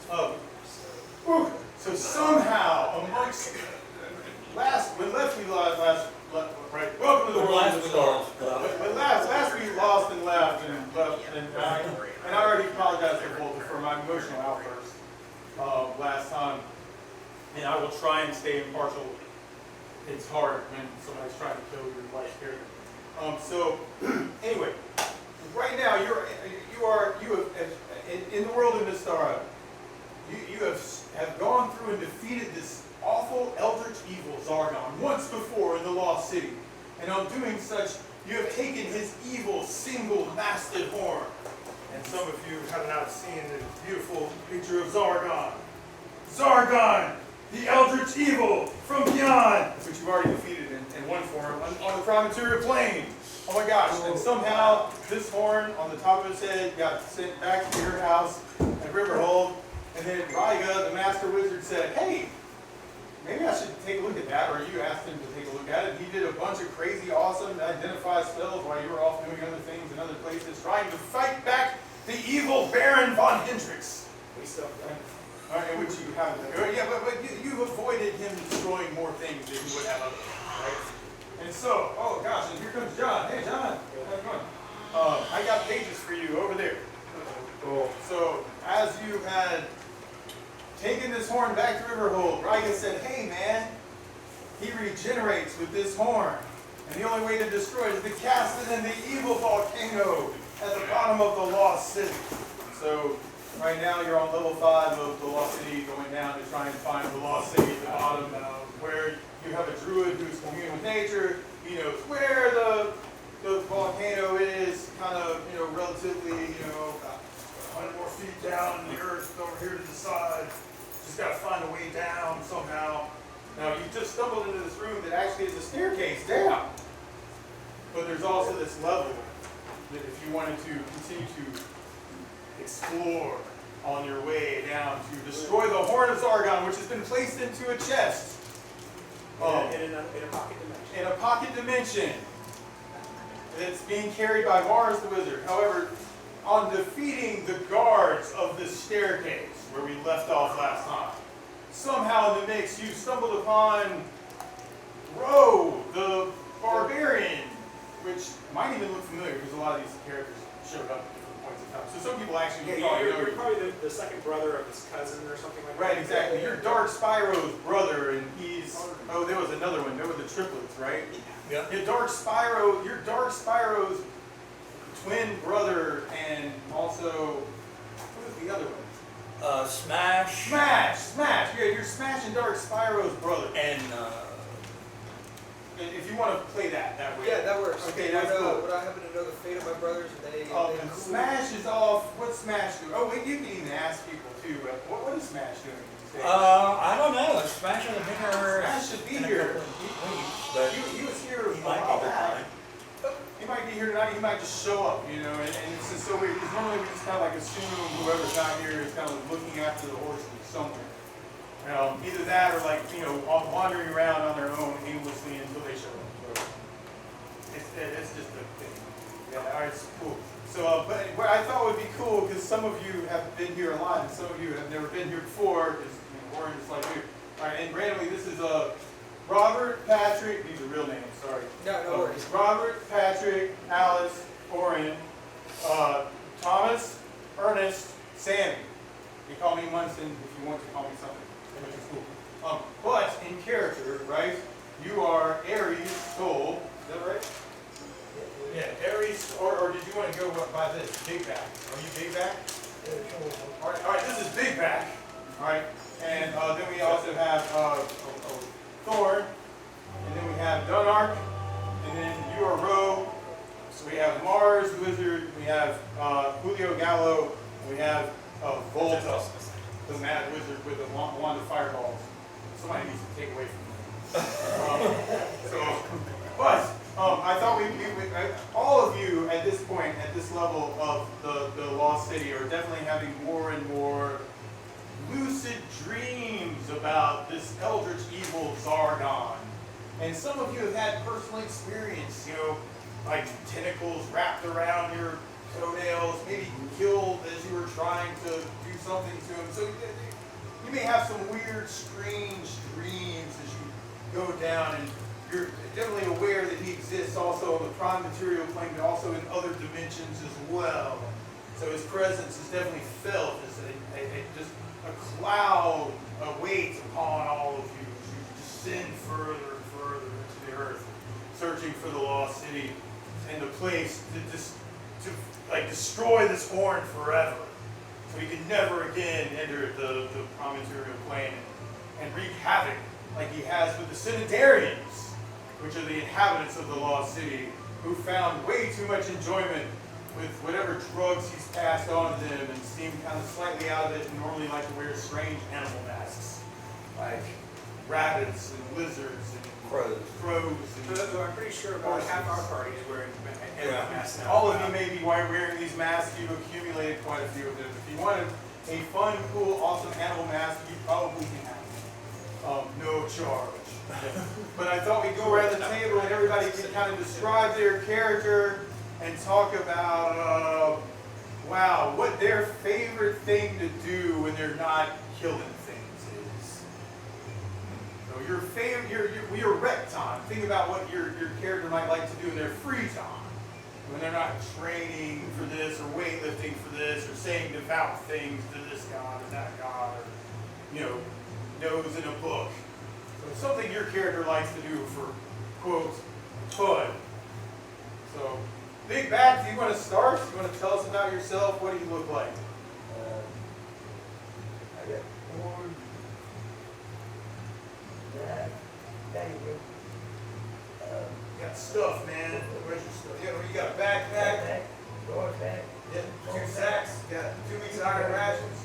So somehow, amongst when last we lost, right? Welcome to the world of the stars. But last we lost and left, and I already apologized to Volta for my emotional outburst last time, and I will try and stay impartial. It's hard when somebody's trying to kill your wife's character. So anyway, right now you have in the world of Mystara, you have gone through and defeated this awful eldritch evil Zargon once before in the Lost City, and on doing such, you have taken his evil single-masted horn. And some of you have not seen the beautiful picture of Zargon. Zargon, the eldritch evil from beyond, which you've already defeated in one form on the Promontory Plain. Oh my gosh! And somehow this horn on the top of his head got sent back to your house at Riverhold. And then Raiga, the master wizard, said, "Hey, maybe I should take a look at that." Or you asked him to take a look at it. He did a bunch of crazy, awesome identify spells while you were off doing other things in other places, trying to fight back the evil Baron von Hendrix. In which you haven't. Yeah, but you avoided him destroying more things than you would have otherwise, right? And so, oh gosh, and here comes John. Hey, John, how's it going? I got pages for you over there. Cool. So, as you had taken this horn back to Riverhold, Raiga said, "Hey, man, he regenerates with this horn, and the only way to destroy it is to cast it in the evil volcano at the bottom of the Lost City." So, right now you're on level 5 of the Lost City, going down to try and find the Lost City at the bottom, where you have a druid who's communing with nature. He knows where the volcano is, kind of, relatively, about 100 more feet down in the earth over here to the side. Just got to find a way down somehow. Now, you just stumbled into this room that actually is a staircase down. But there's also this level that if you wanted to continue to explore on your way down to destroy the Horn of Zargon, which has been placed into a chest. In a pocket dimension. In a pocket dimension. It's being carried by Mars the Wizard. However, on defeating the guards of this staircase, where we left off last time, somehow in the mix you stumbled upon Ro, the barbarian, which might even look familiar because a lot of these characters showed up at different points in time. So some people actually you're probably the second brother of his cousin or something like that. Right, exactly. You're Dark Spyro's brother, and he's there was another one. There were the triplets, right? Yeah. You're Dark Spyro's twin brother, and also what was the other one? Smash. Smash. Yeah, you're Smash and Dark Spyro's brother. And if you want to play that way. Yeah, that works. Okay, that's cool. Would I happen to know the fate of my brothers? And Smash is off. What's Smash doing? Oh, wait, you can even ask people too. What is Smash doing these days? I don't know. Smash hasn't been here. Smash should be here. But He was here a he might while be back. tonight. He might be here tonight. He might just show up, and it's just so weird because normally we just kind of like assume whoever's not here is kind of looking after the horses somewhere. Either that or wandering around on their own aimlessly until they show up. So it's just a thing. Yeah, all right, it's cool. So, but what I thought would be cool, because some of you have been here a lot, and some of you have never been here before, because Warren is like you. All right, and randomly, this is Robert, Patrick. These are real names. Sorry. No worries. Robert, Patrick, Alice, Oren, Thomas, Ernest, Sammy. You call me Munson if you want to call me something. Which is cool. But in character, right? You are Aries Soul. Is that right? Yeah, Aries. Or did you want to go by this? Big Back. Are you Big Back? All right. This is Big Back. All right. And then we also have Thorn. And then we have Dunark. And then you are Ro. So we have Mars the Wizard. We have Julio Gallo. And we have Volta, the Mad Wizard with a wand of fireballs. Somebody needs to take away from me. But I thought all of you at this point, at this level of the Lost City, are definitely having more and more lucid dreams about this eldritch evil Zargon. And some of you have had personal experience, like tentacles wrapped around your toenails, maybe killed as you were trying to do something to him. So you may have some weird, strange dreams as you go down, and you're definitely aware that he exists also on the prime material plane, but also in other dimensions as well. So his presence is definitely felt as just a cloud, a weight upon all of you as you descend further and further into the earth, searching for the lost city and the place to like destroy this horn forever, so he can never again enter the promontorial plane and wreak havoc like he has with the Sanitarians, which are the inhabitants of the lost city, who found way too much enjoyment with whatever drugs he's passed on to them and seem kind of slightly out of it and normally like to wear strange animal masks, like rabbits and lizards and Crows. So I'm pretty sure about half our party is wearing animal masks now. All of you may be wearing these masks. You've accumulated quite a few of them. If you wanted a fun, cool, awesome animal mask, you probably can have them. No charge. But I thought we'd go around the table and everybody could kind of describe their character and talk about, wow, what their favorite thing to do when they're not killing things is. So your favorite, your rec time. Think about what your character might like to do in their free time, when they're not training for this or weightlifting for this or saying devout things to this god or that god, or knows in a book. So something your character likes to do for, quote, fun. So, Big Back, do you want to start? Do you want to tell us about yourself? What do you look like? I got corn, that, David, You got stuff, man. Where's your stuff? You got a backpack? Dorsack, Yeah, 2 sacks. You got 2 weeks iron rations.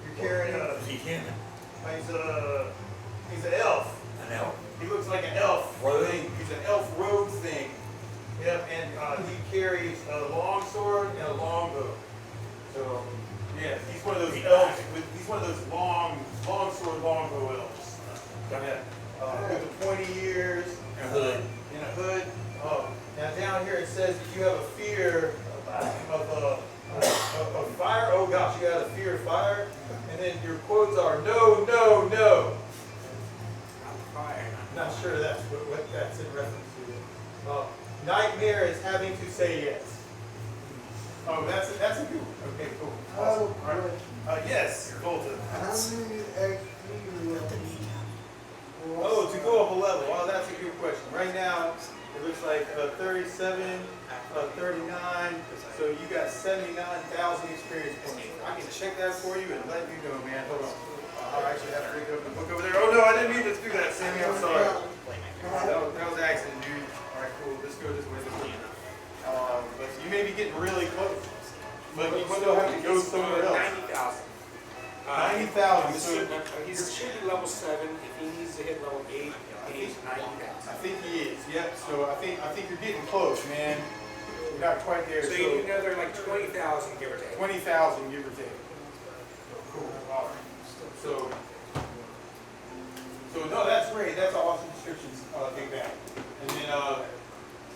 You're carrying Is he human? he's an elf. An elf. He looks like an elf Rogue? thing. He's an elf rogue thing. Yep, and he carries a long sword and a longbow. So, yeah, he's one of those elves. He's one of those long sword, longbow elves. Yeah, with the pointy ears. And a hood. In a hood. Now down here it says that you have a fear of fire. Oh gosh, you got a fear of fire. And then your quotes are no, no, no. Fire. Not sure that's what that's in reference to. Nightmare is having to say yes. Oh, that's a good one. Okay, cool. Awesome. All right. Yes, Volta. how many XP you have? Oh, to go up a level. Well, that's a good question. Right now, it looks like 37, 39. So you got 79,000 experience points. I can check that for you and let you know, man. Hold on. I actually have to read up the book over there. Oh no, I didn't mean to do that, Sammy. I'm sorry. That was an accident, dude. All right, cool. Let's go this way. But you may be getting really close. But you still have to go somewhere else. 90,000. 90,000. So He should be level 7. If he needs to hit level 8, he needs 90,000. I think he is. Yep. So I think you're getting close, man. You're not quite there. So you need another like 20,000, give or take. 20,000, give or take. Cool. All right. So no, that's great. That's an awesome description, Big Bang. And then,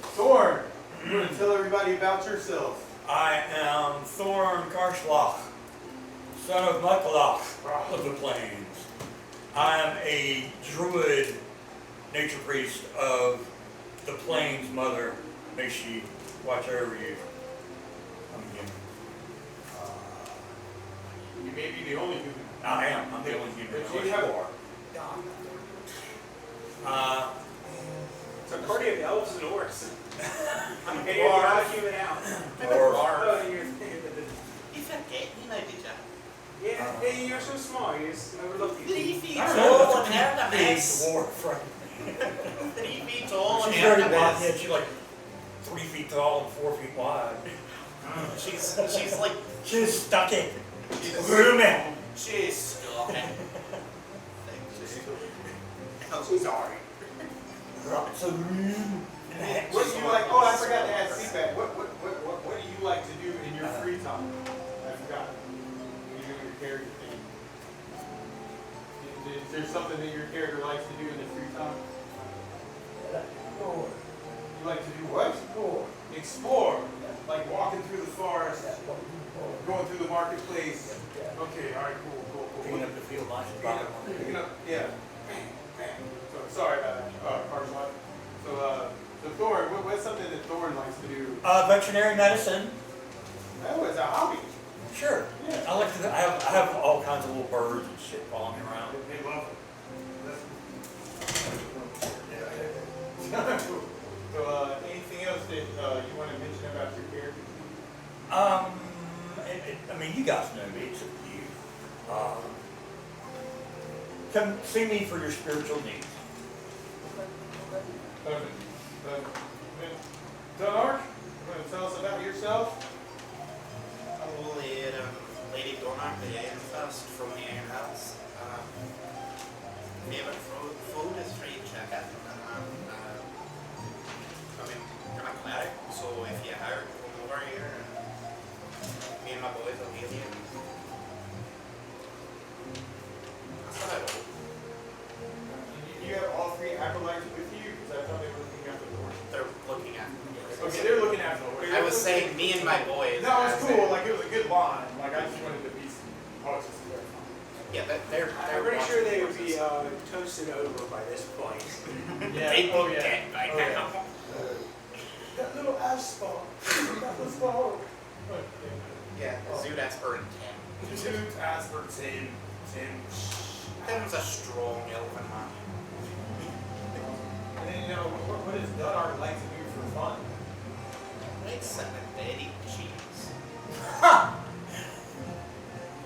Thorn, you want to tell everybody about yourself? I am Thorn Karslach, son of Muckalach of the Plains. I am a druid nature priest of the Plains Mother. May she watch over you. I'm human. You may be the only human. I am. I'm the only human. But you have It's a party of elves and orcs. I mean, you're Dwarves. not a human out. Or Oh, You forget, you know, did you? yeah, hey, you're so small. You just overlooked 3 you. feet I don't know. tall and have a big mess. dwarf, right? 3 feet tall and She's have very a wide. Yeah, mess. she's like 3 feet tall and 4 feet wide. She's like, She's stuck in. Woman. she's stuck. I'm sorry. So What do you like? Oh, I forgot to ask feedback. What do you like to do in your free time? I forgot. You do your character thing. Is there something that your character likes to do in the free time? Explore, You like to do what? explore, Explore. Like walking through the forest, that's what you call it. going through the marketplace. Yeah. Okay, all right, cool. Picking up the field mice and Picking dropping up, them on picking the up, yeah. Bang, bang. So, sorry about that, Carson. So Thorn, what's something that Thorn likes to do? Veterinary medicine. Oh, it's a hobby. Sure. Yeah. I like to. I have all kinds of little birds and shit following me around. They love it. So, anything else that you want to mention about your character? I mean, you guys know me. It's up to you. Come see me for your spiritual needs. Donark, you want to tell us about yourself? Well, Lady Donark, the ancest from the Iron House. Favorite food is free chicken. I'm a cleric, so if you hire, come over here and me and my boys will heal you. That's what I do. You have all three acolytes with you? Because I thought they were looking after the horse. They're looking at me. Okay, they're looking after the horse. I was saying me and my boys. No, it's as cool. in- Like, it was a good line. Like, I just wanted to be cautious of their Yeah, they're I'm pretty sure watching they would be horses. toasted over by this point. They'd be dead by Oh, yeah. now. That little ash spot. That was the hole. Yeah, Zoodasper and Tim. Dude, Asper, Tim. Tim's a strong elven man. And then, what does Dunark like to do for fun? Makes some daddy cheese.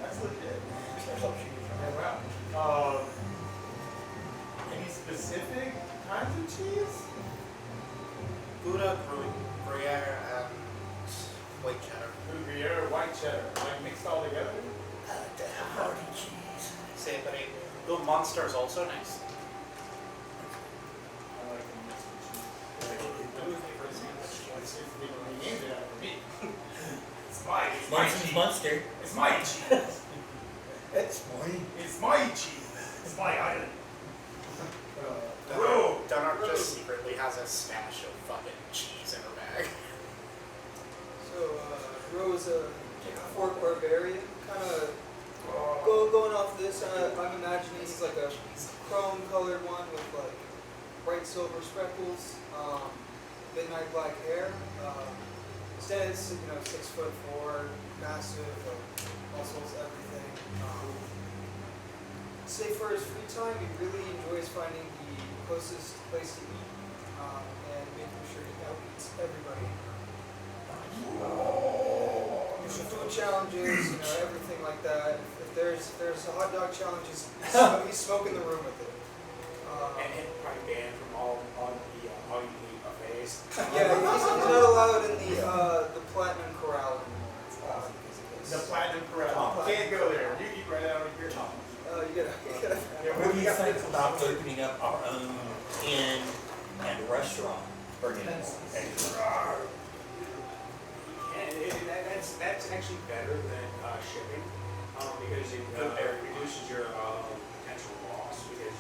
That's legit. There's up cheese. Yeah, wow. Any specific kinds of cheese? Gouda, Gruyere, and white cheddar. Gruyere, white cheddar, like mixed all together? The hearty cheese. Say, but the monster is also nice. I like the mixed cheese. They named it after me. It's my Munson's cheese. Munster. It's my cheese. It's mine. It's my cheese. It's my island. Bro. Dunark just secretly has a stash of fucking cheese in her bag. So, Rose, Fort Barbarian, kind of Oh. going off this, I'm imagining he's like a chrome colored one with like bright silver speckles, midnight black hair. Stands, 6'4", massive, muscles, everything. Say for his free time, he really enjoys finding the closest place to eat and making sure he eats everybody. Food challenges, everything like that. If there's a hot dog challenge, he's smoking the room with it. And probably banned from all the all-you-can-eat buffets. Yeah, he's not allowed in the Platinum Corral anymore. The Platinum Corral. Can't go there. You eat right out of your tongue. You gotta. What do you think about opening up our own inn and restaurant? Bringing in And that's actually better than shipping because it reduces your potential loss. Because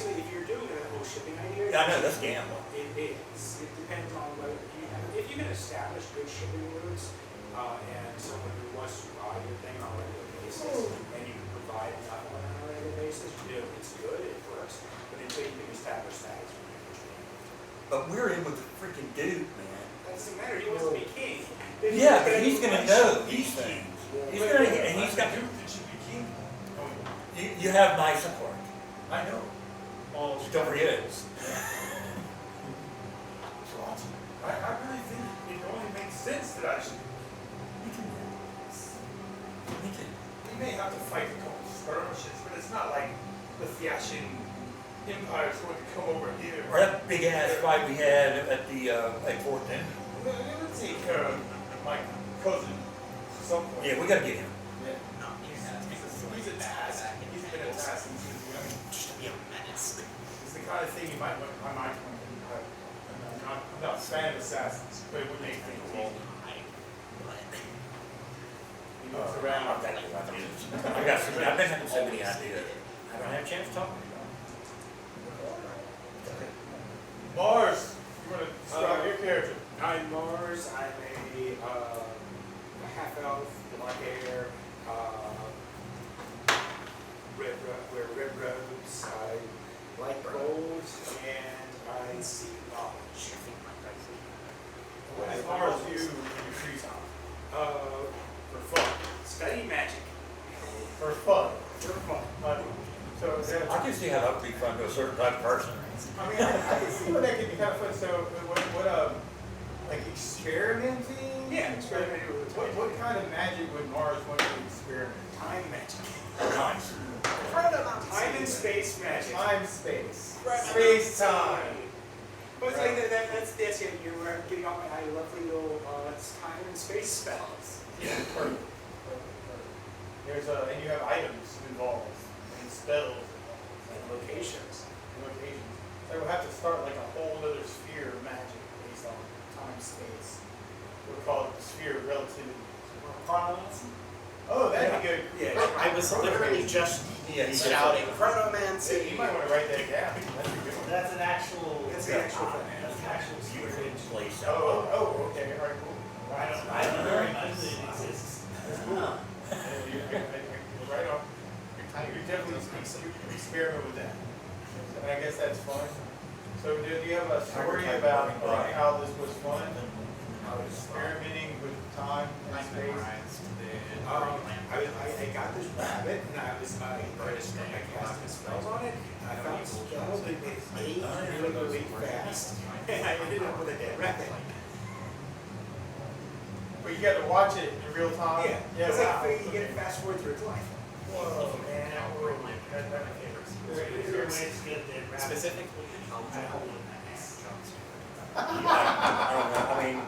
if you're doing a whole shipping idea, I know, that's gambling. It is. It depends on whether if you can establish good shipping routes and someone who wants to buy your thing on a regular basis, and you can provide enough on a regular basis, it's good, it works. But until you can establish that, it's really interesting. But we're in with the freaking dude, man. That doesn't matter. He wants to be king. Yeah, but he's gonna know these things. He's gonna, and he's got. Dude, that should be king. You have my support. I know. All Just don't forget it. I really think it only makes sense that I should. We may have to fight a couple skirmishes, but it's not like the Theacian Empire is going to come over here. Or that big ass fight we had at the at Fort Denton. We're gonna take care of my cousin at some point. Yeah, we gotta get him. Yeah. No, he's He's a task. He's been a task since he was young. just to be a menace. It's the kind of thing you might want. I might want. I'm not a fan of assassins, but it would make things easy. He moves around. I got some, I've been having so many ideas. I haven't had a chance to talk to you about. Mars, you want to describe your character? I'm Mars. I'm a half elf, black hair, wear red robes, I like gold, and I seek knowledge. As far as you in your free time, for fun. Study magic. For fun. For fun. So, I can see how that would be fun to a certain type of person. I mean, I can see where that could be kind of fun. So, what like experimenting? Yeah, experimenting with the What kind of magic would Mars want to experiment? time magic. Nice. Time and space magic. Time, space. Right. Space time. But it's like that's it. You're getting all my lovely little time and space spells. Yeah, perfect. And you have items involved, and spells And involved, locations. and locations. So we'll have to start like a whole other sphere of magic based on time, space. We'll call it the sphere of relativity. Oh, that'd be good. Yeah. I was literally just shouting Yeah, chronomancy. you might want to write that down. That'd be good. That's an actual. That's the actual thing. That's an actual Beautiful spirit. place. Okay, all right, cool. I don't know very much that it exists. That's cool. Right on. You definitely experiment with that. And I guess that's fun. So do you have a story about how this was fun? Experimenting with time and space? I got this rabbit and I cast spells on it. I found spells that made it age really, really fast. And I ended up with a dead rabbit. But you got to watch it in real time? Yeah, it's wow. like you get it fast forward through its life. Whoa, man. That's my favorite. Is there a way to get that rabbit? Specifically, I hold it in my hand. I don't know, I mean,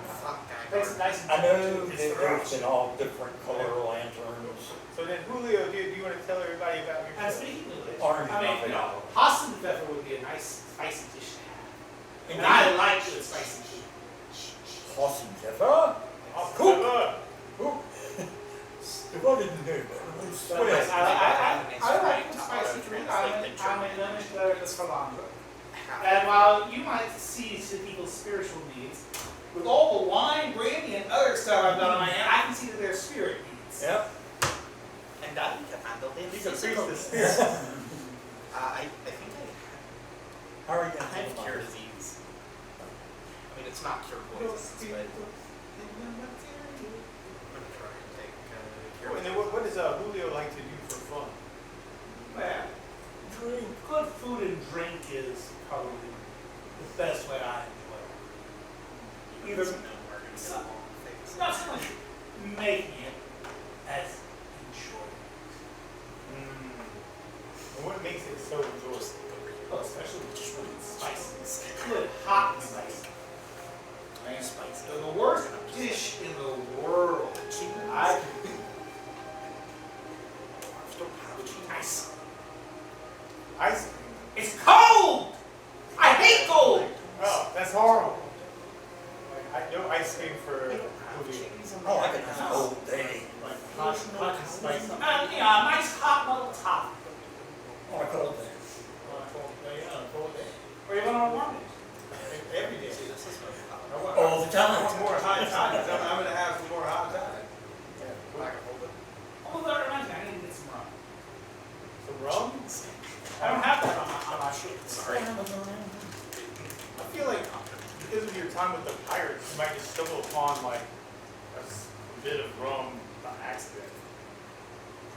It's nice and I know it's that the there's rush. been all different color lanterns. So then, Julio, do you want to tell everybody about your And speaking of which, Orange I mean, coffee. you know, Hassan pepper would be a nice spicy dish to have. And I like good spicy food. Awesome, Jeffa. Cool. If I didn't know that, I would But swear. I like good spicy food. I'm a lemon the Falanga. And while you might see to people's spiritual needs, with all the wine, brandy, and other stuff I've done on my hand, I can see that their spirit needs. Yep. and that you can handle the You can physical preach needs. this. I think How are you I gonna have feel cure about it? disease. I mean, it's not cure poisons, but I'm gonna try and take cure. And then what does Julio like to do for fun? Well, good food and drink is probably the best way I enjoy it. Either It's it's not so much making it as enjoying And what makes it so enjoyable? it. Oh, especially just when it's spicy. Good hot and spicy. Man, spicy. The worst dish in the world. I ice. Ice cream. It's cold. I hate cold. Oh, that's horrible. Like, I no ice cream for Julio. Oh, I could just all day. Hot and spicy. You know, a nice hot little top. On a cold day. Or even on a warm day. Every day. All the time. I want more hot times. I'm gonna have some more hot times. Oh, that reminds me, I need to get some rum. Some rum? I don't have that on my shit. Sorry. I feel like because of your time with the pirates, you might just stumble upon like a bit of rum by accident.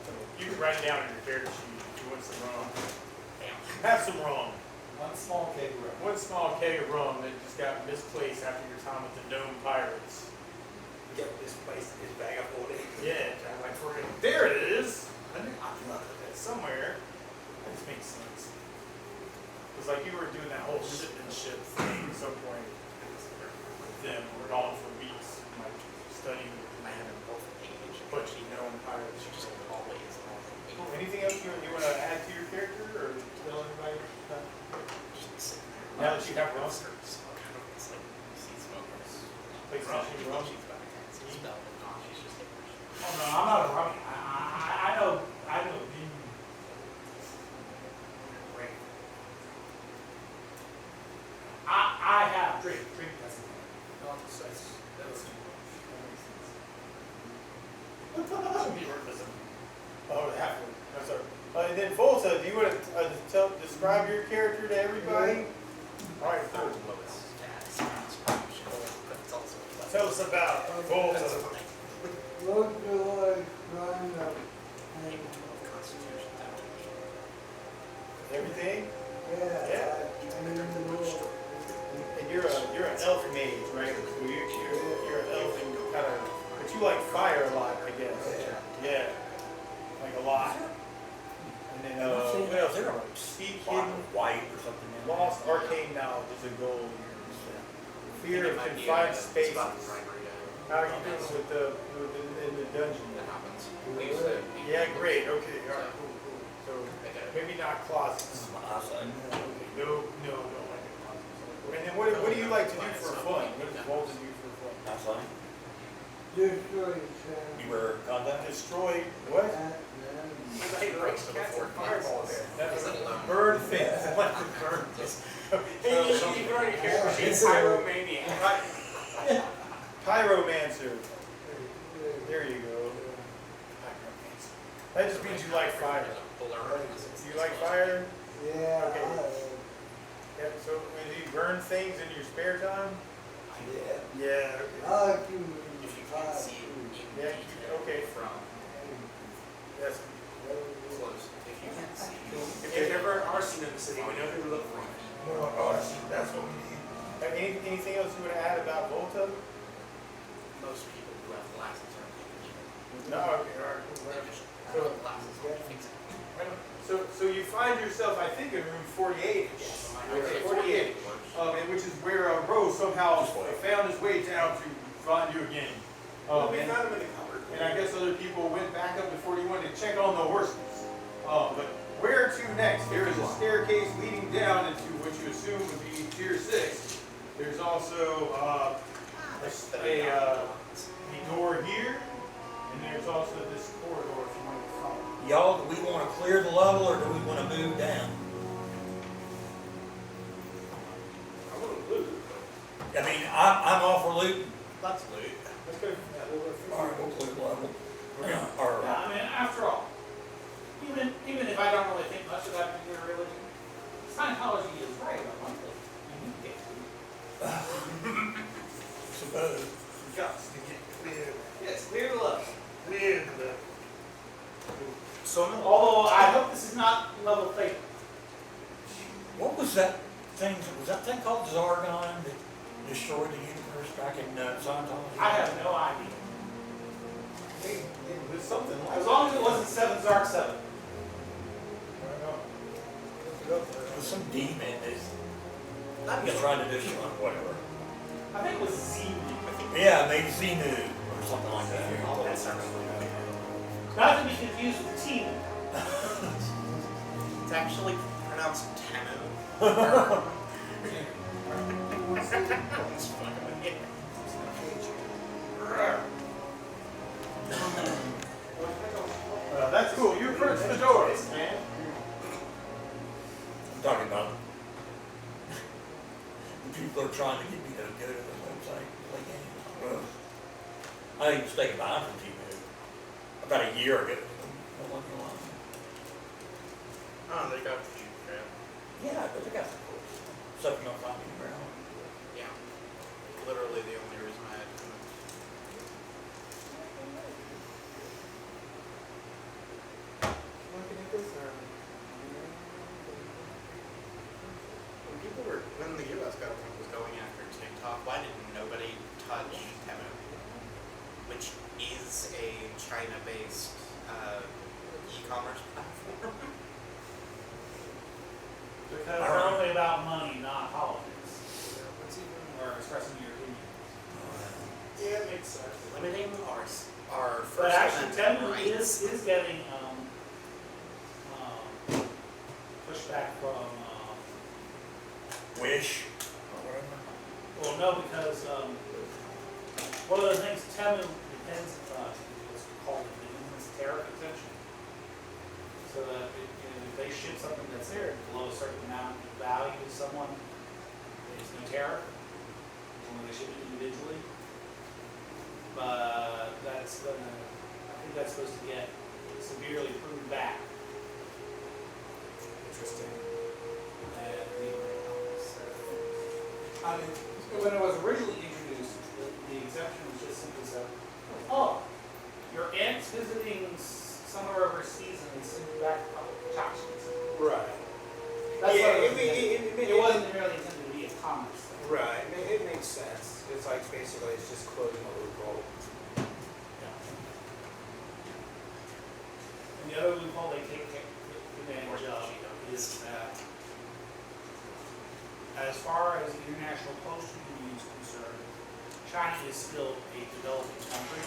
So you can write it down in your character sheet if you want some rum. Have some rum. One small keg of rum. One small keg of rum that just got misplaced after your time with the gnome pirates. Get this place, this bag of holding. Yeah, I like for it. There it is. I love it somewhere. That just makes sense. It's like you were doing that whole ship thing at some point with them. We're gone for weeks, like studying I have a both age, a bunch of gnome pirates. just always. Anything else you want to add to your character or tell everybody about? Now that you have rum, It's like you see smokers. like smashing rum. She's about to cast a spell, but no, she's just Oh no, I'm not a rummy. I know you. Great. I have drink doesn't. No, that was too much. Oh, the half one. That's our And then Volta, do you want to describe your character to everybody? All right, cool. Tell us about Volta. Look like climb up and Everything? yeah, and then the wall. And you're an elf mage, right? So you're an elf and kind of, but you like fire a lot, I guess. Yeah, like a lot. And then what else? Speak hidden, White or something. in there. lost arcane knowledge is a goal. Fear of confined spaces. How are you doing in the dungeon? Yeah, great. Okay, all right, cool, cool. So maybe not closets. No. And then what do you like to do for fun? What does Volta do for fun? Outside. Destroy Sam. You were contact? Destroy what? Burn things. I like to burn things. Hey, you should burn your character sheet. Pyromaniac. Pyromancer. There you go. That just means you like fire. You like fire? Yeah. Yeah, so do you burn things in your spare time? Yeah. Yeah, okay. I like to. If you can't see Yeah, okay. from That's, close, if you can't see If there's ever an arson in the city, we know who to look for. that's what we need. Anything else you would add about Volta? most people who have glasses are people. No, okay, all right, cool. They just have glasses on to fix it. So you find yourself, I think, in room 48. Yes. 48. And which is where Rose somehow found his way down to find you again. We And, found him in the cupboard. and I guess other people went back up to 41 to check on the horses. But where to next? There is a staircase leading down into what you assume would be tier 6. There's also a door here, and there's also this corridor if you want to follow. Y'all, do we want to clear the level or do we want to move down? I want to loot. I mean, I'm all for looting. That's loot. Let's go. All right, we'll clear the level. Yeah, I mean, after all, even if I don't really think much of that particular religion, Scientology is right about one thing. You need to get food. Suppose. Guts to get clear. Yes, clear the level. Clear the. So Although I hope this is not level fake. What was that thing? Was that thing called Zargon that destroyed the universe back in Scientology? I have no idea. There's something like As long as it wasn't 7 Zark 7. It was some demon that tried to destroy whatever. I think it was Z. Yeah, maybe Xenu or something like that. That's not really Not to be confused with T. It's actually pronounced Temu. It's funny. That's cool. You approach the door, man. I'm talking about the people are trying to get me to go to the website and play games. Well, I think it's taken mine from TV about a year ago. I wasn't lying. Oh, they got the Jeep crap. Yeah, but they got some cool stuff you don't find anywhere else. Yeah. Literally the only reason I had to. When the US government was going after TikTok, why did nobody touch Temu? Which is a China-based e-commerce platform. Because it's only about money, not politics. Or expressing your opinion. Yeah, it makes sense. Limiting our But First actually, Amendment Temu rights. is getting pushback from, Wish or whatever. well, no, because one of the things Temu depends on is called the Human Tariff Exemption. So that if they ship something that's there below a certain amount of value to someone, there's no tariff. When they ship it individually. But that's gonna, I think that's supposed to get severely pulled back interesting. And I mean, when it was originally introduced, the exemption was just simply said, oh, your aunt's visiting somewhere overseas and they send you back a couple of tchotchkes. right. That's Yeah, what it wasn't it- really intended to be a commerce thing. Right, it makes sense. It's like basically it's just closing a loophole. And the other loophole they take advantage of is that as far as the International Postal Union is concerned, China is still a developing country.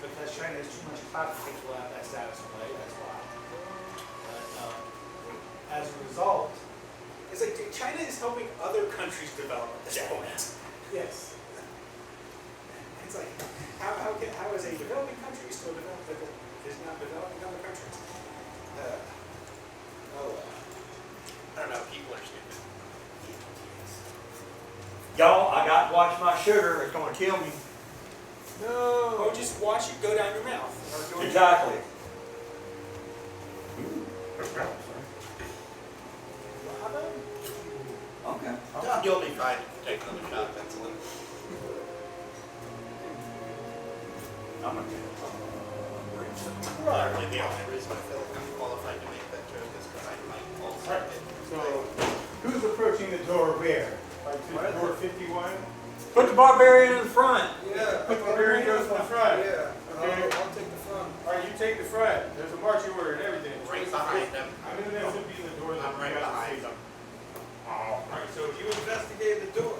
Because China has too much clout to take that status away, that's why. But, as a result, It's like China is helping other countries develop at this point. yes, It's like, how is a developing country still developing, is not developing other countries? I don't know, people are stupid. Y'all, I got to watch my sugar. It's going to kill me. No. Or just watch it go down your mouth. Or go Exactly. Okay. You'll be fine if you take another shot, that's a little. I'm going to Probably the only reason I feel like I'm qualified to make that joke is because I might also Alright, get so who's approaching the door where? Like to door 51? Put the barbarian in the front. Yeah. Put the barbarian goes in the front. Yeah. Okay. I'll take the front. Alright, you take the front. There's a marching order and everything. right behind them. I'm gonna be in the door that I'm right you guys will behind see. them. Alright, so you investigate the door.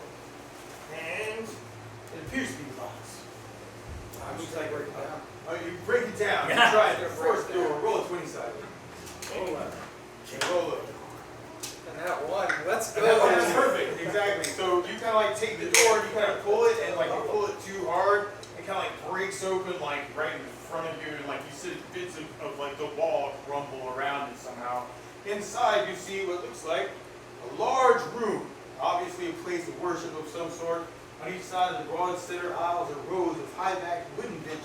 And it appears to be locked. Looks like break it down. Oh, you break it down. You Yeah. try the first door. Roll a 20 sided. Oh, wow. Roll it. And that one, let's go. That's perfect, exactly. So you kind of like take the door, you kind of pull it, and like you pull it too hard, it kind of like breaks open like right in front of you, and like you see bits of like the wall crumble around it somehow. Inside you see what looks like a large room, obviously a place of worship of some sort. On each side of the broad center aisles are rows of high-backed wooden benches.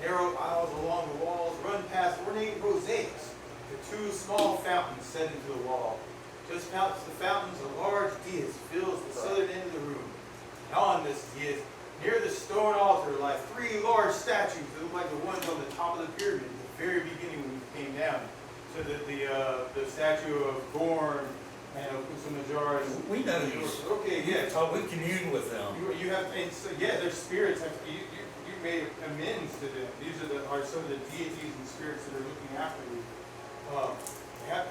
Narrow aisles along the walls run past ornate mosaics with two small fountains set into the wall. Just past the fountains, a large dais fills the southern end of the room. And on this dais, near the stone altar, lie three large statues that look like the ones on the top of the pyramid at the very beginning when you came down. So that the statue of Gorm and of Kusumajar is... We know these. Okay, yeah. So we commune with them. You have, and so, yeah, their spirits, you made amends to them. These are some of the deities and spirits that are looking after you.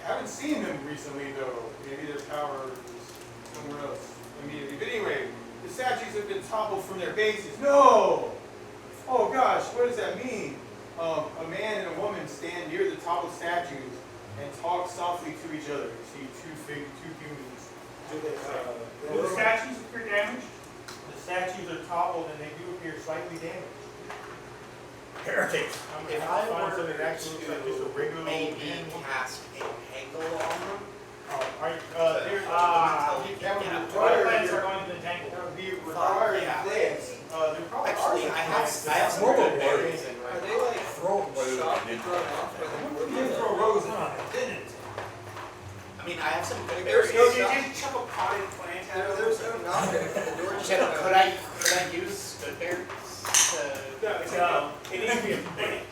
Haven't seen them recently though. Maybe their power is somewhere else immediately. But anyway, the statues have been toppled from their bases. No! Oh gosh, what does that mean? A man and a woman stand near the toppled statues and talk softly to each other. You see two humans. do the statues appear damaged? The statues are toppled and they do appear slightly damaged. Heretics. If I'll I find were something that actually looks like just a regular old maybe man. cast a Hegel on them, Alright, until he that can would get up. require- Plants are going to entangle. that would be required Yeah. plants. There probably Actually, are I have some More good of a berries in Are right they now. like Throw it low shot and and then- run off? Or You can throw rose in it, didn't it? I mean, I have some good There's berries. no- You just chuck a potted plant out of There's no knock at the door. Just Could I use good berries to? No, it's it needs to be a plant.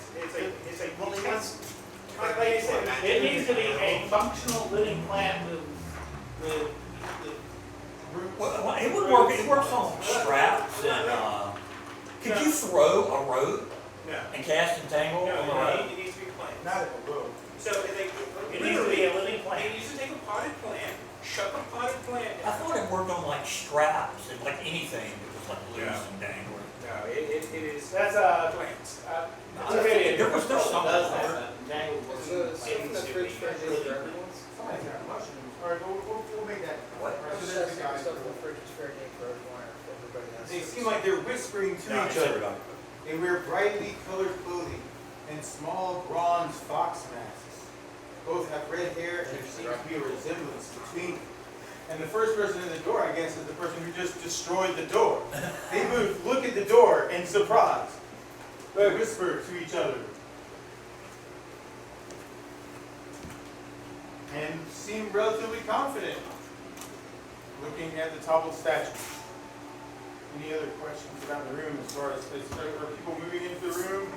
It's a Well, they must. Like I said, it needs to be a functional living plant with Well, it would work. It works on straps and. Could you throw a rope No. and cast entangle on the No, rope? it needs to be plants. Not at the road. So it needs to be a living plant. They used to take a potted plant, chuck a potted plant. I thought it worked on like straps and like anything that was like loose Yeah. and dangling. No, it is. That's plants. There was no something. Is the stuff in the fridge friendly for everyone? Somebody's got mushrooms. Alright, we'll make that. What? Alright, so Just there's asking the if guys. stuff in the fridge is fair game for everyone or if everybody else. They seem like they're whispering to No, each it's other. everybody. They wear brightly colored clothing and small bronze fox masks. Both have red hair and there seems to be a resemblance between them. And the first person in the door, I guess, is the person who just destroyed the door. They move, look at the door in surprise. They whisper to each other. seem relatively confident looking at the toppled statue. Any other questions about the room as far as are people moving into the room?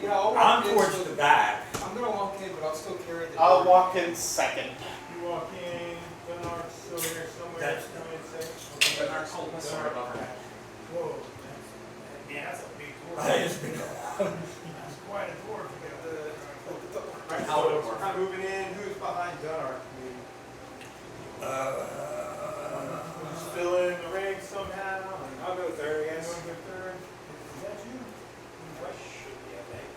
Yeah, I'll walk I'm in, towards so- the back. I'm gonna walk in, but I'll still carry the I'll door. walk in second. You walk in, Dunark's still here somewhere. That's- Come in second. Dunark's holding us Dunark. above our head. Whoa, Yeah, that's a big door. That is big. That's quite a door to get Alright, How would it so work? we're kind of moving in. Who's behind Dunark? Just fill in the ranks somehow. I'll go third, I Yes. guess. Go third. Is that you? Should be, I think.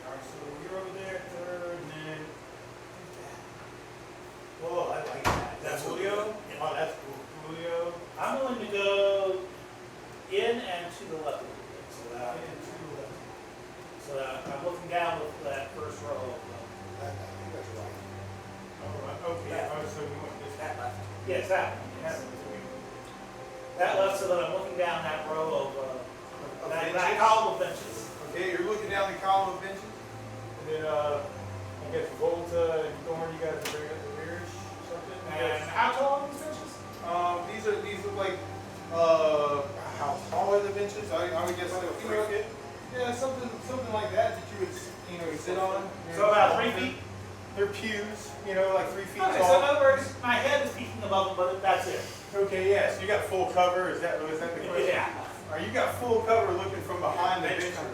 Alright, so you're over there, third, and then who's that? Whoa, I like that. That's Julio? yeah. Oh, that's cool. Julio. I'm willing to go in and to the left a little bit, And two left. so that I'm looking down with that first row of, I think that's right. Oh, okay. Yeah. Oh, so we want this. That left. yes, that one, Yeah. yes. That left, so that I'm looking down that row of, Of that benches? column of benches. Okay, you're looking down the column of benches. And then, I guess Volta and Thorn, you guys are bringing up the rears or something? And how tall are these benches? These look like, how tall are the benches? I would guess like 3 feet. Yeah, something like that you would, sit on. So about 3 feet? They're pews, like 3 feet Okay, so in tall. other words, my head is peeking above them, but that's it. Okay, yeah, so you got full cover, is that the question? Yeah. Or you got full cover looking from behind the Bench benches. cover.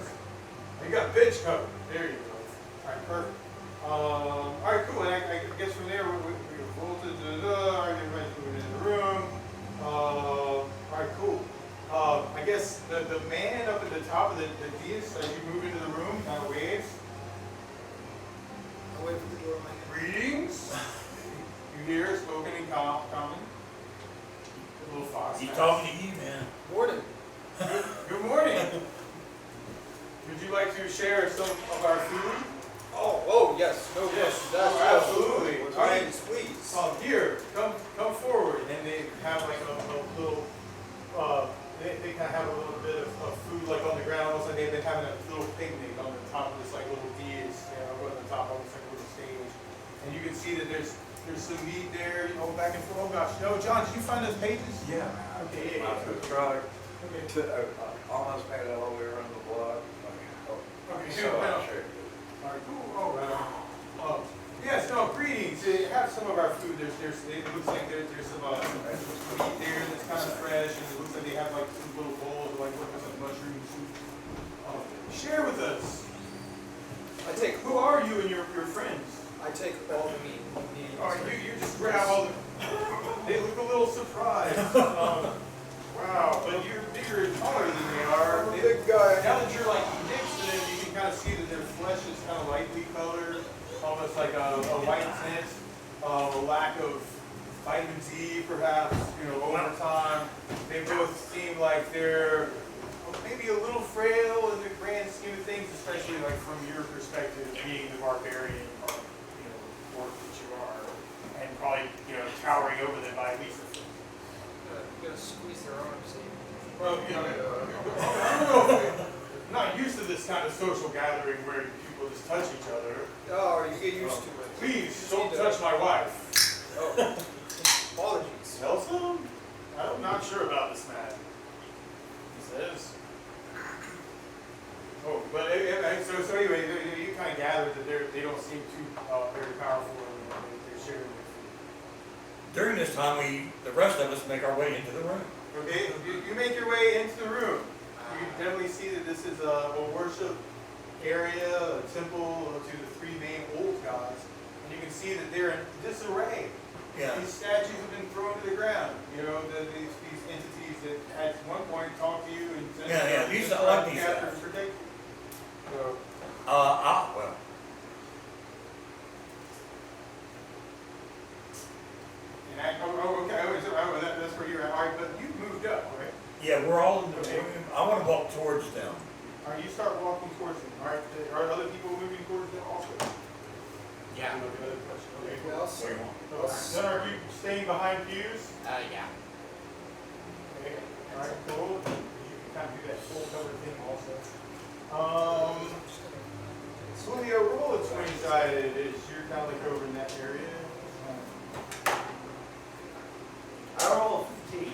You got bench cover, there you go. Alright, perfect. Alright, cool, and I guess from there, we voltage, everybody's moving into the room. Alright, cool. I guess the man up at the top of the dais, as you move into the room, kind of waves. I'll wait for the door in my hand. Greetings. You hear spoken in common. A little fox. He's mask. talking to you, man. Morning. Good morning. Would you like to share some of our food? Oh, yes, no Yes, question. absolutely. Please. Here, come forward. And they have like a little, they kind of have a little bit of food like on the ground. Almost like they've been having a little picnic on the top of this like little dais, up on the top of this like little stage. And you can see that there's some meat there, back and forth. Oh gosh, no, John, did you find those pages? Yeah. Okay, yeah, My yeah. food truck, Okay. almost made it all the way around the block. Okay, So good. I'll show you. All right, cool. All right. Yes, no, greetings. Have some of our food. It looks like there's some meat there that's kind of fresh, and it looks like they have like some little bowls of like some mushroom soup. Share with us. Who are you and your friends? I take all the meat. All right, you just grab all the. They look a little surprised. Wow, but you're bigger and taller than they are. Big guy. Now that you're like next to them, you can kind of see that their flesh is kind of lightly colored, almost like a white tint, a lack of vitamin D perhaps, over time. They both seem like they're maybe a little frail in the grand scheme of things, especially like from your perspective, being the barbarian, orc that you are, and probably, towering over them by at least a foot. I'm gonna squeeze their arms. Well, I'm not used to this kind of social gathering where people just touch each other. Oh, you get used to it. Please don't touch my wife. Oh, apologies. Nelson? I'm not sure about this man. He says. Oh, but so anyway, you kind of gather that they don't seem too very powerful and they're sharing their food. During this time, the rest of us make our way into the room. Okay, you make your way into the room. You can definitely see that this is a worship area, a temple to the three main old gods. And you can see that they're in disarray. Yeah. These statues have been thrown to the ground. These entities that at one point talked to you and said, Yeah, these I like these capture guys. and protect you. So, Well, okay, that's where you're at. All right, but you moved up, right? yeah, we're all in the room. I want to walk towards them. All right, you start walking towards them. All right, are other people moving towards them also? Yeah. Okay, Yeah, cool. I'll see. So, then are you staying behind pews? Yeah. Okay, all right, cool. You can kind of do that full cover thing also. Julio, roll a 20 120 side, you're kind of like over in that area. I roll a 15.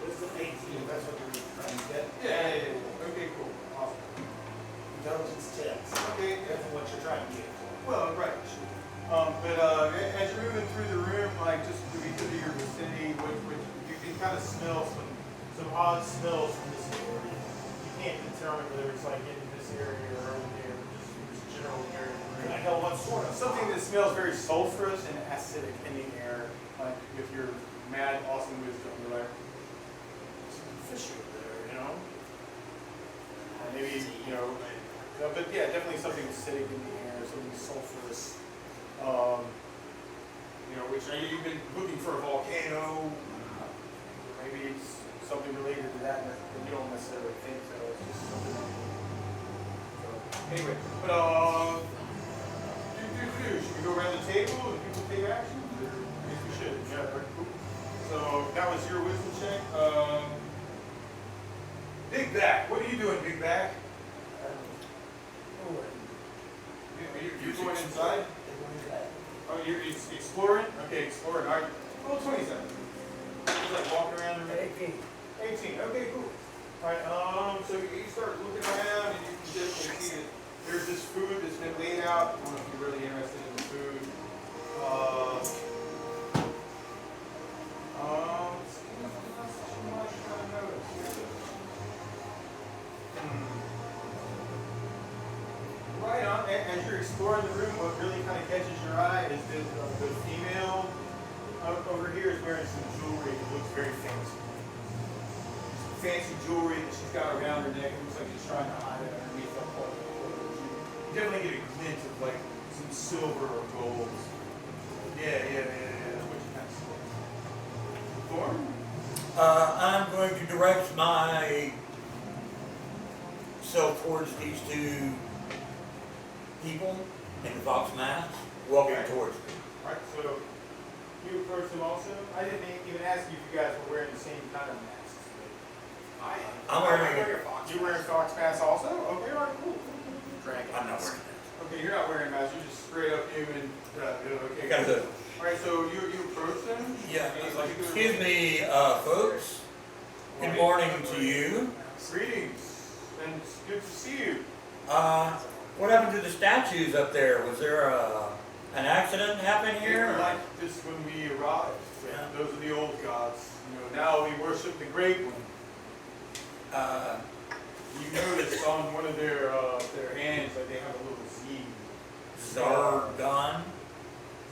This is an 18, that's what we're trying to get. Yeah. Okay, cool. Awesome. Intelligence checks. Okay. That's what you're trying to get. Well, right. But as you're moving through the room, like just because of your vicinity, which you can kind of smell some odd smells from this area. You can't determine whether it's like in this area or over there, but just this general area. Can I tell what sort of? Something that smells very sulfurous and acidic in the air, like with your mad, awesome wisdom, you're like, some fish over there, you know? Maybe, you know, but yeah, definitely something acidic in the air, something sulfurous. You know, which you been looking for a volcano, maybe it's something related to that, and you don't necessarily think so, it's just something. So, anyway, but should we go around the table and people take action? I guess we should, yeah, right, cool. So that was your wisdom check. Big Back, what are you doing, Big Back? You're going inside? Oh, you're exploring? Okay, exploring. All right. Roll 27. Just like walking around the room. 18. 18. Okay, cool. All right. So you start looking around and you can definitely see that there's this food that's been laid out. I don't know if you're really interested in the food. Right on. As you're exploring the room, what really kind of catches your eye is that the female over here is wearing some jewelry that looks very fancy. Some fancy jewelry that she's got around her neck. It looks like she's trying to hide it underneath that part. You definitely get a glint of like some silver or gold. Yeah. That's what you kind of see. Thorn? I'm going to direct myself towards these two people in the fox masks walking towards me. Alright, so you approach them also. I didn't even ask you if you guys were wearing the same kind of masks. I am. I'm wearing a fox. You wearing fox masks also? Okay, alright, cool. Dragon. I'm not wearing Okay, you're not wearing masks, you're just straight up human. Okay. I got a hood. Alright, so you approach them? Yeah, And it's like excuse me, folks. Good morning to you. Greetings, and it's good to see you. What happened to the statues up there? Was there an accident happen They here? were like this when we arrived. Yeah. Those are the old gods. You know, now we worship the great one. You notice on one of their hands that they have a little Z. Zargon?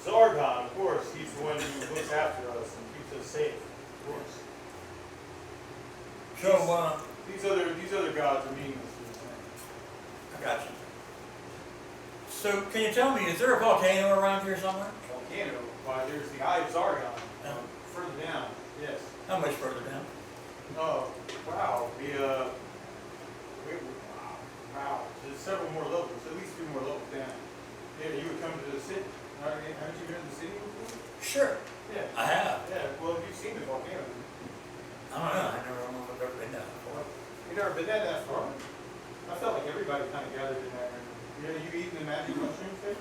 Zargon, of course, he's the one who looks after us and keeps us safe, of course. So, These other gods are meaningless to the thing. I got you. So, can you tell me, is there a volcano around here somewhere? Volcano, why there's the Eye of Zargon, Yeah. further down, yes. How much further down? Oh, wow, wow, there's several more levels, at least 2 more levels down. Yeah, you would come to the city, haven't you been to the city before? Sure. Yeah, I have. well, you've seen the volcano. I don't know. I never know if I've ever been down before. You never been that far? I felt like everybody kind of gathered in that area. You eaten the magic mushrooms there?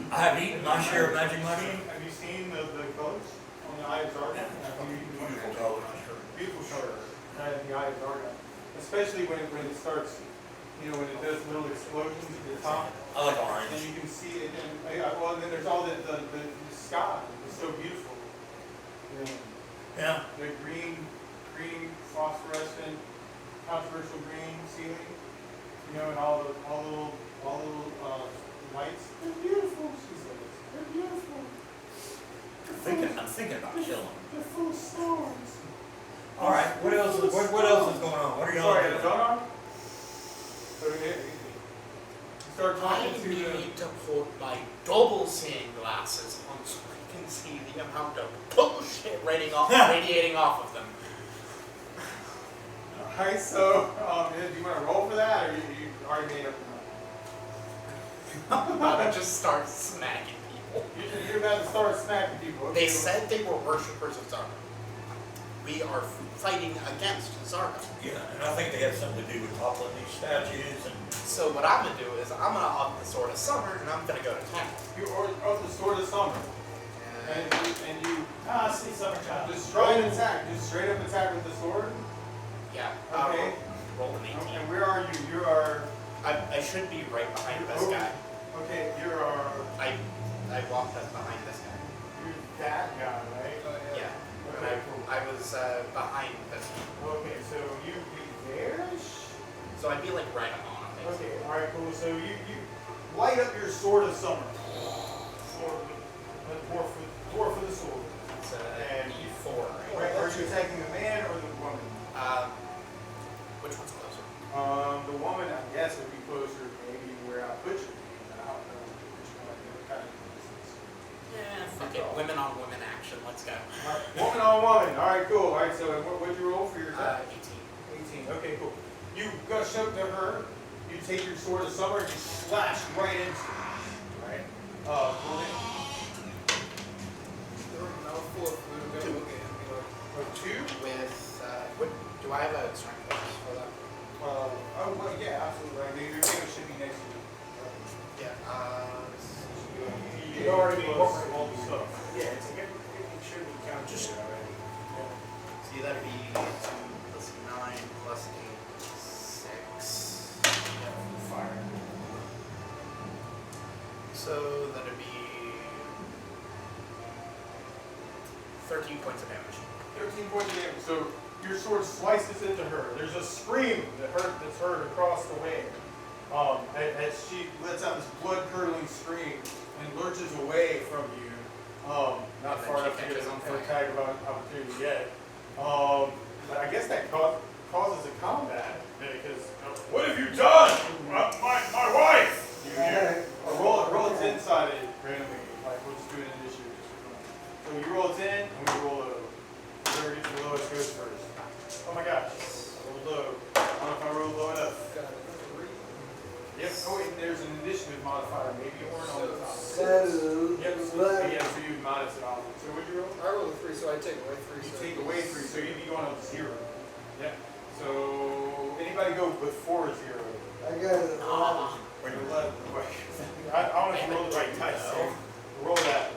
I have eaten my share of magic mushroom. Have you seen the colors on the Eye of Zargon? Have you eaten the Beautiful colors, sure. beautiful colors in the Eye of Zargon? Especially when it starts, you know, when it does little explosions at the top. I like orange. And you can see it, and then there's all the sky. It's so beautiful. Yeah. The green, phosphorescent, controversial green ceiling. You know, and all the little lights. They're beautiful, she says. They're beautiful. I'm thinking about killing. They're full of stars. All right. What else is going on? What are y'all Sorry, doing? the donor? So you start I talking to the. need to put my double seeing glasses on so I can see the amount of bullshit radiating off of them. Alright, so do you want to roll for that, or you already made up your mind? I'm about to just start smacking people. You're about to start smacking people. Okay, They said they were worshippers of Zargon. We are fighting against Zargon. Yeah, and I think they have something to do with toppling these statues and So what I'm gonna do is I'm gonna up the Sword of Summer and I'm gonna go to town. You are of the Sword of Summer. And you See, summer child. just try and attack. Just straight up attack with the sword. Yeah. Okay. Roll an 18. And where are you? You are. I should be right behind this guy. Okay, you are. I walked up behind this guy. You're that guy, right? Yeah. And Okay, cool. I was behind this guy. Okay, so you'd be there. So I'd be like right on him. basically. Okay, all right, cool. So you light up your Sword of Summer. Sword, dwarf for the sword. It's And E4, Right, right? are you attacking the man or the woman? Which one's closer? The woman, I guess, would be closer, maybe where I put you. I don't know which one. What kind of distance? Yeah, fuck it. Women on women action. Let's go. All right, woman on woman. All right, cool. All right, so what'd you roll for your attack? 18. 18. Okay, cool. You gush up to her. You take your Sword of Summer and you slash right into her. All right. Roll it. Mouthful of food, I'm gonna look at him and be like, Two. With what? Do I have a strength bonus for that? Oh, well, yeah, absolutely. Right. Your name should be next to you. Yeah. You already incorporated all the stuff. Yeah, it's like it should be counted Just- already. See, that'd be 2 plus 9 plus 8, 6. Yeah, fire. So that'd be 13 points of damage. 13 points of damage. So your sword slices into her. There's a scream that's heard across the way. As she lets out this blood-curdling scream and lurches away from you. Not And then far she enough to get catches an on fire. attack of opportunity yet. But I guess that causes a combat because what have you done? My wife. Roll a 10 sided randomly. Like we'll just do an initiative. So you roll a 10 and we roll a. Whoever gets the lowest goes first. Oh my gosh. I rolled low. I don't know if I rolled low enough. got a 3. Yep. Oh wait, there's an initiative modifier. Maybe you weren't on the top. So, Yep. So you minus it off. So what'd you roll? I rolled a 3, so I take away 3. You so take away 3, so you'd be going up to 0. Yep. So anybody go with 4 or 0? I got it. Wait, 11. Wait. I don't know if you rolled the right dice. So roll that.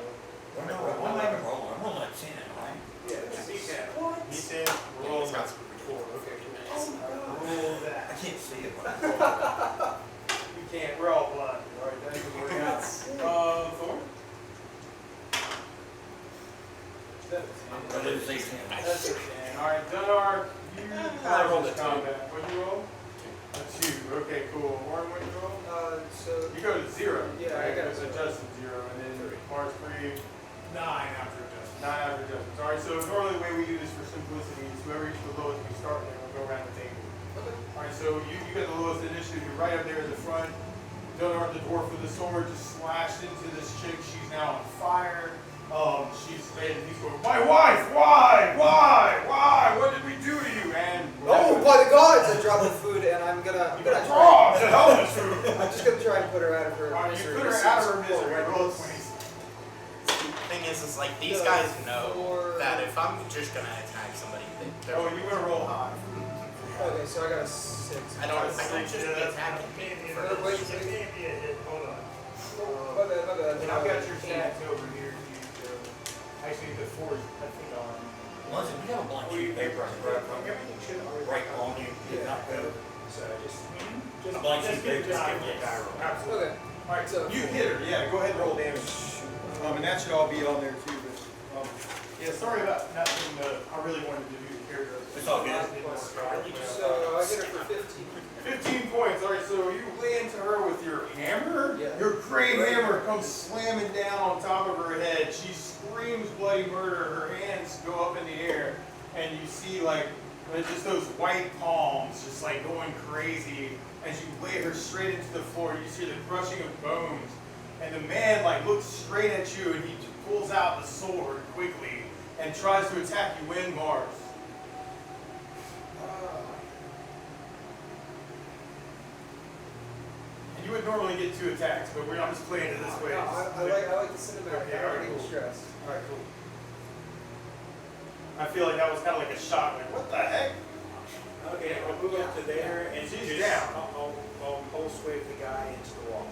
What am I even rolling? I'm rolling a 10, right? Yeah, it's a D10. D10. Yeah, Roll he's got that. some retort. Okay. Roll I that. can't see it. When I roll. You can't. We're all blind. All right, that doesn't work out. Thorn. I lose 18. That's a 10. All right, Dunnar, you I rolled a this 2. combat. What'd you roll? A 2. Okay, cool. Warren, what'd you roll? So, You go to 0. Yeah, right? I got It's a 0. adjusted 0, and then Mars 3, 9 after adjustment. 9 after adjustments. All right, so normally the way we do this for simplicity is whoever reaches the lowest, we start there. We'll go around the table. okay. All right, so you got the lowest initiative. You're right up there in the front. Dunnar, the dwarf with the sword, just slashed into this chick. She's now on fire. He's going, my wife, why? What did we do to you? And Oh, by the gods! I drop the food and I'm gonna try. draw the hell is food. I'm just gonna try and put her out of her All right, you misery. put her This out of is her misery. horrible. Roll a 20. Thing is like these No, guys know four. that if I'm just gonna attack somebody, they're Oh, you want to roll high. Okay, so I got a 6. I don't just be attacking for Wait, Hold on. My bad. And I've got your stats over here. Actually, the 4 is, I think, on. Munson, you got a blank sheet of paper I can grab from you. Everything should already. Right on you. Did not go. So just. A blank sheet of paper. Just Just give me a die roll. Absolutely. Okay. All right, So- you hit her. Yeah, go ahead and roll damage. And that should all be on there too. But yeah, sorry about not doing I really wanted to do the character. It's all good. So I hit her for 15. 15 points. All right, so you lay into her with your hammer. Yeah. Your great hammer comes slamming down on top of her head. She screams bloody murder. Her hands go up in the air, and you see like just those white palms just like going crazy as you lay her straight into the floor. You see the crushing of bones, and the man like looks straight at you, and he pulls out the sword quickly and tries to attack you in Mars. And you would normally get 2 attacks, but I'm just playing it this way. No, I like the cinematic. Okay, I alright, don't cool. get stressed. Alright, cool. I feel like that was kind of like a shock, like, what the heck? Okay, I'll move up to there and She's just, down. I'll pulse wave the guy into the wall.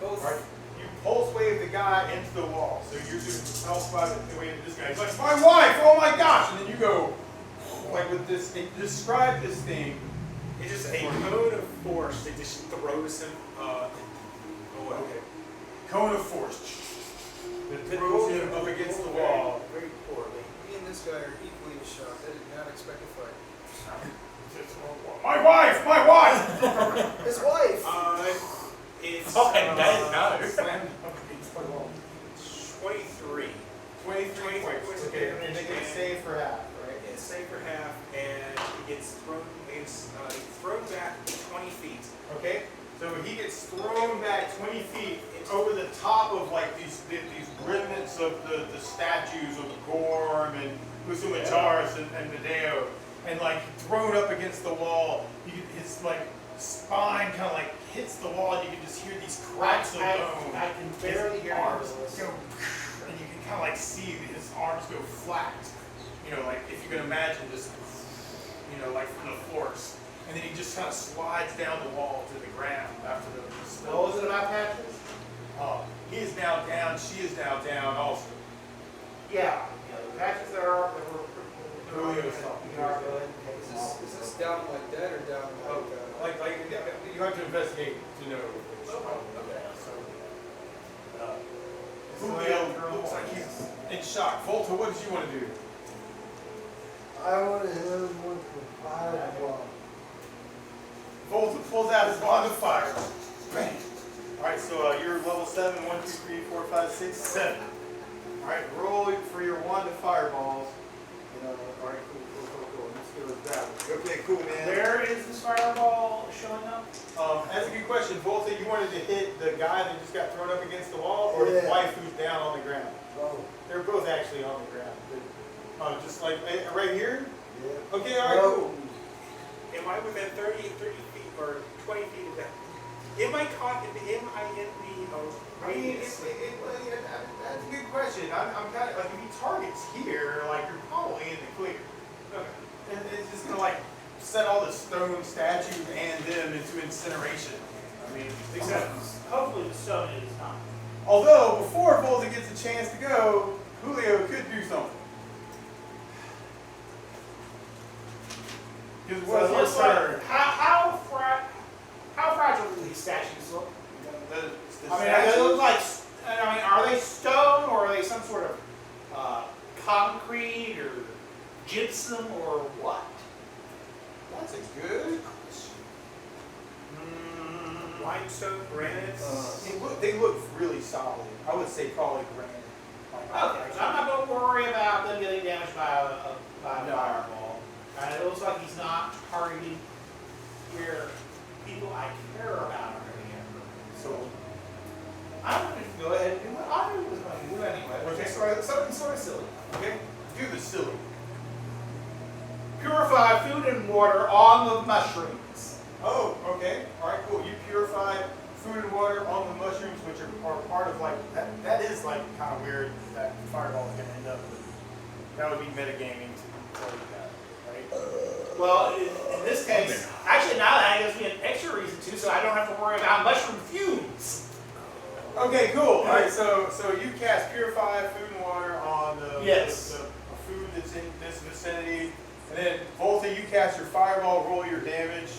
Both. Right. You pulse wave the guy into the wall. So you're doing pulse wave this guy. He's like, my wife, oh my gosh! And then you go, like with this, describe this thing. It's just a cone of force that just throws him away. Okay. Cone of force. That throws him up against the wall. Very poorly. Me and this guy are equally shocked. I did not expect a fight. My wife! My wife! His wife! It's Fucking dead, no. Slammed up against the wall. 23. 23 points. Okay, and they get saved for half, right? It's safe for half, and he gets thrown. It's thrown back 20 feet. Okay, so he gets thrown back 20 feet over the top of like these remnants of the statues of Gorm and Musumataris and Medeo, and like thrown up against the wall. His like spine kind of like hits the wall, and you can just hear these cracks of bone. I can barely hear arms this. go, and you can kind of like see his arms go flat. You know, like if you can imagine just, you know, like from the force. And then he just kind of slides down the wall to the ground after the spell. What was it about Patches? He is now down, she is now down also. Yeah, the patches that are up, that were Julio's talking. you are good. Is this down like dead or down like, Like you have to investigate to know. Okay, so Julio looks like he's in shock. Volta, what did you want to do? I want to hit him with the fireball. Volta pulls out his wand of fire. Bang! Alright, so you're level 7, 1, 2, 3, 4, 5, 6, 7. Alright, roll for your wand of fireballs. Alright, cool. Let's go with that one. Okay, cool, man. Where is this fireball showing up? That's a good question. Volta, you wanted to hit the guy that just got thrown up against the wall, or his Yeah. wife who's down on the ground? Oh, They're both actually on the ground. But, just like right here? yeah. Okay, alright, cool. Am I within 30 feet or 20 feet of that? Am I caught in the I mean, that's a good question. I'm kind of like, if he targets here, like you're probably in the clear. And it's just gonna like set all the stone statues and them into incineration. I mean, except Hopefully the stone is not. although before Volta gets a chance to go, Julio could do something. Because So what's it his looks like, turn? how fragile do these statues look? The I mean, they look like, are they stone or are they some sort of concrete or gypsum or what? That's a good question. limestone, granite? They look really solid. I would say probably granite. Okay, so I'm not going to worry about them getting damaged by a No. fireball. And it looks like he's not targeting where people I care about are going to get hurt. So, I'm going to go ahead and do what I was going to do anyway. Okay. Something sort of silly. okay, do the silly. Purify food and water on the mushrooms. Oh, okay. All right, cool. You purify food and water on the mushrooms, which are part of like that. That is like kind of weird that fireball is going to end up with. That would be metagaming to tell you that, right? Well, in this case, actually now that gives me an extra reason to, so I don't have to worry about mushroom fumes. Okay, cool. All right, so you cast purify food and water on the food that's in this vicinity, and then Volta, you cast your fireball. Roll your damage.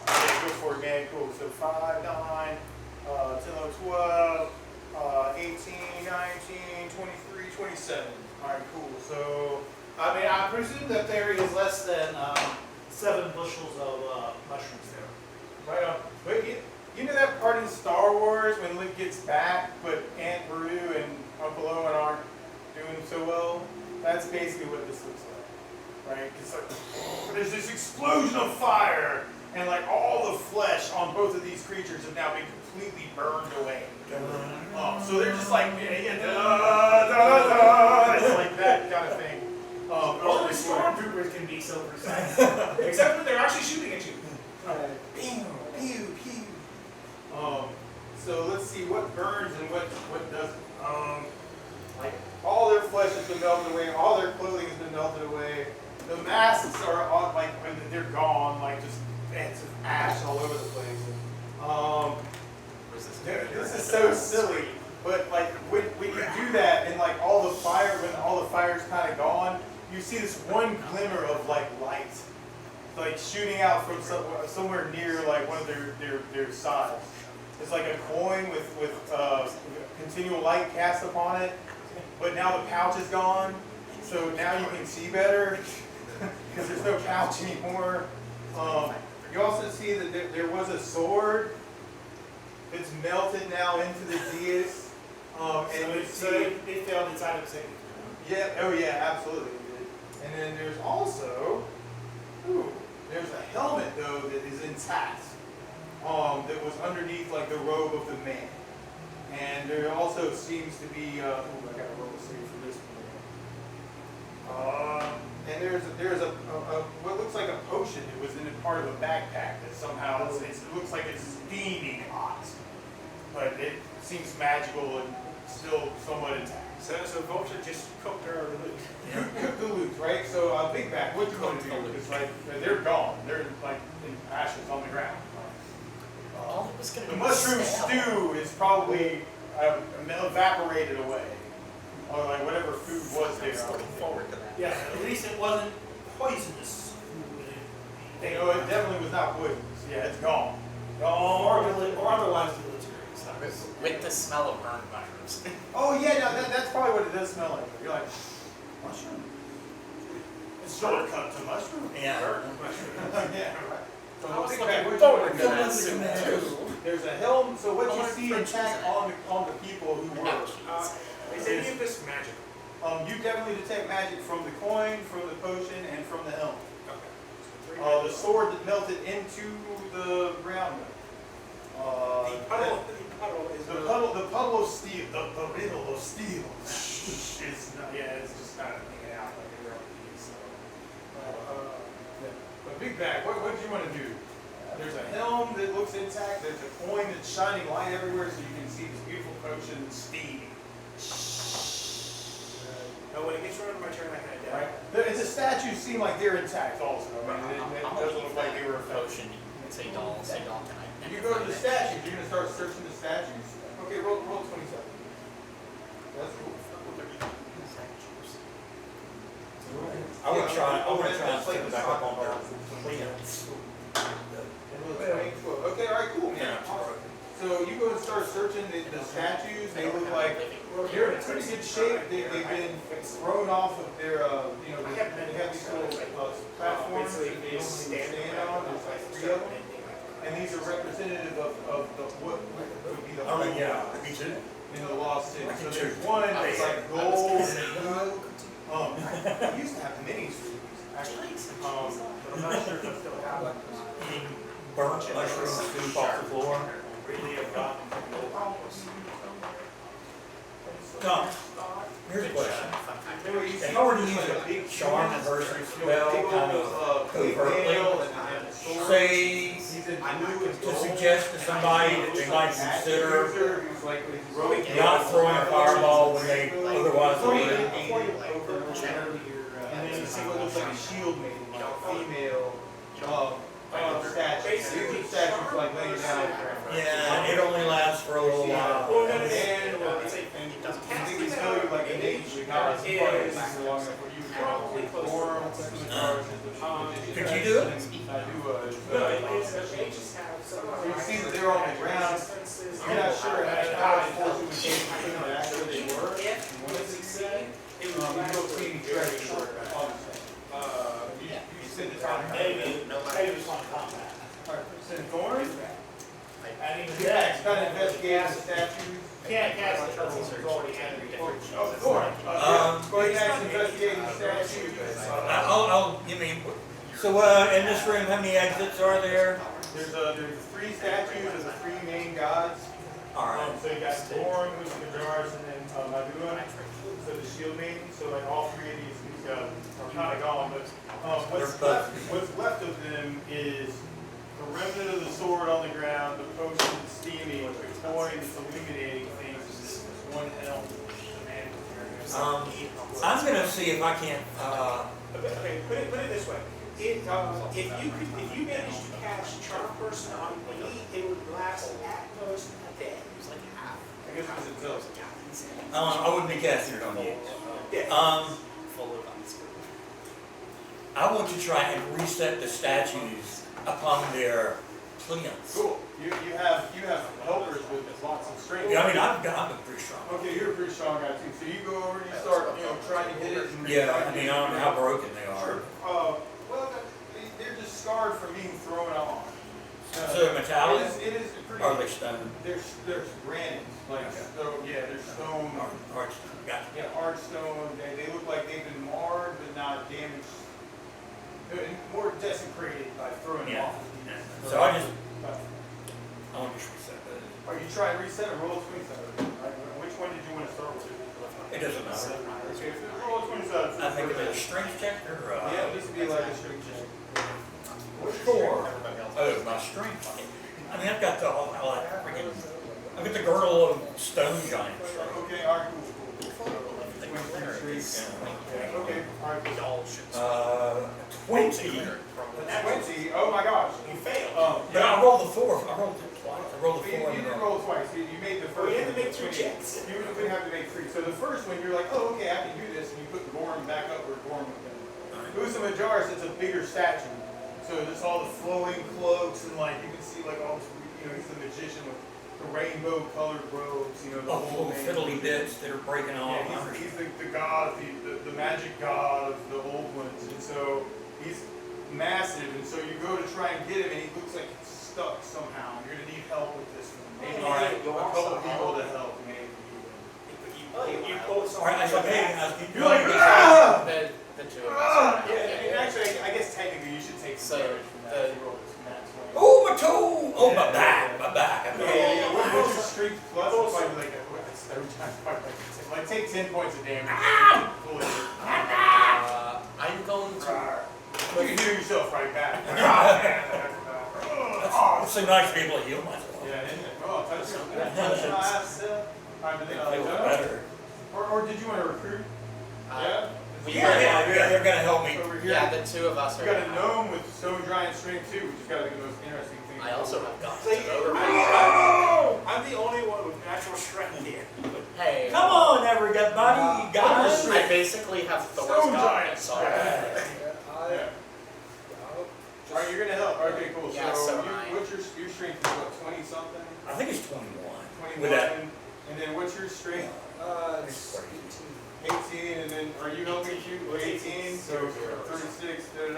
Okay, go for it, man. Cool. So 5, 9, 10, 11, 12, 18, 19, 23, 27. All right, cool. So I mean, I presume that there is less than 7 bushels of mushrooms there. right on. But you know that part in Star Wars when Luke gets back, but Aunt Beru and Uncle Owen aren't doing so well? That's basically what this looks like, right? It's like there's this explosion of fire, and like all the flesh on both of these creatures have now been completely burned away. So they're just like it's like that kind of thing. Only stormtroopers can be so precise. Except when they're actually shooting at you. Pew, pew, pew. So let's see what burns and what doesn't. Like all their flesh has been melted away, all their clothing has been melted away. The masks are on, like, when they're gone, like, just beds of ash all over the place. This is so silly, but like, when you do that and like when all the fire's kind of gone, you see this one glimmer of like light, like shooting out from somewhere near like one of their sides. It's like a coin with continual light cast upon it, but now the pouch is gone, so now you can see better because there's no pouch anymore. You also see that there was a sword. It's melted now into the dais. And you So see, they failed inside of Satan. yeah, oh yeah, absolutely. And then there's also, there's a helmet though that is intact. That was underneath like the robe of the man. And there also seems to be, I gotta roll a save for this one. And there's a what looks like a potion that was in a part of a backpack that somehow it looks like it's steaming hot, but it seems magical and still somewhat intact. So Vulture just cooked her loot. Cook the loot, right? So big bag, what you want to do? Because like they're gone, they're like in ashes on the ground. All it was going to The be mushroom stale. stew is probably evaporated away, or like whatever food was there. I was looking forward to that. Yeah, at least it wasn't poisonous. You know, it definitely was not poisonous. Yeah, it's gone. Or Gone. otherwise deleterious. With the smell of burned mushrooms. Oh yeah, no, that's probably what it does smell like. You're like, mushroom. It's shortcut to mushroom. Yeah. Yeah. So I was big looking bag, what you forward want to do? that soon too. There's a helm. So what I you want see French intact cheese. on the people who were. Is any of this magical? You definitely detect magic from the coin, from the potion, and from the helm. Okay. The sword that melted into the ground. The puddle is The puddle of steel, the riddle of steel is not, it's just kind of hanging out like a real piece. But big bag, what do you want to do? There's a helm that looks intact. There's a coin that's shining light everywhere, so you can see this beautiful potion steaming. No, when it gets around to my turn, I kind of die. Right? It's a statue seem like they're intact also. I mean, it doesn't look like they were affected. Potion. Say doll, can I? You go to the statues, you're gonna start searching the statues. Okay, roll 27. That's cool. I would try and stick it back up on there. Okay, all right, cool, man. Awesome. So you go and start searching the statues. They look like they're in pretty good shape. They've been thrown off of their, they have these little platforms that they stand on. There's like 3 of them. And these are representative of what would be the Oh, yeah, me too. in the lost city. I can So there's choose. one that's like gold and blue. We used to have minis for these, actually. But I'm not sure if I still have one. Eating burnt mushroom soup off the floor. Really have gotten Tom, here's a question. If If I were to use a charm adversity spell kind of covertly, say to suggest to somebody that they might consider not throwing a fireball when they otherwise would. And then you see what looks like a shield maiden, like a female statue. Basically, statues like laying down. Yeah, it only lasts for a little while. And you can tell you like a name of the gods. Long enough for you to probably form Could you do it? I do. You see that they're on the ground. You're not sure how fortunate we came to them or actually they were. You don't see any treasure on them. You spend the time. Maybe just want to combat. Alright, send Thorn. Yeah, it's kind of investigating the statues. Can't cast it unless it's already Oh, Thorn. Go ahead and investigate the statues. Give me, so, in this room, how many exits are there? There's 3 statues of the 3 main gods. Alright. So you got Thorn, who's the Jars, and then Madua, so the shield maiden. So like all 3 of these guys are kind of gone, but what's left of them is the remnant of the sword on the ground, the potion steaming, the coin that's illuminating things, and this one helm. I'm gonna see if I can't, Okay, put it this way. If you managed to catch Charm Person on me, it would last at most a day. It was like half. I guess it's itself. I wouldn't be casting it on you. Yeah. Full of unscrewed. I want to try and reset the statues upon their plinths. Cool. You have helpers with lots of strength. Yeah, I mean, I'm pretty strong. Okay, you're a pretty strong guy too. So you go over and you start, trying to hit it. And Yeah, trying I to mean, get I don't know how it. broken they are. Sure. Well, they're just scarred from being thrown on. So they're metallic? It is pretty. Or are they stone? There's granite, like Okay. so. Yeah, there's stone. Hard stone, gotcha. Yeah, hard stone. They look like they've been marred but not damaged. More desecrated by throwing them Yeah. off. Yeah. So I want to just reset those. Are you trying to reset or roll a 27? Right? Which one did you want to start with? It doesn't matter. Okay, so roll a 27. I think it's a strength check or, Yeah, it needs to be like a strength check. What's score? Oh, my strength. I mean, I've got the whole, freaking, I've got the girdle of stone giants. Okay, alright, cool. Yeah. Okay, alright, cool. Y'all should. 20. 20, oh my gosh. You failed. But I rolled the 4. I rolled it twice. I rolled the You 4 and didn't then roll twice, you made the Well, first you have to one. make 3 checks. You would have to make 3. So the first one, you're like, oh, okay, I can do this, and you put Gorm back up where Gorm would have been. Usa Majaris, it's a bigger statue. So there's all the flowing cloaks, and like, you can see like all this, he's the magician with the rainbow colored robes, the all the whole little thing. fiddly bits that are breaking off. Yeah, he's the god, the magic god of the old ones, and so he's massive, and so you go to try and get him, and he looks like he's stuck somehow. You're gonna need help with this one. Maybe All right. a couple people to help, maybe. You pulled All right, I was like, hey, I was You're like, ah! The two of us. Ah! Yeah, and actually, I guess technically you should take some So, damage from that. Roll this max one. oh, my toe! Oh, my back. Yeah. What's your strength plus? It's probably like every time, probably like take 10 points of damage. Fully. I'm going to. You can hear yourself right back. It's so nice to be able to heal myself. Yeah, isn't it? Oh, touch myself. Alright, but then They feel better. or did you want to recruit? Yeah? They're gonna help me. Over here. Yeah, the two of us You are. got a gnome with stone giant strength too, which has got to be the most interesting thing. I also have guns. I'm the only one with natural strength here. Hey. Come on, everybody, guys. I basically have Thor's Stone gun. giants. So Yeah. Alright, you're gonna help. Okay, cool. Yeah, so so you, I- what's your strength? Is what, 20 something? I think it's 21. 21. With that. And then what's your strength? It's 18. 18, and then are you helping you? 18, so 36. Do you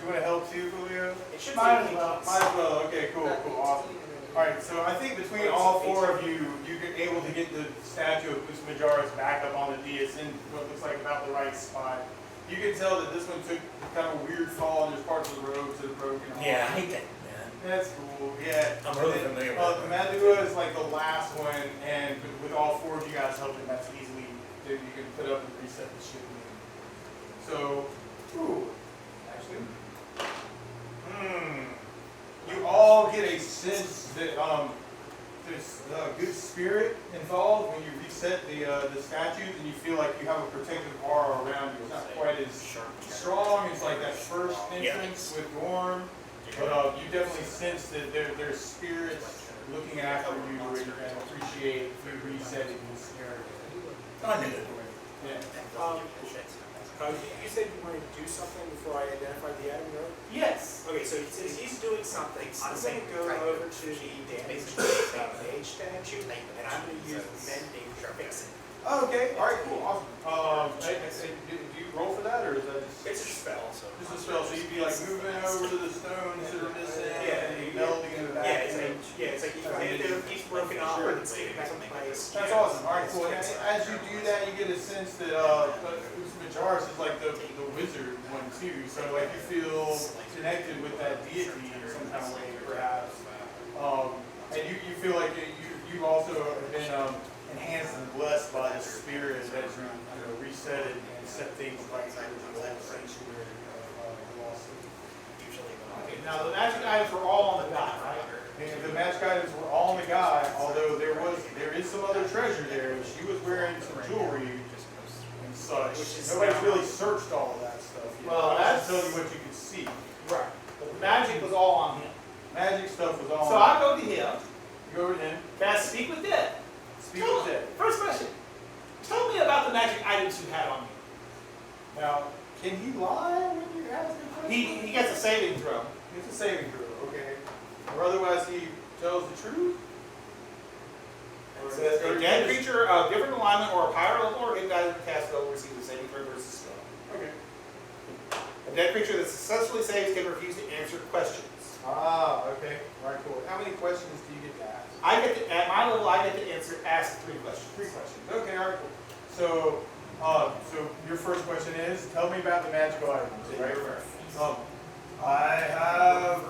want to help too, Julio? It should Might be as well. Might as well. Okay, cool, awesome. Alright, so I think between all 4 of you, you're able to get the statue of Usa Majaris back up on the dais in what looks like about the right spot. You can tell that this one took kind of a weird fall, and there's parts of the robes that are broken off. Yeah, I hate that, man. That's cool, yeah. I'm really And then, familiar with the Madua is like the last one, and with all 4 of you guys helping, that's easily, that you can put up and reset the ship. So, ooh, actually, you all get a sense that there's a good spirit involved when you reset the statues, and you feel like you have a protective aura around you. It's not quite as strong as like that first entrance with Gorm, but you definitely sense that there's spirits looking after you and appreciate you resetting this area. I knew it. Yeah. You said you wanted to do something before I identified the item, right? Yes. Okay, so since he's doing something, I'm going to go over to the damaged mage statue, and I'm going to use mending to fix it. Oh, okay. All right. Cool. Awesome. Do you roll for that, or is that just? It's a spell, so. Just a spell. So you'd be like moving over to the stones that are missing, and melding in the back. It's like if they're piece broken off, I can stick it back in place. That's awesome. All right, cool. And as you do that, you get a sense that Usa Majaris is like the wizard one too. So like you feel connected with that deity in some kind of way, perhaps. And you feel like you also have been enhanced and blessed by the spirit as you reset it and set things right for the whole sanctuary of the lost city. Okay, now the magic items were all on the guy, right? The magic items were all on the guy, although there is some other treasure there. She was wearing some jewelry and such. Nobody's really searched all of that stuff. stuff yet. Well, I that's- just tell you what you can see. Right. But the magic was all on him. Magic stuff was on. So I go to him. You go over to him. Can I speak with Dead? Speak with Dead. First question. Tell me about the magic items you had on you. Now, can he lie when you ask him questions? He gets a saving throw. It's a saving throw, okay. Or otherwise he tells the truth? Or It says, or a he dead just- creature of different alignment or a higher level or guided cast spell will receive the saving throw versus spell. Okay. A dead creature that successfully saves can refuse to answer questions. Ah, okay. All right, cool. How many questions do you get to ask? At my level, I get to ask 3 questions. 3 questions. Okay, all right, cool. So, so your first question is, tell me about the magical items, right? I have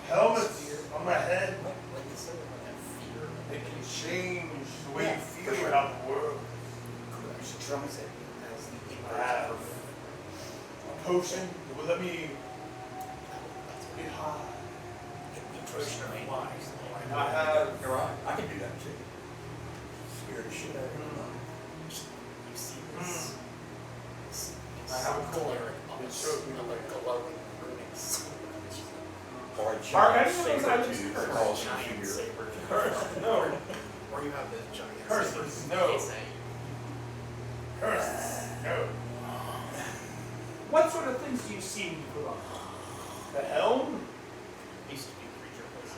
helmets on my head. They can change the way you feel about the world. I have a potion that will let me get high. And I have You're right. I can do that too. Scared the shit out of him. I have a coin that shows me the way. Or a Mark, giant I didn't know those saber items tooth were across the Giant ear. saber. No. Or you have the giant Curses, saber. no. Case A. Curses, no. What sort of things do you see when you put on? The helm? Used to be creature places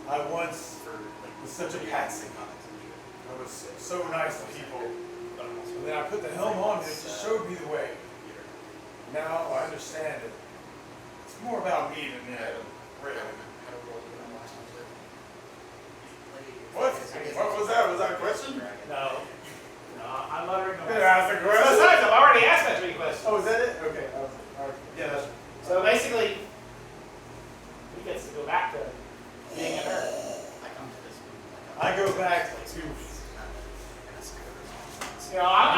I once for like was such a patsy. I was so nice to people. but I'm also And then I put the helm on and it just showed me the way. Now I understand it. It's more about me than that. What? What was that? Was that a question? No. No, I'm uttering no. Did I ask a question? Besides, I've already asked that 3 questions. Oh, is that it? Okay. All right. Yeah, that's. So basically, he gets to go back to being a nerd. I go back to. You know, I'm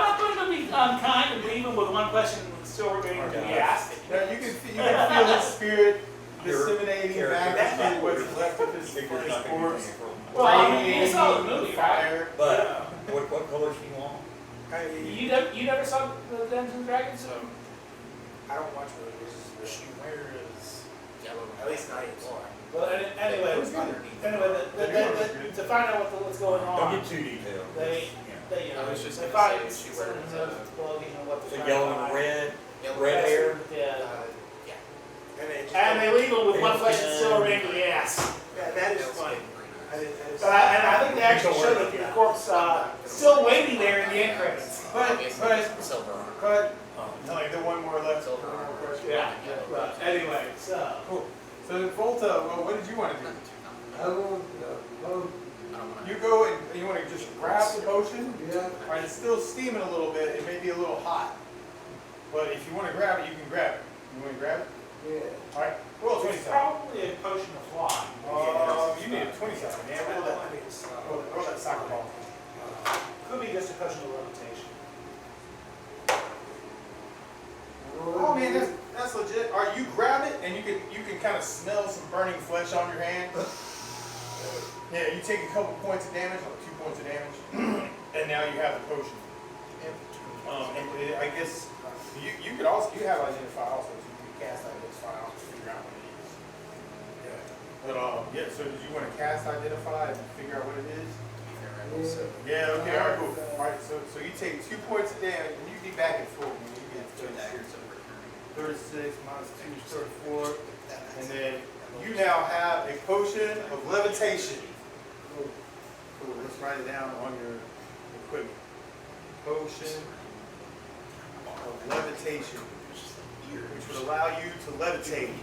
not going to be unkind and leave him with 1 question still remaining to be asked. Now you can feel his spirit disseminating back into what's left of his corpse. Well, I mean, you saw the movie, right? Fire. But what colors do you want? You never saw the Dungeons and Dragons? I don't watch movies. The shoe wear is Yellow. at least not anymore. Well, anyway, to find out what's going Don't on, get too detailed. they I was just they gonna find say she some wears, of the clothing and what So they're yellow trying and to red, Yellow red hair. Yeah. And And they leave them with 1 question still remaining to be asked. Yeah, that is funny. I I think they actually showed the corpse still waiting there in the end credits. Silver. But like the one more left. Silver. One more question. Yeah, but anyway, so. Cool. So Volta, well, what did you want to do? I want You go and you want to just grab the potion. yeah, All right, it's still steaming a little bit. It may be a little hot, but if you want to grab it, you can grab it. You want to grab it? yeah. All right. Roll 20 It's seconds. probably a potion of flying. You need a 20 seconds. Yeah, roll that. Roll that soccer ball. Could be just a potion of levitation. Oh man, that's legit. All right, you grab it and you can kind of smell some burning flesh on your hand. Yeah, you take a couple points of damage, like 2 points of damage, and now you have the potion. And I guess you could also have identify also, so you can cast identify to figure out what it is. Yeah. But yeah. So did you want to cast identify and figure out what it is? Yeah. Okay. All right. Cool. All right. So you take 2 points of damage, and you be back and forth. Man. You get 36 minus 2 is 34, and then you now have a potion of levitation. Cool. Let's write it down on your equipment. Potion of levitation, which would allow you to levitate.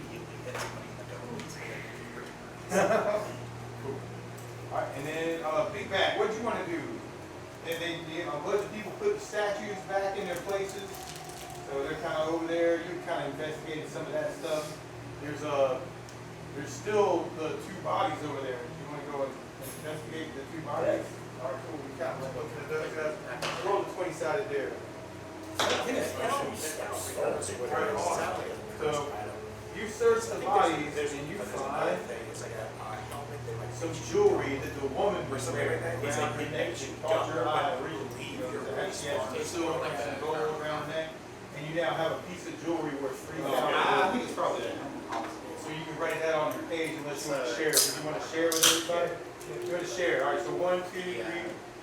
Cool. All right, and then Big Bang, what do you want to do? And then a bunch of people put the statues back in their places, so they're kind of over there. You kind of investigated some of that stuff. There's still the 2 bodies over there. You want to go and investigate the 2 bodies? All right, cool. We kind of look at those guys. Roll the 20-sided there. So you search the bodies and you find. So some jewelry that the woman was something wearing like that. It's around like her neck. She caught your eye originally. She had some silver and some gold around her neck, and you now have a piece of jewelry worth $3,000. I think it's probably that. So you can write that on your page unless you want to share. Would you want to share with everybody? You want to share. All right, so 1, 2, 3,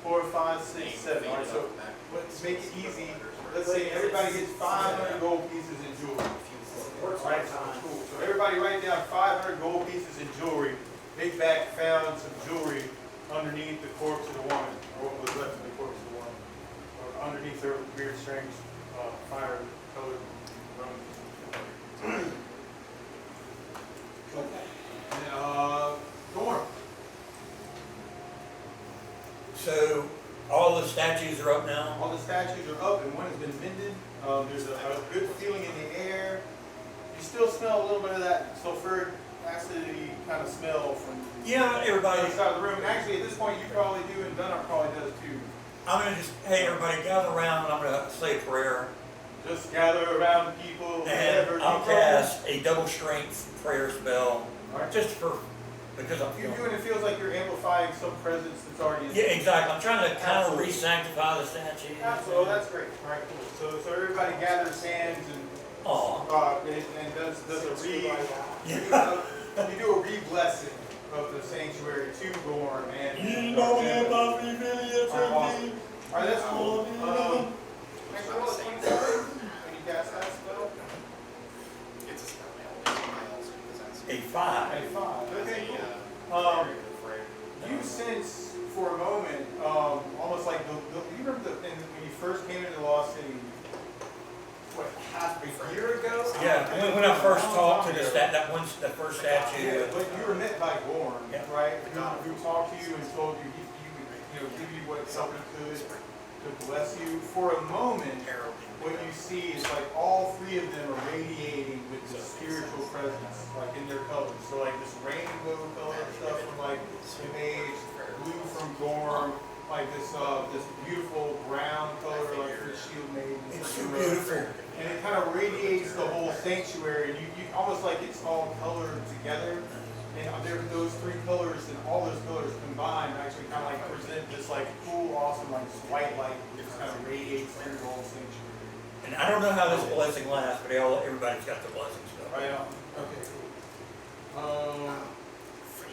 4, 5, 6, 7. All right, so let's make it easy. Let's say everybody gets 500 gold pieces in jewelry. All right, cool. So everybody write down 500 gold pieces in jewelry. Big Back found some jewelry underneath the corpse of the woman, or what was left of the corpse of the woman, or underneath her weird, strange, fire-colored robe. Norm. So all the statues are up now? All the statues are up and one has been mended. There's a good feeling in the air. You still smell a little bit of that sulfuric acidity kind of smell from Yeah, everybody. the other side of the room. And actually, at this point, you probably do, and Dunnar probably does too. I'm going to just, hey, everybody, gather around. I'm going to say a prayer. Just gather around people, whatever. And I'll cast a double strength prayer spell. All right. Just for, because I'm You're doing it feels like you're amplifying some presence that's already in. Yeah, exactly. I'm trying to kind of Absolutely. re-sanctify the statue. Absolutely, that's great. All right, cool. So everybody gathers hands and Aw. and does a Yeah. you do a re-blessing of the sanctuary to Gorm and. Awesome. All right, that's cool. Next roll is 27. When you cast that spell. It's a spell also possessed. A 5. A 5. Okay, As cool. a, You sense for a moment, almost like you remember when you first came into Lost City, what, half a year ago? Yeah, when I first talked to that first statue. Yeah, but you were met by Gorm, Yeah. right? Who talked to you and told you he would give you what help he could to bless you. For a moment, what you see is like all three of them are radiating with the spiritual presence, like in their colors. So like this rainbow color stuff from like the mage, blue from Gorm, like this beautiful brown color like her shield made. It's so beautiful. And it kind of radiates the whole sanctuary, and you almost like it's all colored together. And there, those three colors and all those colors combined actually kind of like present this like cool, awesome, like this white light that just kind of radiates through the whole sanctuary. And I don't know how this blessing lasts, but everybody's got the blessing stuff. Right on. Okay, cool.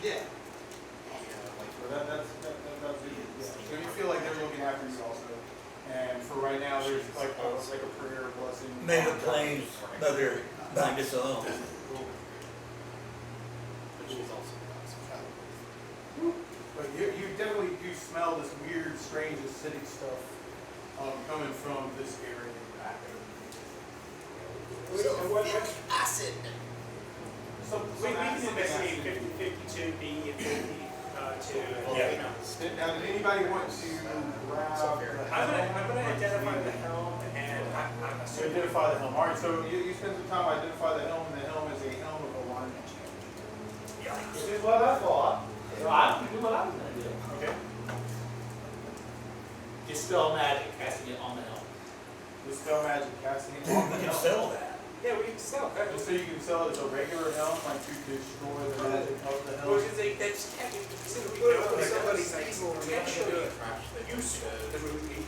Yeah. So that's it. Yeah. So you feel like they're looking after you also. And for right now, there's like a prayer blessing. May the plains, mother, bind us all. But you definitely do smell this weird, strange, acidic stuff coming from this area in the back of it. acid. We can investigate 52B and 52. Yeah. Now, did anybody want to grab the I'm helm? gonna identify the helm, and I'm So assuming. identify the helm. All right, so you spend some time identify the helm, and the helm is a helm of alignment. This is what I thought. So I can do what I'm gonna do. Okay. Dispel magic, casting it on the helm. Dispel magic, casting it Dude, on we the can helm. sell that. Yeah, we can sell that. Just so you can sell it as a regular helm, like to destroy the magic of the Well, helm. because that's technically, so we Put it know on that somebody's that's table and potentially You useful. The movie,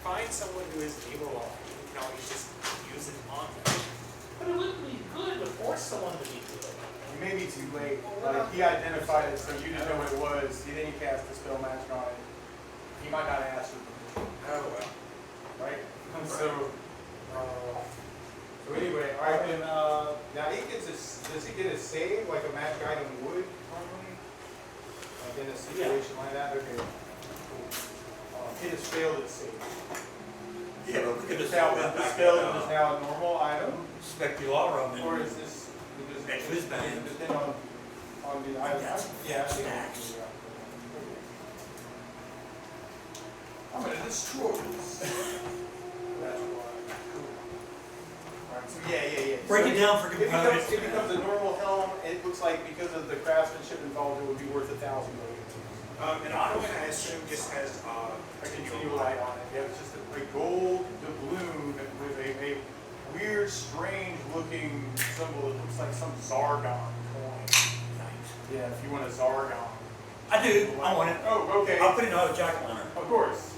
find someone who is able to, you can always just use it on them. But it wouldn't be good to force someone to be good. You may be too late. Like, he identified it, so you didn't know what it was. He didn't cast Dispel magic on it. He might not ask you, Oh, well. right? So anyway, all right, then, now he gets does he get a save like a magic item would normally? Like in a situation like that? Okay, cool. He has failed its save. Yeah, but we could This just now, sell that this back spell at, is now a normal item, Specularum. or is this, Next whiz bang. depend on the item? That's Yeah, I think snacks. yeah. I'm gonna destroy this. That's why. Cool. Alright, so yeah. Break So it down for it components. becomes a normal helm. It looks like because of the craftsmanship involved, it would be worth 1,000 million. And I'm gonna assume just as, A continual light on it. Yeah, it's just a gold doubloon with a weird, strange looking symbol. It looks like some Zargon coin. Nice. Yeah, if you want a Zargon. I do, I want it. Oh, okay. I'll put it on a jack-o'-lantern. Of course.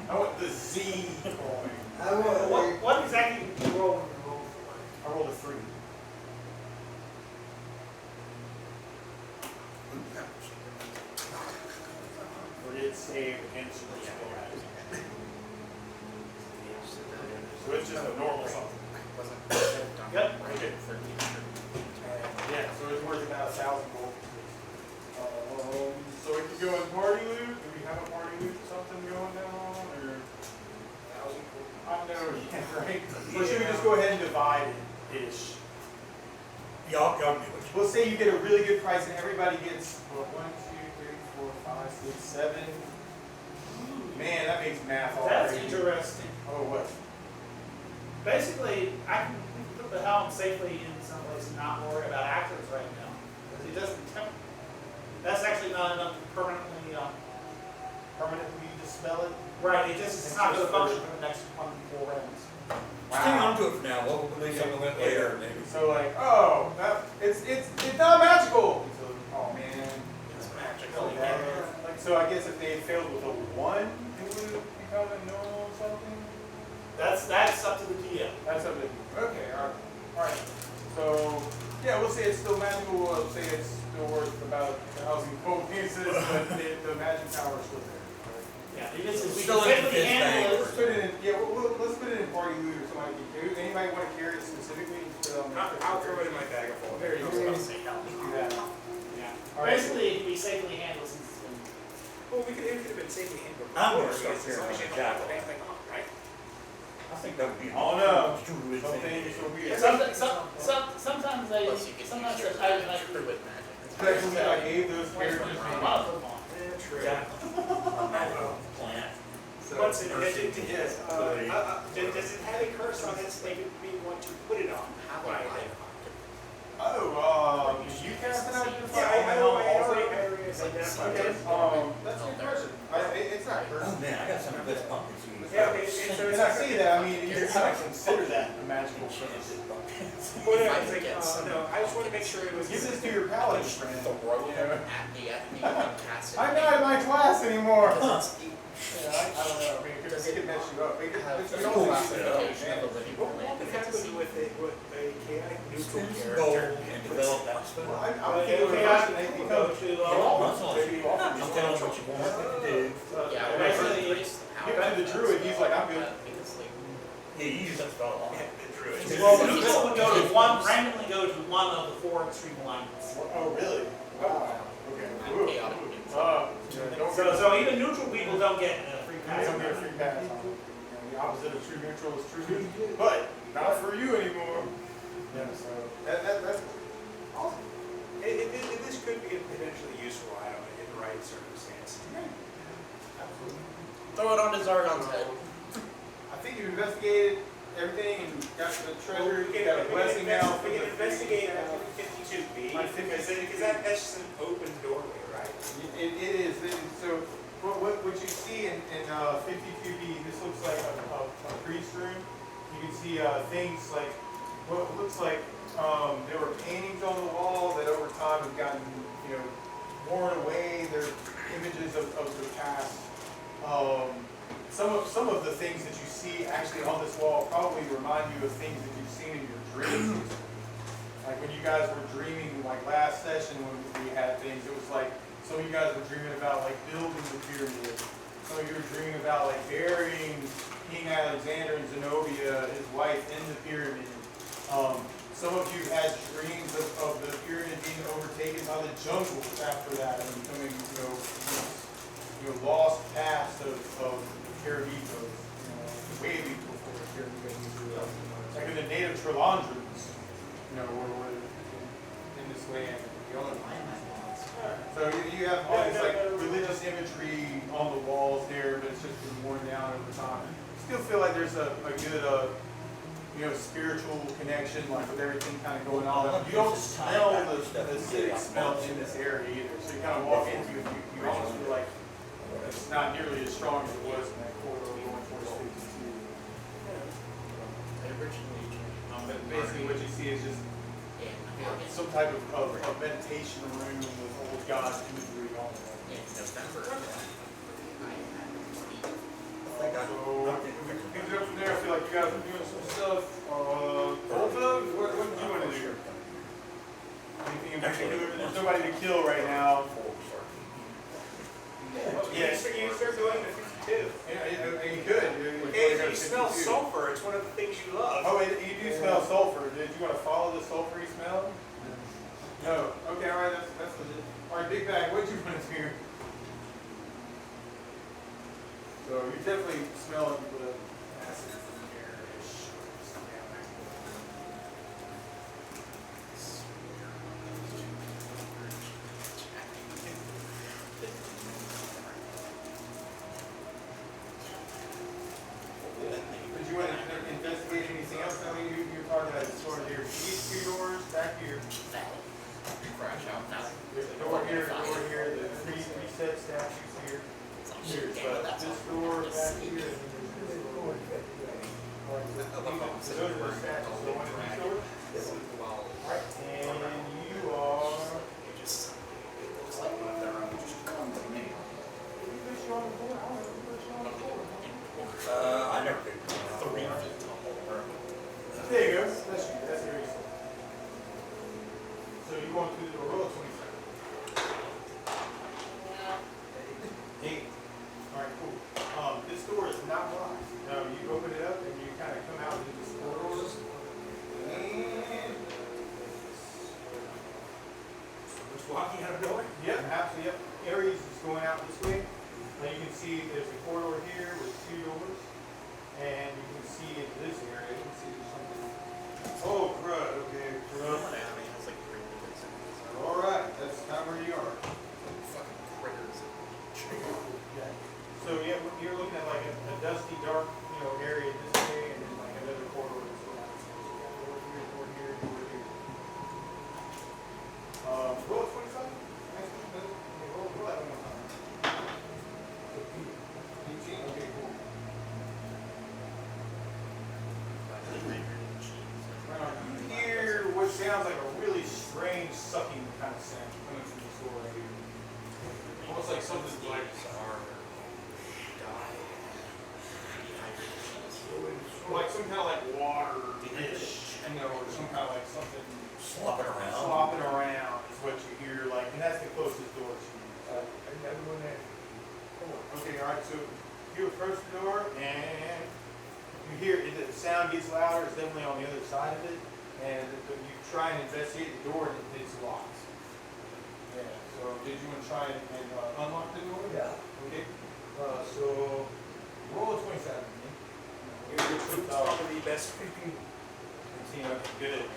I want the Z coin. I want What exactly did you roll when you rolled for I rolled a 3. Or did save against your spell magic. So it's just a normal something. Yep. Okay. Yeah, so it's worth about 1,000 gold. So we can go in party loot. Do we have a party loot or something going down? Or I know, yeah, right? Or should we just go ahead and divide it ish? Y'all do it. Let's say you get a really good price and everybody gets 1, 2, 3, 4, 5, 6, 7. Man, that makes math all That's crazy. interesting. Oh, what? Basically, I can put the helm safely in some place and not worry about actors right now. Because it doesn't tempt. That's actually not enough to permanently dispel it? right, it's not going to function for the next 4 rounds. Hang on to it for now, we'll release something with later, maybe. So like, oh, it's not magical. So, oh man. It's magical. Like, so I guess if they failed with a 1, it would become a normal something? That's up to the DM. That's something. Okay, alright. So, yeah, we'll say it's still magical. We'll say it's still worth about 1,000 gold pieces, but the magic power is still there. Yeah, it is. We Still can in safely his handle bank. Let's put it in, yeah, let's put it in party loot or something. Anybody want to carry it specifically? I'll throw it in my bag of holding. There you I go. was about to say hell. Do that. Yeah. All right. Basically, it can be safely handled since it's been. Well, it could have been safely handled I'm before, gonna start because as long as you carrying don't my put anything on, right? I think that would be. Oh, no. Druid Some thing. things are weird. Sometimes they. Plus you can Sometimes use I your like druid magic. Especially I gave those characters a names. lot of them on. Yeah, true. Plant. What's it, Mercy. does it have a curse on it, so they could be one to put it on? How Right. Oh, you cast it out your Yeah, I already said that. Okay, that's a good question. It's not Oh personal. man, I got some of the best pumpkin seeds. Yeah, okay, so And I see that, I mean, you're kind of consider that a magical chance. Well, no, If I it's could like, get some- no, I just want to make sure it was. Give this to your paladin friend. Throw You them know? at the enemy and cast it. I'm not in my class anymore. Because it's Yeah, I don't know, I mean, it could mess you up. It could, have it's the all classification of a living What land would fantasy. happen with a chaotic neutral Spend some character? gold and develop that spell. I'm Okay, thinking okay, reverse I it, they can become go to, Muscle. maybe off of I'm telling you what you want me to do. Yeah, So when I basically, raise the power. Give it to the druid, he's like, I'm good. Because, like, Yeah, you use that spell a lot. well, neutral would go to randomly go to one of the 4 extreme alignments. Oh, really? Wow. Okay. I'm chaotic neutral. So even neutral people don't get a free I pass. don't get a free pass on it. The opposite of true neutral is true neutral, but not for you anymore. Yeah, so that's awesome. This could be a potentially useful item in the right circumstance. Absolutely. Throw it on Zargon's head. I think you investigated everything and got the treasure. You got a blessing now. We can investigate 52B, My because that's just an open doorway, right? It is. So what you see in 52B, this looks like a priest room. You can see things like what looks like there were paintings on the wall that over time have gotten worn away. They're images of the past. Some of the things that you see actually on this wall probably remind you of things that you've seen in your dreams. Like when you guys were dreaming, like last session when we had things, it was like some of you guys were dreaming about like building the pyramid. Some of you were dreaming about like burying King Alexander and Zenobia, his wife, in the pyramid. Some of you had dreams of the pyramid being overtaken by the jungle after that and becoming, lost past of the Carabicos, way before the Carabicos. Like in the native Trelandrons, were in this land. So you have all these like religious imagery on the walls there, but it's just been worn down over time. Still feel like there's a good spiritual connection, like with everything kind of going on. You don't smell the city smell in this area either. So you kind of walk into it, you almost feel like it's not nearly as strong as it was in that corridor going towards 52. But basically what you see is just some type of meditation room with old gods 2 and 3 on there. In November, So, things up from there. I feel like you guys are doing some stuff. Volta, what do you want to do? Anything in particular? There's nobody to kill right now. You start going to 52. Yeah, you could. Hey, if you smell sulfur, it's one of the things you love. Oh, you do smell sulfur. Did you want to follow the sulfury smell? No. Okay, all right, that's legit. All right, Big Bag, what did you want to do? So you're definitely smelling the acid from here-ish. Did you want to investigate anything else? I mean, you're talking about sort of here. These 2 doors back here. crash out now. There's a door here, the 3 set statues here. Here's this door back here, and then there's this door. So those are the statues going in these doors. Alright, and you are. It just looks like one of their own. Just come to me. I never did. 3 feet tall. There you go. That's you. That's your reason. So you're going through the door. Roll a 27. 8. Alright, cool. This door is not locked. You open it up and you kind of come out into this corridor. And Just walking out a door? yep, absolutely. Yep. Aries is going out this way. Now you can see there's a corridor here with 2 doors. And you can see into this area. You can see there's something. Oh, crud. Okay, crud. Alright, that's not where you are. Fucking critters. Yeah. So yeah, you're looking at like a dusty, dark, area this way, and then like another corridor this way. Door here, door here. Roll a 25. Nice. Roll that one more time. 18. Okay, cool. You hear what sounds like a really strange sucking kind of sound coming from this door right here. Almost like something's like some kind of like water-ish, or some kind of like something Slopping around. slopping around is what you hear, like, and that's the closest door to you. Everyone there. Okay, all right, so you approach the door and you hear the sound gets louder. It's definitely on the other side of it, and you try and investigate the door and it's locked. Yeah. So did you want to try and unlock the door? Yeah. Okay. So roll a 27. It's probably the best. See, good.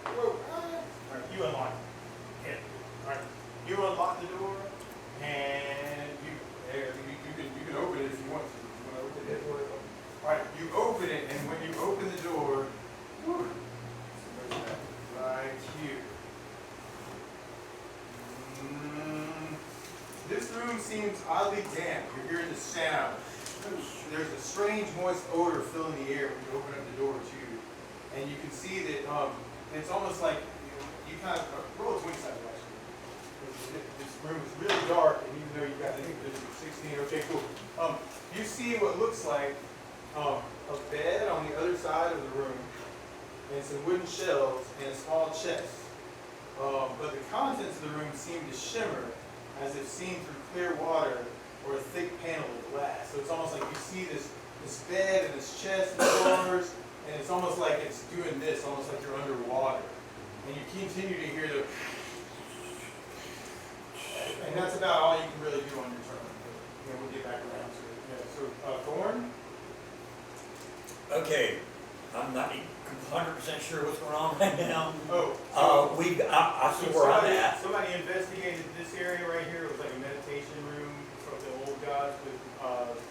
Whoa. Alright, you unlock it. Yeah. Alright. You unlock the door and you can open it if you want to. You want to open it? Alright, you open it, and when you open the door, right here. This room seems oddly damp. You're hearing the sound. There's a strange moist odor filling the air when you open up the door too. And you can see that it's almost like you kind of roll a 27 actually. This room is really dark, and even though you got, I think there's 16, okay, cool. You see what looks like a bed on the other side of the room, and some wooden shelves, and a small chest. But the contents of the room seem to shimmer as if seen through clear water or a thick panel of glass. So it's almost like you see this bed and this chest and doors, and it's almost like it's doing this, almost like you're underwater. And you continue to hear the, and that's about all you can really do on your turn. We'll get back around to it. Yeah, so Thorn? Okay, I'm not 100% sure what's going on right now. Oh. I see where I'm at. Somebody investigated this area right here. It was like a meditation room from the old gods with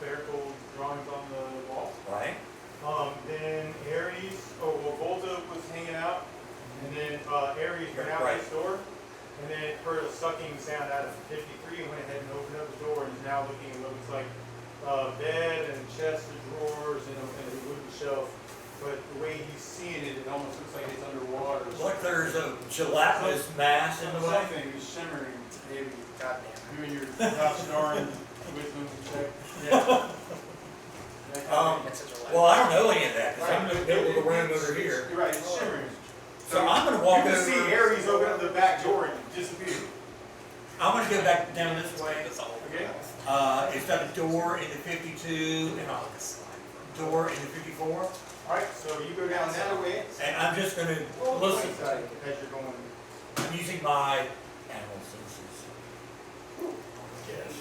clerical drawings on the wall. Right. Then Ares, Volta was hanging out, and then Ares went out this door, and then heard a sucking sound out of 53 and went ahead and opened up the door and is now looking at what looks like bed and chest of drawers and a wooden shelf but the way he's seeing it, it almost looks like it's underwater. Like there's a gelatinous mass in the way. Something is shimmering, maybe. Goddamn. You and your gosh darn wisdom check. It's such a Well, I don't know any of that, because I'm in the middle of the room over here. You're right, it's shimmering. So I'm gonna walk You over. can see Aries open up the back door and disappear. I'm gonna go back down this way. Okay? It's got a door into 52 and a door into 54. Alright, so you go down that way. And I'm just gonna listen. As you're going. I'm using my animal senses. Yes.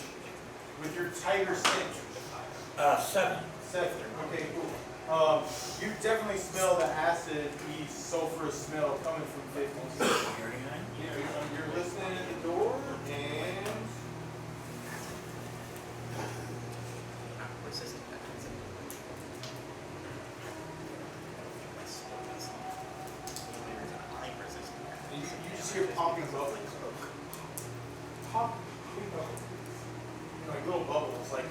With your tiger sense. 7. 7. Okay, cool. You definitely smell the acid, sulfurous smell coming from 50. You're listening at the door, and Resistant mechanism. I'm resistant. you just hear popping bubbles. Pop, bubbles. Like little bubbles, like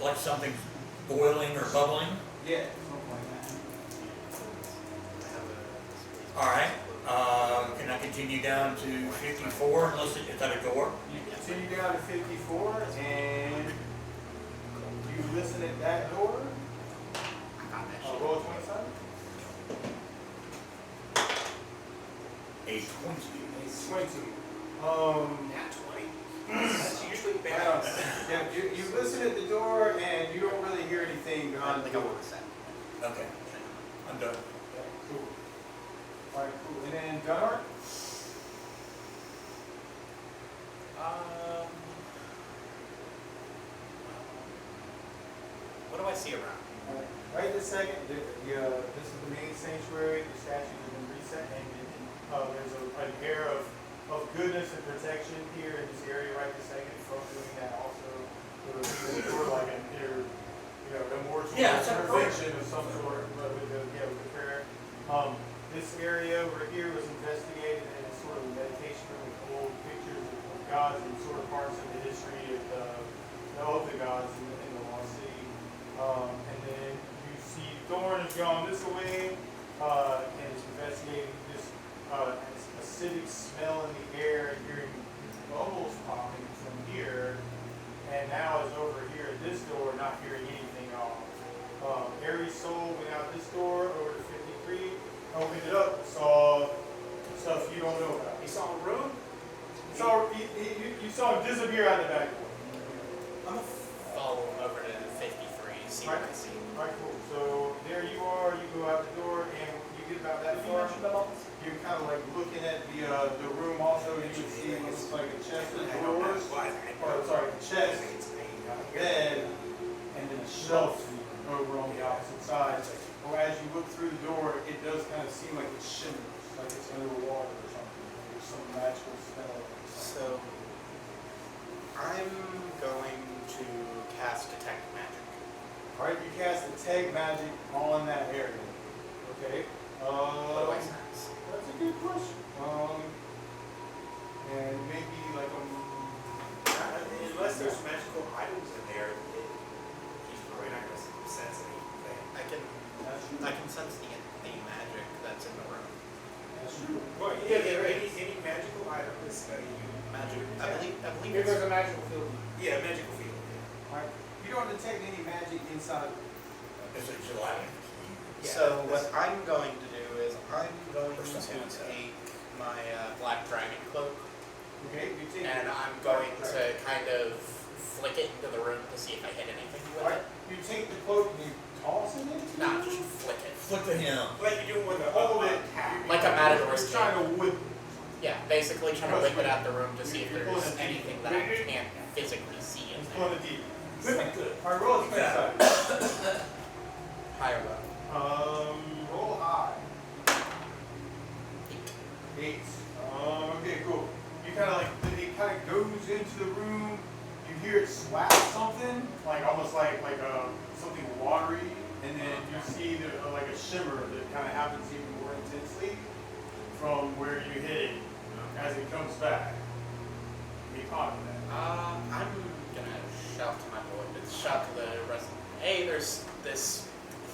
Like something's boiling or bubbling. yeah, something like that. Alright. Can I continue down to 54 and listen? Is that a door? You continue down to 54, and you listen at that door. Roll a 27. A 20. A 20. Nat 20. That's usually bad. Yeah, you listen at the door and you don't really hear anything behind the door. Okay. I'm done. Yeah, cool. Alright, cool. And then Gunnar? What do I see around? Right this second, this is the main sanctuary. The statues have been reset, and there's an air of goodness and protection here in this area right this second. From doing that also, sort of like an inner, immortal intervention of some sort, but with the prayer. This area over here was investigated in a sort of meditation room with old pictures of gods and sort of parts of the history of the gods in the Lost City. And then you see Thorn has gone this way and is investigating this acidic smell in the air and hearing bubbles popping from here. And now is over here at this door, not hearing anything at all. Aries Soul went out this door over to 53, opened it up, saw stuff you don't know about. You saw a room? You saw him disappear out the back door. I'm gonna follow him over to 53, see what I see. Alright, cool. So there you are, you go out the door, and you get about that far. You're kind of like looking at the room also, you can see it looks like a chest of drawers, chest, bed, and then a shelf over on the opposite side. Or as you look through the door, it does kind of seem like it shimmers, like it's underwater or something. There's some magical spell. So, I'm going to cast Detect Magic. Alright, you cast Detect Magic on that area. Okay. What do I sense? That's a good question. And maybe like Unless there's magical items in there, he's probably not going to sense anything. I can sense the magic that's in the room. that's true. Well, yeah, there any magical item that's Magic. I believe If there's a magical field. Yeah, magical field. Yeah. Alright. You don't detect any magic inside. It's a gelatin. So what I'm going to do is I'm going to take my black dragon cloak Okay, you take and I'm going to kind of flick it into the room to see if I hit anything with Alright, it. you take the cloak and you toss it into the Nah, room? just flick it. Flip to him. Like you do with a Hold it. Like a matador's You're trying to whip. Yeah, basically trying to whip it out the room to see if You're there's pulling it anything that I can't physically see in It's there. pulling it deep. Alright, roll a spin side. High or low? Roll high. 8. Okay, cool. You kind of like, it kind of goes into the room. You hear it slap something, like almost like something watery, and then you see like a shimmer that kind of happens even more intensely from where you hit it as it comes back. Be confident. I'm gonna shout to my boy, shout to the rest of them. Hey, there's this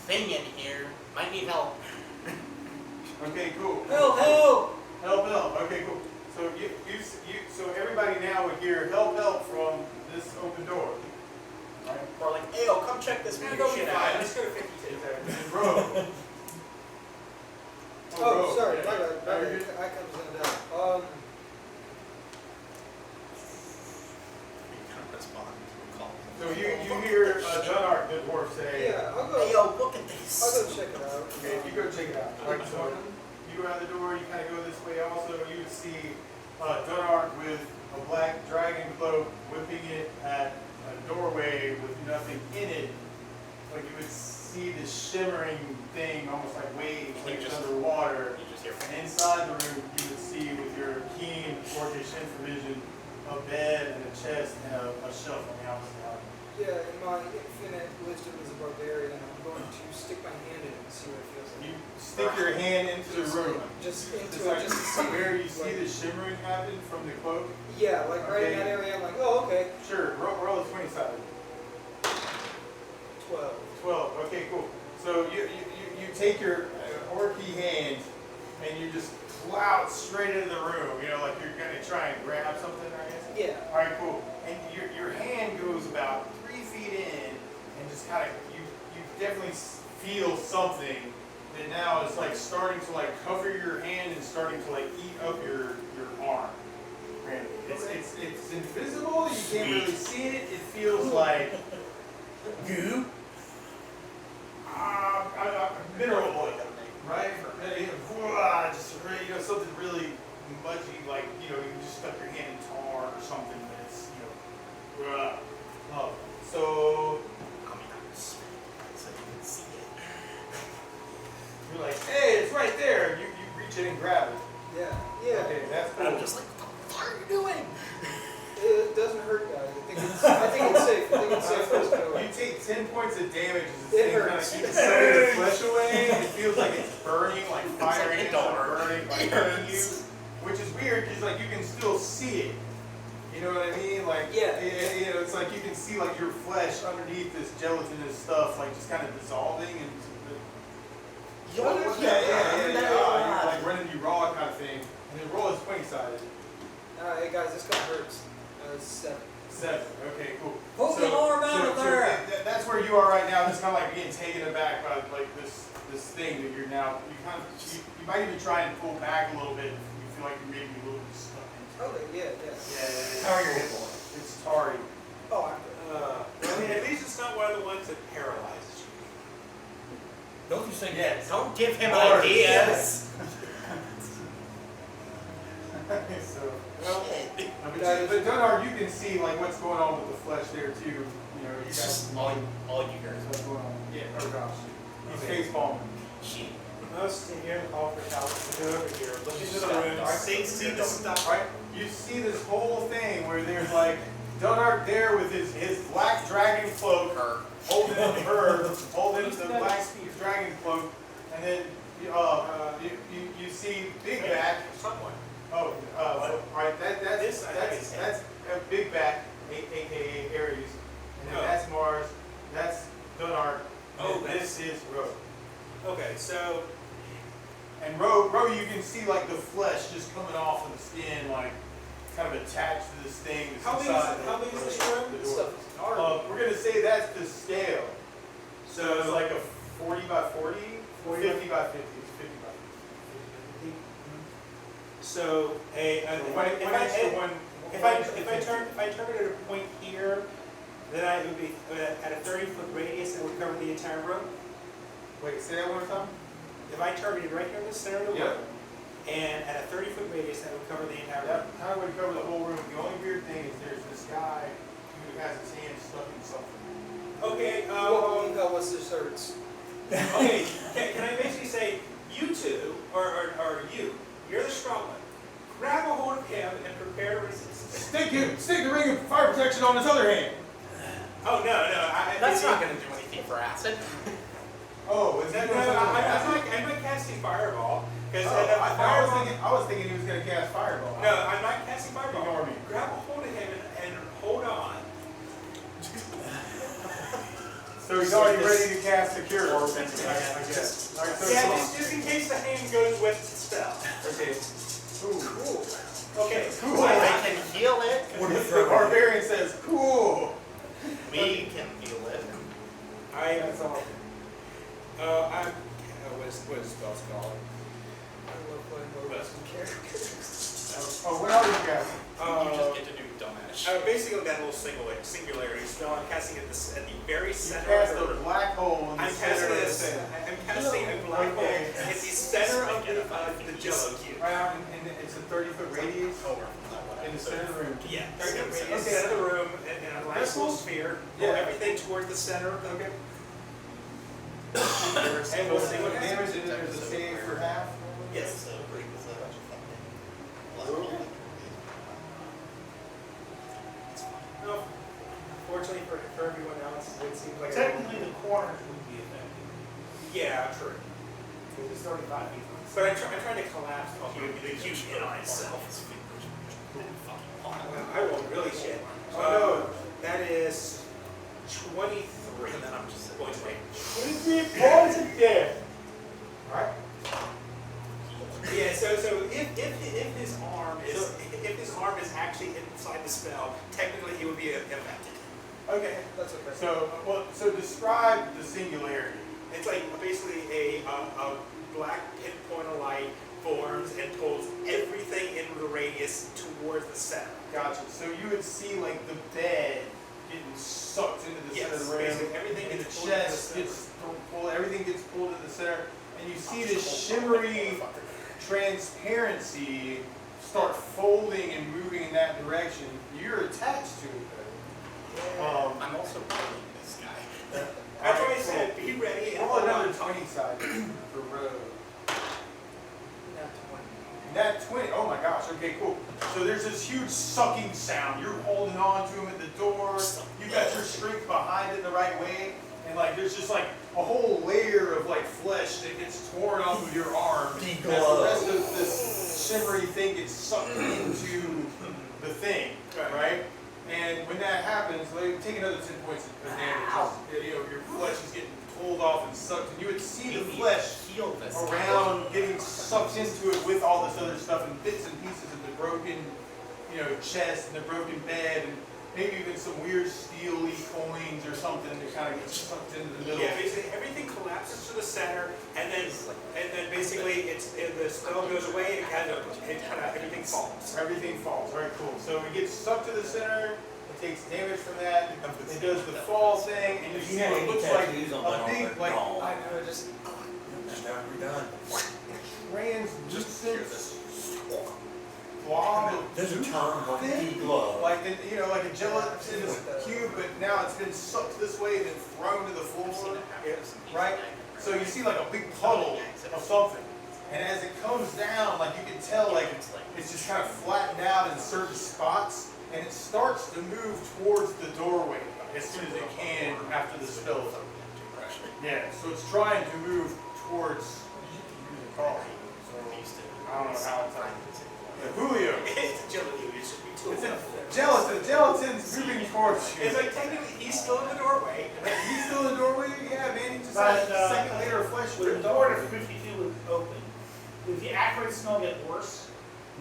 thing in here. Might need help. Okay, cool. Help, help! Help, help. Okay, cool. So so everybody now would hear help, help from this open door. Right? Or like, hey, oh, come check this weird shit out. Let's go to 52. And Rogue. Oh, sorry, yeah. my bad. No, you're good. I come down. You kind of respond to a call. So you hear Dunark, the dwarf, say, Yeah, I'll Hey, go. yo, look at this. I'll go check it out. okay, you go check it out. Right, so you go out the door, you kind of go this way also, you would see Dunark with a black dragon cloak whipping it at a doorway with nothing in it. But you would see this shimmering thing, almost like waves, like it's underwater. You just hear. And inside the room, you would see with your keen orcish infravision a bed and a chest and a shelf on the outside. Yeah, in my infinite wisdom as a barbarian, I'm going to stick my hand in it and see what it feels like. You stick your hand into the room. Just into Just it, like just to see. where you see like, the shimmering happen from the cloak. Yeah, like right in that area, I'm like, oh, okay. Sure, roll a 20 sided. 12. 12. Okay, cool. So you take your orky hand and you just plow it straight into the room. You know, like you're gonna try and grab something, I guess. Yeah. All right, cool. And your hand goes about 3 feet in, and just kind of you definitely feel something that now is like starting to like cover your hand and starting to like eat up your arm. Randy. It's invisible. You can't really see it. It feels like Goo? mineral oil, right? Just something really mudgy, like you just stuck your hand in tar or something. But it's so I mean, I'm so you can see it. you're like, hey, it's right there. You reach in and grab it. Yeah. Yeah. Okay, that's cool. I'm just like, what the fuck are you doing? It doesn't hurt, guys. I think it's safe. I think it's safe for us to go. You take 10 points of damage as It this thing kind of hurts. keeps sucking the flesh away. It feels like it's burning, like fire like it ants don't are hurt. burning, like It burning you. hurts. Which is weird because like you can still see it. You know what I mean? Like Yeah. it's like you can see like your flesh underneath this gelatinous stuff, like just kind of dissolving and you're like running you raw kind of thing. And then roll is 20 sided. Hey guys, this guy hurts. It's 7. 7. Okay, cool. Pull the arm out of there. That's where you are right now. Just kind of like being taken aback by like this thing that you're now. You might even try and pull back a little bit if you feel like you're maybe a little bit stuck into. Okay, yeah. Yeah. How are your hit points? It's tarry. Oh, I'm good. I mean, at least it's not one of the ones that paralyzes you. Don't you say Yes. Don't give him Bars. ideas. So, well, Shit. but Dunard, you can see like what's going on with the flesh there too. You know, you It's guys just can all see you hear is what's going on. Yeah. Oh gosh. He's Okay. face palming. shit. Most in here, call for help. Go over here. Look into the room. See the stuff. Right? You see this whole thing where there's like Dunard there with his black dragon cloak, holding the black dragon cloak, and then you see Big Back. Someone. Oh, right. This, I think, is him. That's a Big Back, aka Ares, and then Oh. that's Mars. That's Dunard. Oh, and this is Rogue. Okay, so And Rogue, you can see like the flesh just coming off of the skin, like kind of attached to this thing. That's how big inside is this the room? door. This stuff is gnarly. We're gonna say that's the scale. So it's So like a 40 by 40, 50 by 50. It's 50 by 50. So if I turn it at a point here, then it would be at a 30-foot radius, it would cover the entire room. Wait, say that one more time. If I targeted right here in the center of the Yep. room, and at a 30-foot radius, that would cover the entire room. That kind of would cover the whole room. The only weird thing is there's this guy who has his hand stuck in something. Okay. What's this hurts? Okay. Can I basically say you two, or you're the strong one. Grab a hold of him and prepare to resist. Stick the ring of fire protection on his other hand. Oh no. That's not going to do anything for acid. Oh, is that I'm not casting fireball because I was thinking he was going to cast fireball. No, I'm not casting fireball. Ignore me. Grab a hold of him and hold on. So So he's already ready to cast a cure. I guess. All right, so Yeah, just in case the hand goes with the spell. okay. Cool. Okay. Cool. I can heal it. What do you The throw? barbarian says, "Cool." We can heal it. That's all. What is spells called? I love playing more Western characters. Oh, what are you casting? You just get to do dumbass. Basically that little singularity spell. I'm casting at the very You center. cast of a the black hole in the I'm center casting of the this. thing. I'm casting a black hole Okay. at the center of the Jello cube. Right, and it's a 30-foot radius in the center of the room. Yeah, very good. Okay. Center of the room in a That's nice little cool. sphere. Yeah. Pull everything toward the center. Okay. And we'll see what happens. Damage, and then there's a save for half. Yes. No, fortunately for everyone else, it seems like Technically, the corners would be affected. yeah, true. Because it's 35 feet. But I'm trying to collapse the cube in on itself. I will really shit. Oh, That is 23. And then I'm just sitting Points away. 23 points of death. Alright. Yeah. So if his arm is actually inside the spell, technically he would be affected. Okay. That's okay. So describe the singularity. It's like basically a black pinpoint of light forms and pulls everything in the radius towards the center. Gotcha. So you would see like the bed getting sucked into the center of the room. Basically everything And the gets pulled into the chest center. gets pulled, everything gets pulled in the center, and you see this shimmery transparency start folding and moving in that direction. You're attached to it though. I'm also pulling this guy. That's why I said be ready and Roll hold another on. 20 side for road. Not 20. Nat 20, oh my gosh, okay, cool. So there's this huge sucking sound. You're holding on to him at the door. You got your strength behind it the right way. And like there's just like a whole layer of like flesh that gets torn off of your arm. As the rest of this shimmery thing gets sucked into the thing, right? And when that happens, like, take another 10 points of damage. You know, your flesh is getting pulled off and sucked. And you would see the flesh Heal this. around getting sucked into it with all this other stuff and bits and pieces of the broken, you know, chest and the broken bed and maybe even some weird steely coins or something that kind of gets sucked into the middle. Yeah, basically everything collapses to the center, and then basically the spell goes away, and kind of everything falls. Everything falls. All right, cool. So it gets sucked to the center. It takes damage from that. It does the fall thing, and you see what looks like a big, like I know, just Done. translucent blob of There's a term called thing, glove. like you know, like a gelatinous cube, but now it's been sucked this way and then thrown to the floor, right? So you see like a big puddle of something, and as it comes down, like you can tell, like it's just kind of flattened out in certain spots, and it starts to move towards the doorway as soon as it can after the spell is over. Yeah, so it's trying to move towards the car. So I don't know how it's Julio. It's a gelatin. It should be too. It's a gelatin's moving towards you. It's like technically he's still in the doorway. He's still in the doorway? Yeah, man, he just But, had a second layer of flesh When the stripped door off. to 52 was open, did the acrid smell get worse?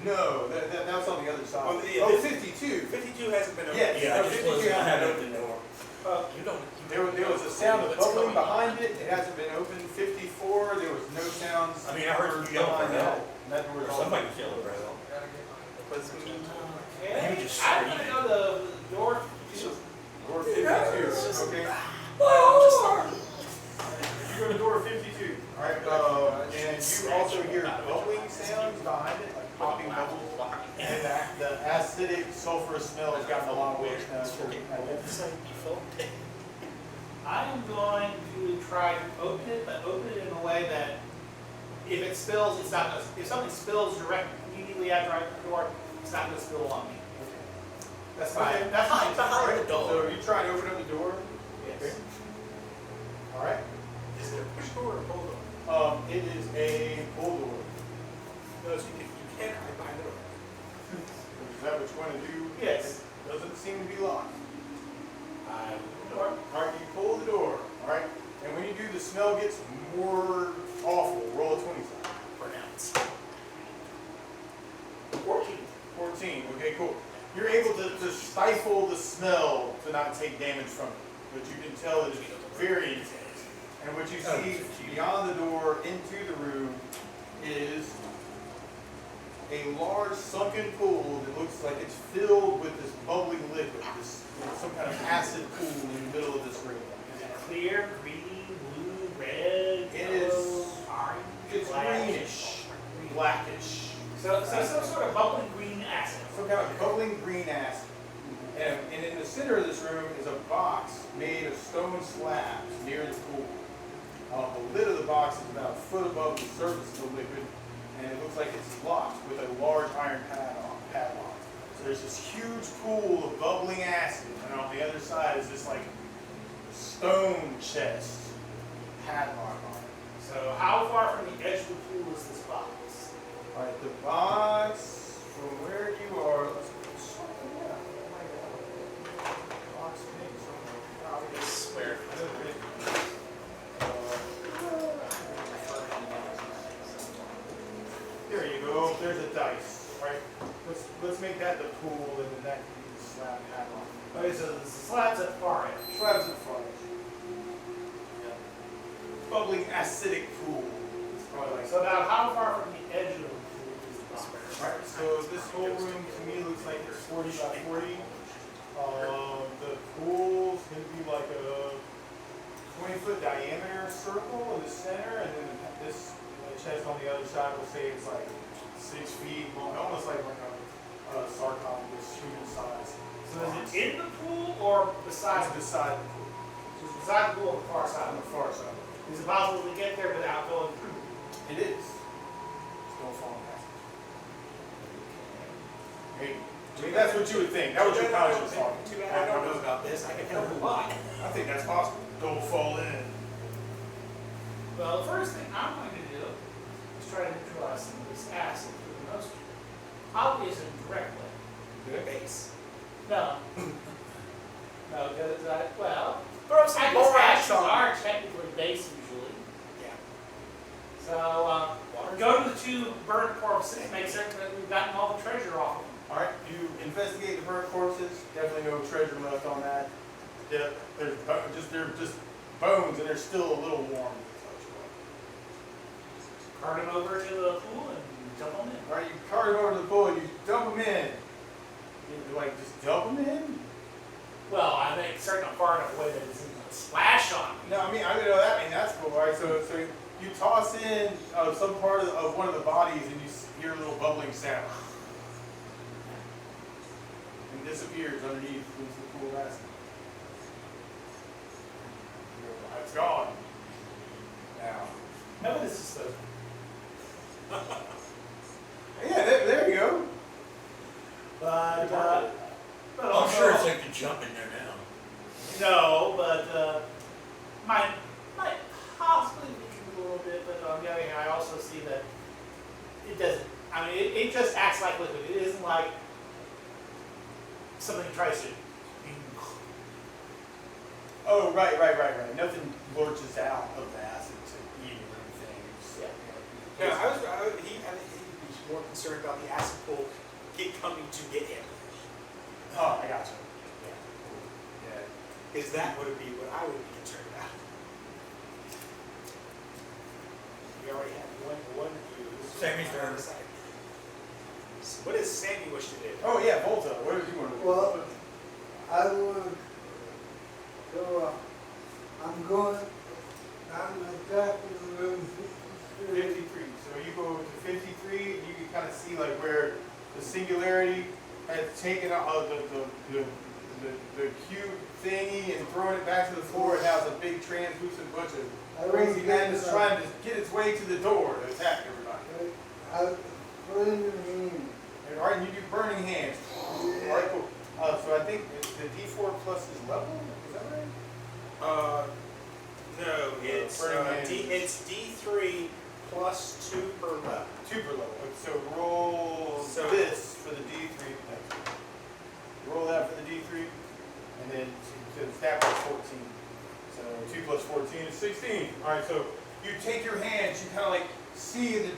No, that's on the other side. Oh, the- Oh, 52. 52 hasn't been opened. Yes. Yeah, I No, just 52 closed, I had hasn't opened the door. You don't. There was a sound of bubbling behind it. It hasn't been opened. 54, there was no sounds. I mean, I heard you yell for behind that. help. That door Or is all- somebody was yelling for help. gotta get my. Was me. You just I'm gonna screaming. go to the door. Door 52, okay? You go to door 52. All right, and you also hear bubbling sounds behind it, like popping bubbles. And the acidic sulfurous smell has gotten a lot worse now. I am going to try to open it, but open it in a way that if it spills, it's not gonna, if something spills immediately after I open the door, it's not gonna spill on me. That's my, Okay. that's my. Behind the door. So you try to open up the door? Yes. All right. Is it a push door or a pull door? It is a pull door. No, so you can't hide behind the door. Is that what you want to do? Yes. It doesn't seem to be locked. I All right, you pull the door. Alright? And when you do, the smell gets more awful. Roll a 20 side. Pronounced. 14. 14. Okay, cool. You're able to stifle the smell to not take damage from it. But you can tell that it's very intense. And what you see beyond the door into the room is a large sunken pool that looks like it's filled with this bubbling liquid, some kind of acid pool in the middle of this room. Is it clear, green, blue, red, It is- yellow, orange, It's black? greenish, blackish, So some sort of bubbling green acid. some kind of bubbling green acid. And in the center of this room is a box made of stone slabs near the pool. The lid of the box is about a foot above the surface of the liquid, and it looks like it's locked with a large iron padlock. So there's this huge pool of bubbling acid, and on the other side is this like stone chest padlock on it. So how far from the edge of the pool is this box? All right, the box from where you are. Let's check it out. Oh my God. Box maybe somewhere. I swear. There you go. There's a dice. Right. Let's make that the pool, and then that can be the slab padlock. Okay, so the slab's at the far edge. Slabs in front. Bubbling acidic pool. It's probably like So about how far from the edge of the pool is the box? Right, so this whole room to me looks like it's 40 by 40. The pool's gonna be like a 20-foot diameter circle in the center, and then this chest on the other side will say it's like 6 feet long, almost like a sarcophagus, human size. So is it in the pool or beside It's beside the pool, So it's beside the pool on the far side? on the far side. Is it possible to get there without going through? It is. Just don't fall in that. Maybe. I mean, that's what you would think. That was your conscience talking. Too bad I don't know about this. I can help you why. I think that's possible. Don't fall in. Well, the first thing I'm going to do is try to neutralize some of this acid for the most obvious and direct way. The base. No. No, because well, Throw some I guess more ash acids on. are technically base usually. Yeah. So go to the two burnt corpses, make certain that we've gotten all the treasure off of them. All right, you investigate the burnt corpses. Definitely no treasure left on that. Yeah, they're just bones, and they're still a little warm. Cart them over to the pool and dump them in. All right, you cart them over to the pool and you dump them in. You like just dump them in? Well, I make certain I'm far enough away that it's going to splash on me. No, I mean I mean that's cool. All right, so you toss in some part of one of the bodies, and you hear a little bubbling sound. And disappears underneath into the pool of acid. It's gone. Now. None of this is supposed Yeah, there you go. But I'm also, sure it's like to jump in there now. no, but might possibly be a little bit, but on the other hand, I also see that it doesn't, I mean, it just acts like liquid. It isn't like something tries to, Oh, right. Nothing lurches out of the acid to eat or anything. It's, No, I think he'd be more concerned about the acid pool coming to get him. Oh, I got you. Yeah. Is that would be what I would be concerned about? We already have one view. Sammy's turn. So what does Sammy wish to do? Oh yeah, Volta. What did you want to do? Well, I would go, I'm going, I'm attacking the room 53. 53. So you go to 53, and you can kind of see like where the singularity has taken out the cube thingy and thrown it back to the floor. It has a big translucent bunch of crazy madness trying to get its way to the door to attack everybody. I put in your hand. All right, and you do burning hands. All right, cool. So I think the D4 plus is level. Is that right? No, it's Burning hands. it's D3 plus 2 per level. 2 per level. So roll this for the D3. Roll that for the D3, and then so stat plus 14. So 2 plus 14 16. All right, so you take your hands, you kind of like see the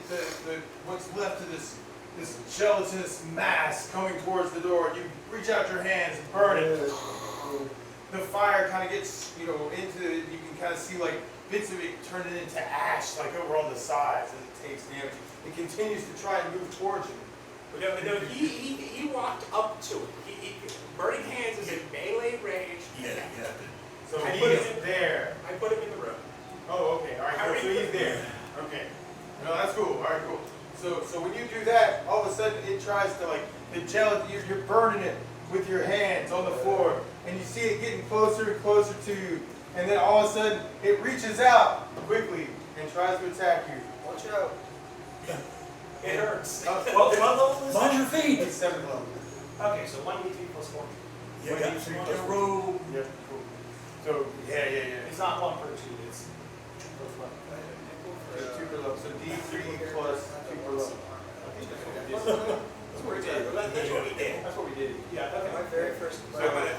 what's left of this gelatinous mass coming towards the door. You reach out your hands and burn it. The fire kind of gets, you can kind of see like bits of it turning into ash, like over on the sides as it takes damage. It continues to try and move towards you. No, he walked up to it. Burning Hands is in melee range. Yeah. So I he's put him there. I put him in the room. Oh, okay. All right, cool. So he's there. Okay. No, that's cool. All right, cool. So when you do that, all of a sudden it tries to like the gelatin. You're burning it with your hands on the floor, and you see it getting closer and closer to you, and then all of a sudden it reaches out quickly and tries to attack you. Watch out. It hurts. What level is Mind it? your feet. It's 7th level. Okay, so 1d3 plus 4. You got some to roll. Yep. Cool. So yeah. It's not 1 per 2, it's plus 1. Two per level. So D3 plus 2 per level. That's what we did. That's what we did. Yeah, My okay. very first. I'm gonna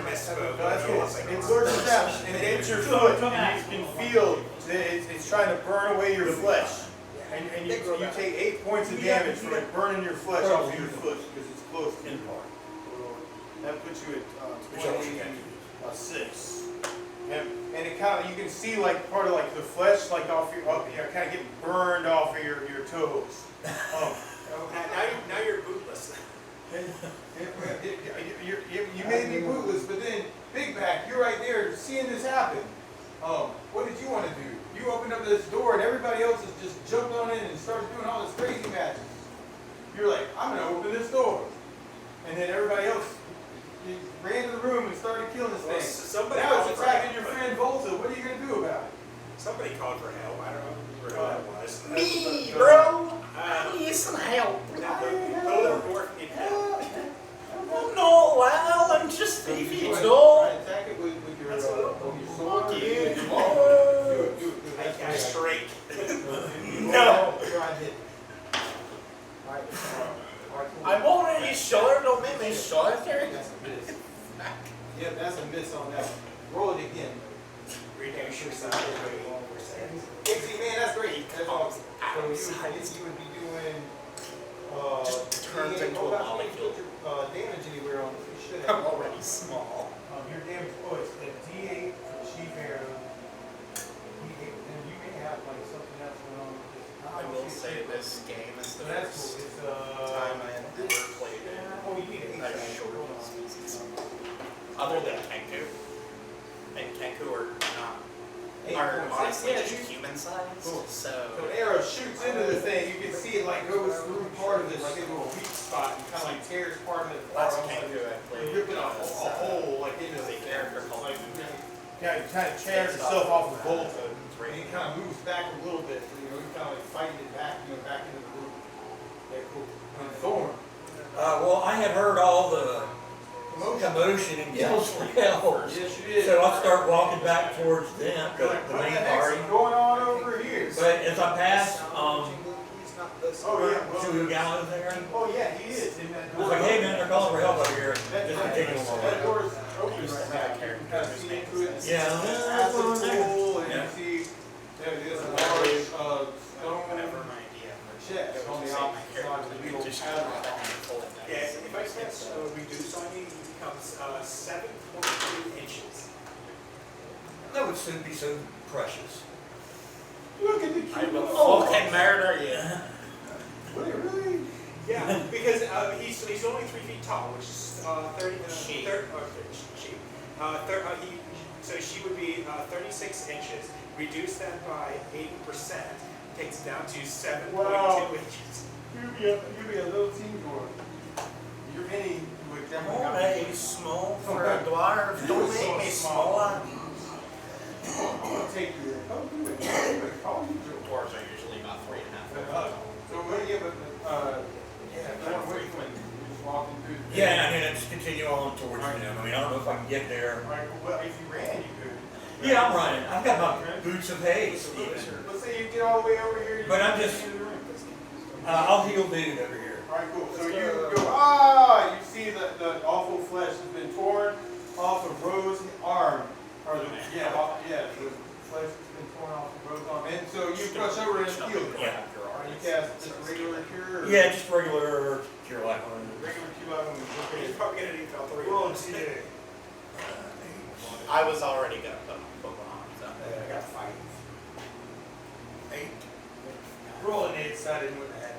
misspoke. No, that's cool. It lurches out and it hits your foot, and you can feel that it's trying to burn away your flesh. And you take 8 points of damage from it burning your flesh off of your foot because it's close to the part. That puts you at 26. And it kind of, you can see like part of like the flesh like off your, kind of getting burned off of your toes. Now you're bootless. You may be bootless, but then Big Back, you're right there seeing this happen. What did you want to do? You opened up this door and everybody else has just jumped on in and started doing all this crazy magic. You're like, I'm going to open this door. And then everybody else ran to the room and started killing this thing. Somebody Now it's called for attacking help. your friend Volta. What are you going to do about it? Somebody called for help. I don't know who that was. Me, bro! Uh, I need some help. The little dwarf needed help. Oh, no, well, I'm just 3 feet Try tall. and attack it with your That's a little- sword. Fuck you. Do it. I cast straight. No. Try and hit. Alright, I'm already short, don't make me shorter. That's a miss. Yep, that's a miss on that one. Roll it again. Reduce your size. Dixie, man, that's great. That's awesome. So Size. you would be doing, Just turns D8. into Oh, a that's- molecule. you put your, damage anywhere on it. You should I'm have. already small. Your damage, it's a D8 for Chief Arrow. D8, and you may have like something else going on with this. I will say this game is So the that's cool. first It's, time I have ever played oh, you need a short species. Other than Kenku. And Kenku are not, are honestly just human sized, Cool. so. So an arrow shoots into the thing, you can see it like goes through part of it, like into a weak spot, and kind of like tears part of it apart. Last almost like Kenku I played ripping a hole like into the a character called like, it kind of tears itself off the bolt, and Right. it kind of moves back a little bit, so, you're kind of like fighting it back, back into the group. Yeah, cool. And Thorn. Well, I had heard all the Commotion. commotion and yells for help. Yes, you did. So I start walking back towards them, You're like, the what the main heck's party. going on over here? But as I pass, He's not listening. Oh, yeah. well- Two Gallows there, Oh, yeah, he is in that I door. was like, hey man, they're calling for help over here. That, Just that, continue on my that way. door is open right now. You can kind of see into it. Yeah, It's that's what I'm acid there. pool, and Yeah. you see there's a large stone Whenever my idea. chest on the opposite side of the wheel paddle. Yeah, if I cast reduce on you, it becomes 7.2 inches. That would soon be so precious. Look at the I cute will little. fucking murder you. Would it really? Yeah, because he's only 3 feet tall, which is 30. She. She. So she would be 36 inches. Reduce that by 80%, takes it down to 7.2 Wow. inches. You'd be a little team dwarf. Your mini would definitely I'm not already be. small for a dwarf. Don't make me smaller. I'll take you there. Oh, do it. Call you Joe. Dwarves are usually about 3.5 So what do you, Thorn, wait, when you're just walking through the. Yeah, and then just continue on towards them. I mean, I don't know if I can get there. Alright, well, if you ran, you could. Yeah, I'm running. I've got my boots of haste. Let's say you get all the way over here. But I'm just- in the room. I'll heal dude over here. Alright, cool. So Let's you go. go, you see the awful flesh has been torn off of Rose's arm. Or the flesh has been torn Yeah, just regular cure light one. Regular Q-line. He's Okay. probably gonna need all three. Roll of them. GA. I was already gonna put one on, so. I got 5. 8, Roll an 8 sided with a head.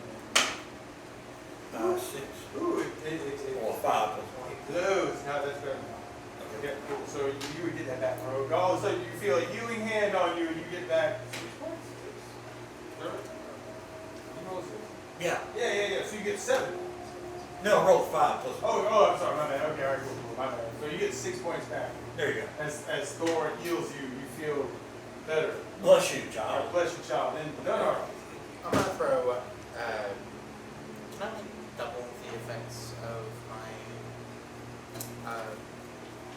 6, Ooh, it. or 5 plus Those, now that's better. Okay, cool. So you would get that back, bro. All of a sudden you feel a healing hand on you and you get back 6 points? 6? You roll 6? 1. Yeah. Yeah. So you get 7. No, I rolled 5 plus 1. Oh, I'm sorry, my bad. Okay, alright, cool, my bad. So you get 6 points back. There you go. As Thor heals you, you feel better. Bless you, Alright, child. bless you, child. And no. I'm gonna throw, can I like double the effects of my,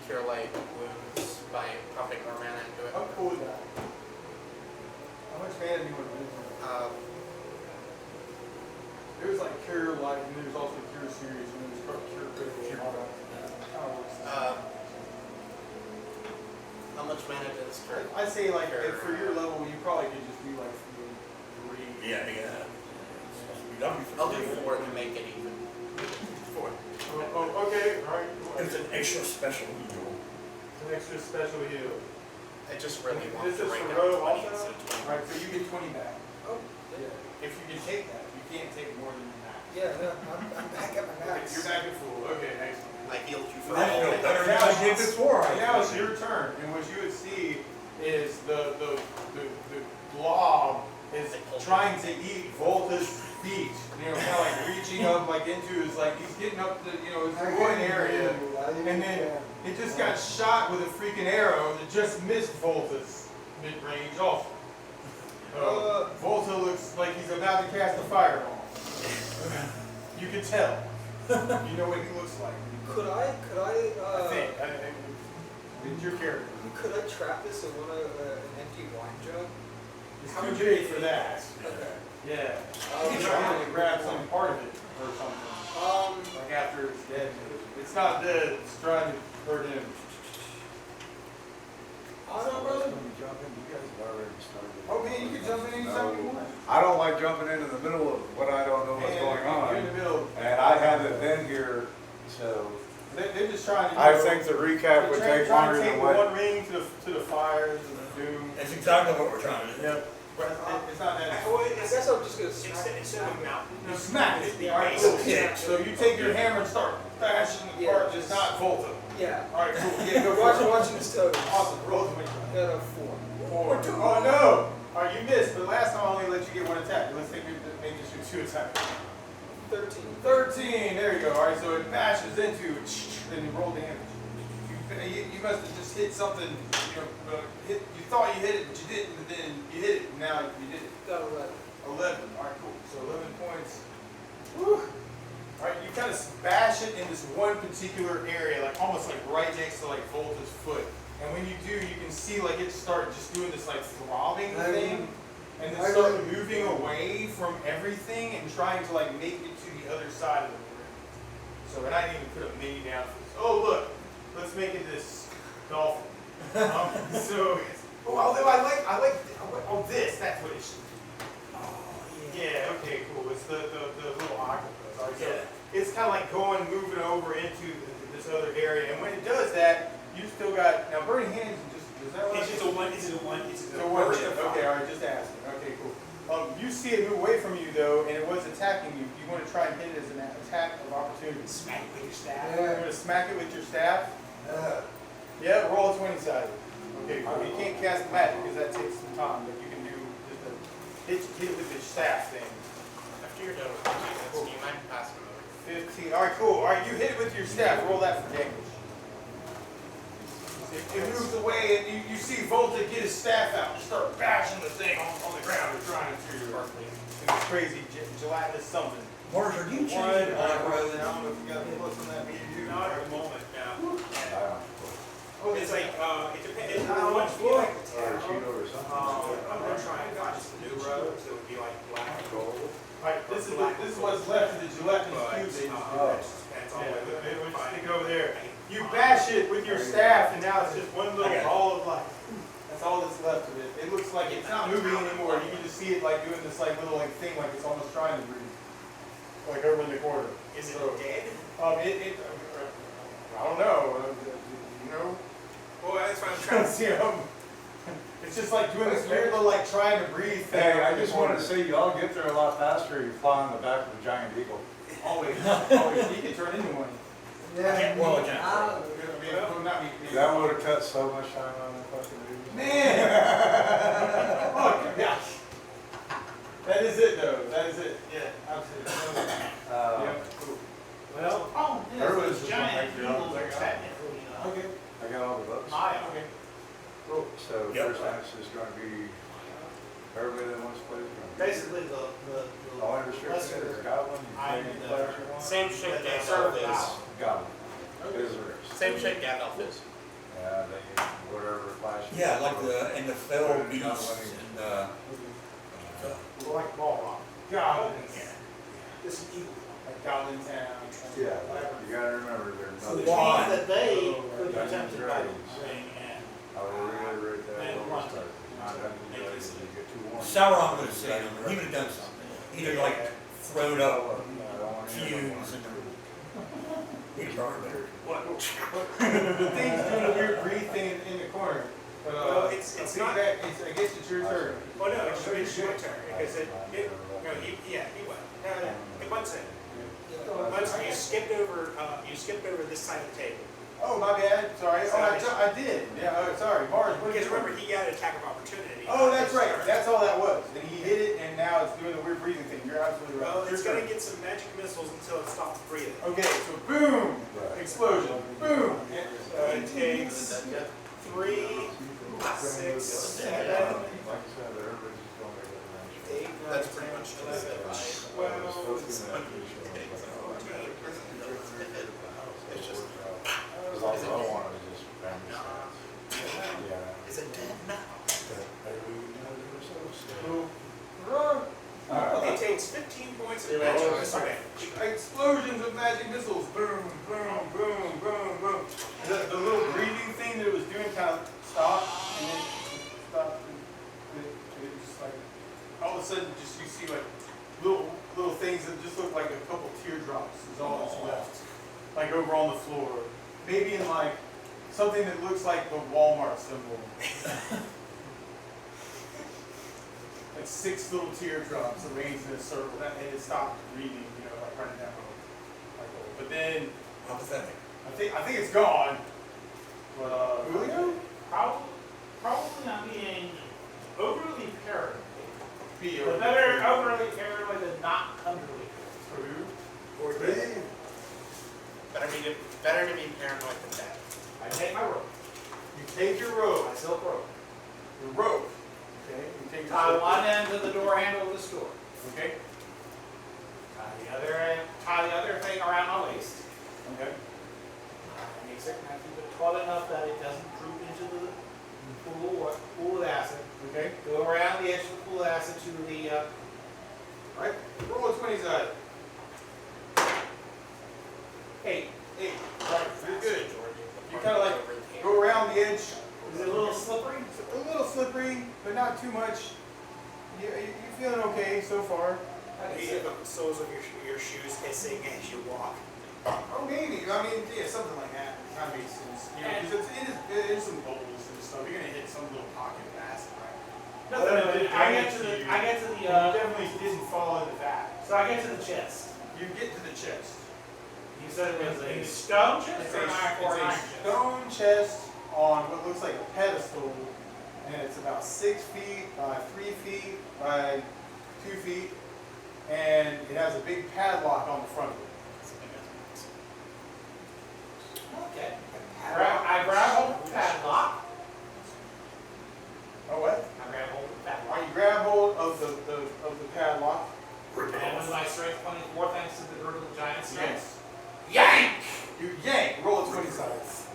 cure light wounds by pumping more mana into it? How cool is that? How much mana do you want to do? There's like Cure Light, and there's also Cure Series, and there's Cure Critical, and all that. How it works. How much mana does cure? I'd say like Cure- for your level, you probably could just do like 3. Yeah. W for I'll do 3. 4 to make it even. 4. Oh, okay, alright. It's an extra special heal. It's an extra special heal. I just really want This to is rank for row up 20 also? instead of 20. Alright, so you get 20 back. Oh, Yeah. If you can take that, you can't take more than that. yeah, no, I'm back at my max. You're back at full. Okay, excellent. I healed you for I all feel of better it. than I did before. Now it's your turn, and what you would see is the blob is trying to eat Volta's feet. You know, kind of like reaching up like into his, like he's getting up to, you know, his groin area, and then it just got shot with a freaking arrow that just missed Volta's mid-range also. Volta looks like he's about to cast a fireball. You can tell. You know what he looks like. Could I, I think. It's your character. could I trap this in an empty wine jug? It's too big for that. Okay. Yeah. You try to grab some part of it or something. Like after it's dead. It's not dead. It's trying to hurt him. So, brother? Oh man, you can jump in anytime you want. I don't like jumping into the middle of what I don't know what's Man, going You're in the on. middle. And I haven't been here, so They're just trying to. I think the recap would take longer than the what. one ring to the fires and the doom. That's exactly what we're trying to do. Yep. But it's not that. I guess I'm just gonna smack Instead of a mountain. You smack it. The Alright, base cool. of the Yeah. axe. So you take your hammer and start bashing the part that's not Volta. Yeah. Alright, cool. Yeah, go for it. Watching this totem. Awesome. Roll the Got a 4. 4. Oh no! Alright, you missed, but last time I only let you get one attack. Let's take make you shoot 2 attacks. 13. 13! There you go. Alright, so it bashes into it, then you roll damage. You must have just hit something, you thought you hit it, but you didn't, but then you hit it, and now you did it. Got 11. 11. Alright, cool. So 11 points. Woo! Alright, you kind of bash it in this one particular area, like almost like right next to like Volta's foot. And when you do, you can see like it start just doing this like throbbing thing, and then start moving away from everything and trying to like make it to the other side of the room. So, and I didn't even put a mini down for this. Oh look, let's make it this dolphin. This, that's what it should be. Yeah, okay, cool. It's the little octopus. All right, so it's kind of like moving over into this other area, and when it does that, you still got, now burning hands, is that what? It's just a one. It's a one. It's a So one, version of okay, fire. all right, just asking. Okay, cool. You see it move away from you though, and it was attacking you. You want to try and hit it as an attack of opportunity. Smack it with your staff. You're going to smack it with your staff. Yeah, roll a 20 sided. Okay, cool. You can't cast magic because that takes some time, but you can do just a hit with your staff thing. After you're done with the units, do you mind passing them over? 15. All right, cool. All right, you hit it with your staff. Roll that for damage. It moves away, and you see Volta get his staff out and start bashing the thing on the ground and trying to this crazy gelatinous something. Marshall, do you change One, it like I road? don't know if you got any plus on that, but you do. Not at the moment, no. Oh, It's like, it depends, I don't once we know. like the town, Cheat over something. I'm gonna try and find just a new road, so it would be like black and gold. Alright, this is what's left of the gelatinous But, cube they just it just depends on Yeah, whether it would find stick over there. any- You bash it with your staff, and now it's just one little Okay. ball of light. That's all that's left of it. It looks like it's not moving anymore. You can just see it like doing this like little like thing, like it's almost trying to breathe. like over in the corner. Is it So, dead? I don't know, you know? Well, that's what I'm trying to You know, it's just like doing this weird little like trying to breathe thing. Hey, I just wanted to say, y'all get there a lot faster if you fly on the back of a giant eagle. Always, you can turn into one. Yeah. Well, again. I- Well, not me. That would have cut so much time on that fucking movie. Man! Oh, gosh. That is it though, that is it, yeah, absolutely. Yeah, cool. Well, the problem is, Everybody's those just gonna giant make their own eagles are thing. technically, Okay, I got all the books. mile. okay. So Yep. first time is going to be, everybody that wants to play is going to be. Basically, the All restricted is goblin, you I play any know. players you want. Same shape But they Gandalf serve is. out. Goblin. Visitors. Same shape Gandalf is. Yeah, they use whatever flash. Yeah, like and the fell beasts and Like ball rock. Goblins. This eagle. Like Goblin Town. Yeah, you gotta remember, there's So the another. Why? means that they could be Dungeons tempted and by the Dragons. ring and I would reiterate that Man, over what? start. Not Dungeons and Dragons, you get too warm. Sauron would have seen him, he would have done something. He'd have like thrown up I don't want anyone fuse and to- he'd burn it. The thing's doing a weird breathe thing in the corner. But, Well, it's I think not- that- I guess it's your turn. Well, no, it's your turn, because no, he went. It Munson. Munson, you skipped over this side of the table. Oh, my bad, sorry. Oh, I did. Yeah, oh, sorry. Mars, what did Because you remember, he got an attack of opportunity. Oh, on that's his right. turn. That's all that was. And he hit it, and now it's doing the weird breathing thing. You're absolutely right. Well, Your it's gonna turn. get some magic missiles until it stops breathing. Okay, so boom, Right. explosion, boom. It takes 3, 6, 7, Like I said, everybody's just gonna make it 8, that's pretty much 11, 12, It's just, because all I want is just family stats. Yeah. Is it dead now? Alright. It takes 15 points of magic missile damage. Explosions of magic missiles, boom, boom, boom, boom, boom. The little breathing thing that it was doing kind of stopped, and then it stopped, and it just like, all of a sudden, just you see like little things that just look like a couple teardrops is all that's left. Like over on the floor. Maybe in like something that looks like the Walmart symbol. Like 6 little teardrops arranged in a circle, and it stopped breathing, like running down like, but then Apathetic. I think it's gone. But Julio? probably not being overly paranoid. Be But better overly paranoid than not underly paranoid. Or dead. Better to be paranoid than dead. I take my rope, You take your rope, my silk rope, your rope, okay? You take your tie rope. one end to the door handle of the store, Okay? tie the other thing around my waist. Okay. Makes it, and I keep it taut enough that it doesn't droop into the pool of acid. Okay. Go around the edge of the pool of acid to the, Right? Roll a 20 side. 8. Hey, right, you're good. You kind of like go around the edge. Is it a little slippery? A little slippery, but not too much. You're feeling okay so far. You have the soles of your shoes hissing as you walk. Oh, maybe. I mean, yeah, something like that. Kind of makes sense. Because it is some bowls and stuff. You're gonna hit some little pocket of acid, right? I get to the, You definitely didn't fall into that. so I get to the chest. You get to the chest. You said it was a stone chest It's or an iron a chest? stone chest on what looks like a pedestal, and it's about 6 feet by 3 feet by 2 feet, and it has a big padlock on the front of it. Okay. I grab hold of the padlock. Oh, what? I grab hold of the All padlock. right, you grab hold of the padlock. And with my strength 24, thanks to the girdle of giant strength. Yank! You yank. Roll a 20 sides.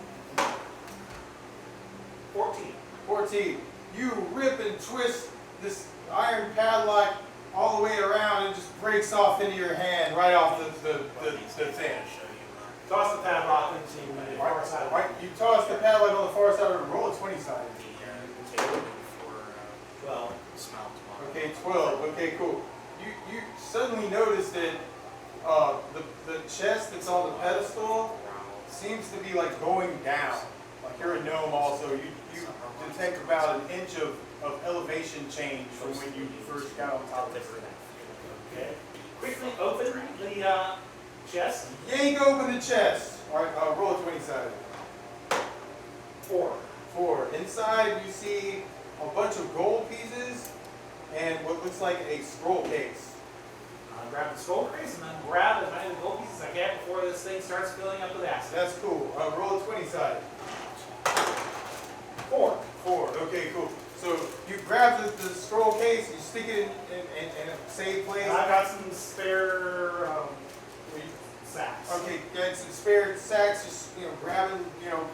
14. 14. You rip and twist this iron padlock all the way around and just breaks off into your hand right off the thing. Toss the padlock into the far side. Right, you toss the padlock on the far side of the roll a 20 side. The table for 12. smell tomorrow. Okay, 12. Okay, cool. You suddenly notice that the chest that's on the pedestal seems to be like going down. Like you're a gnome also. You detect about an inch of elevation change from when you first got on top of it. Okay. Quickly open the chest. Yank open the chest. All right, roll a 20-sided. 4. 4. Inside you see a bunch of gold pieces and what looks like a scroll case. Grab the skull case and then grab as many of the gold pieces as I can before this thing starts filling up with acid. That's cool. Roll a 20-sided. 4. 4. Okay, cool. So you grab the scroll case, you stick it in a safe place. And I've got some spare sacks. Okay, get some spare sacks, just grabbing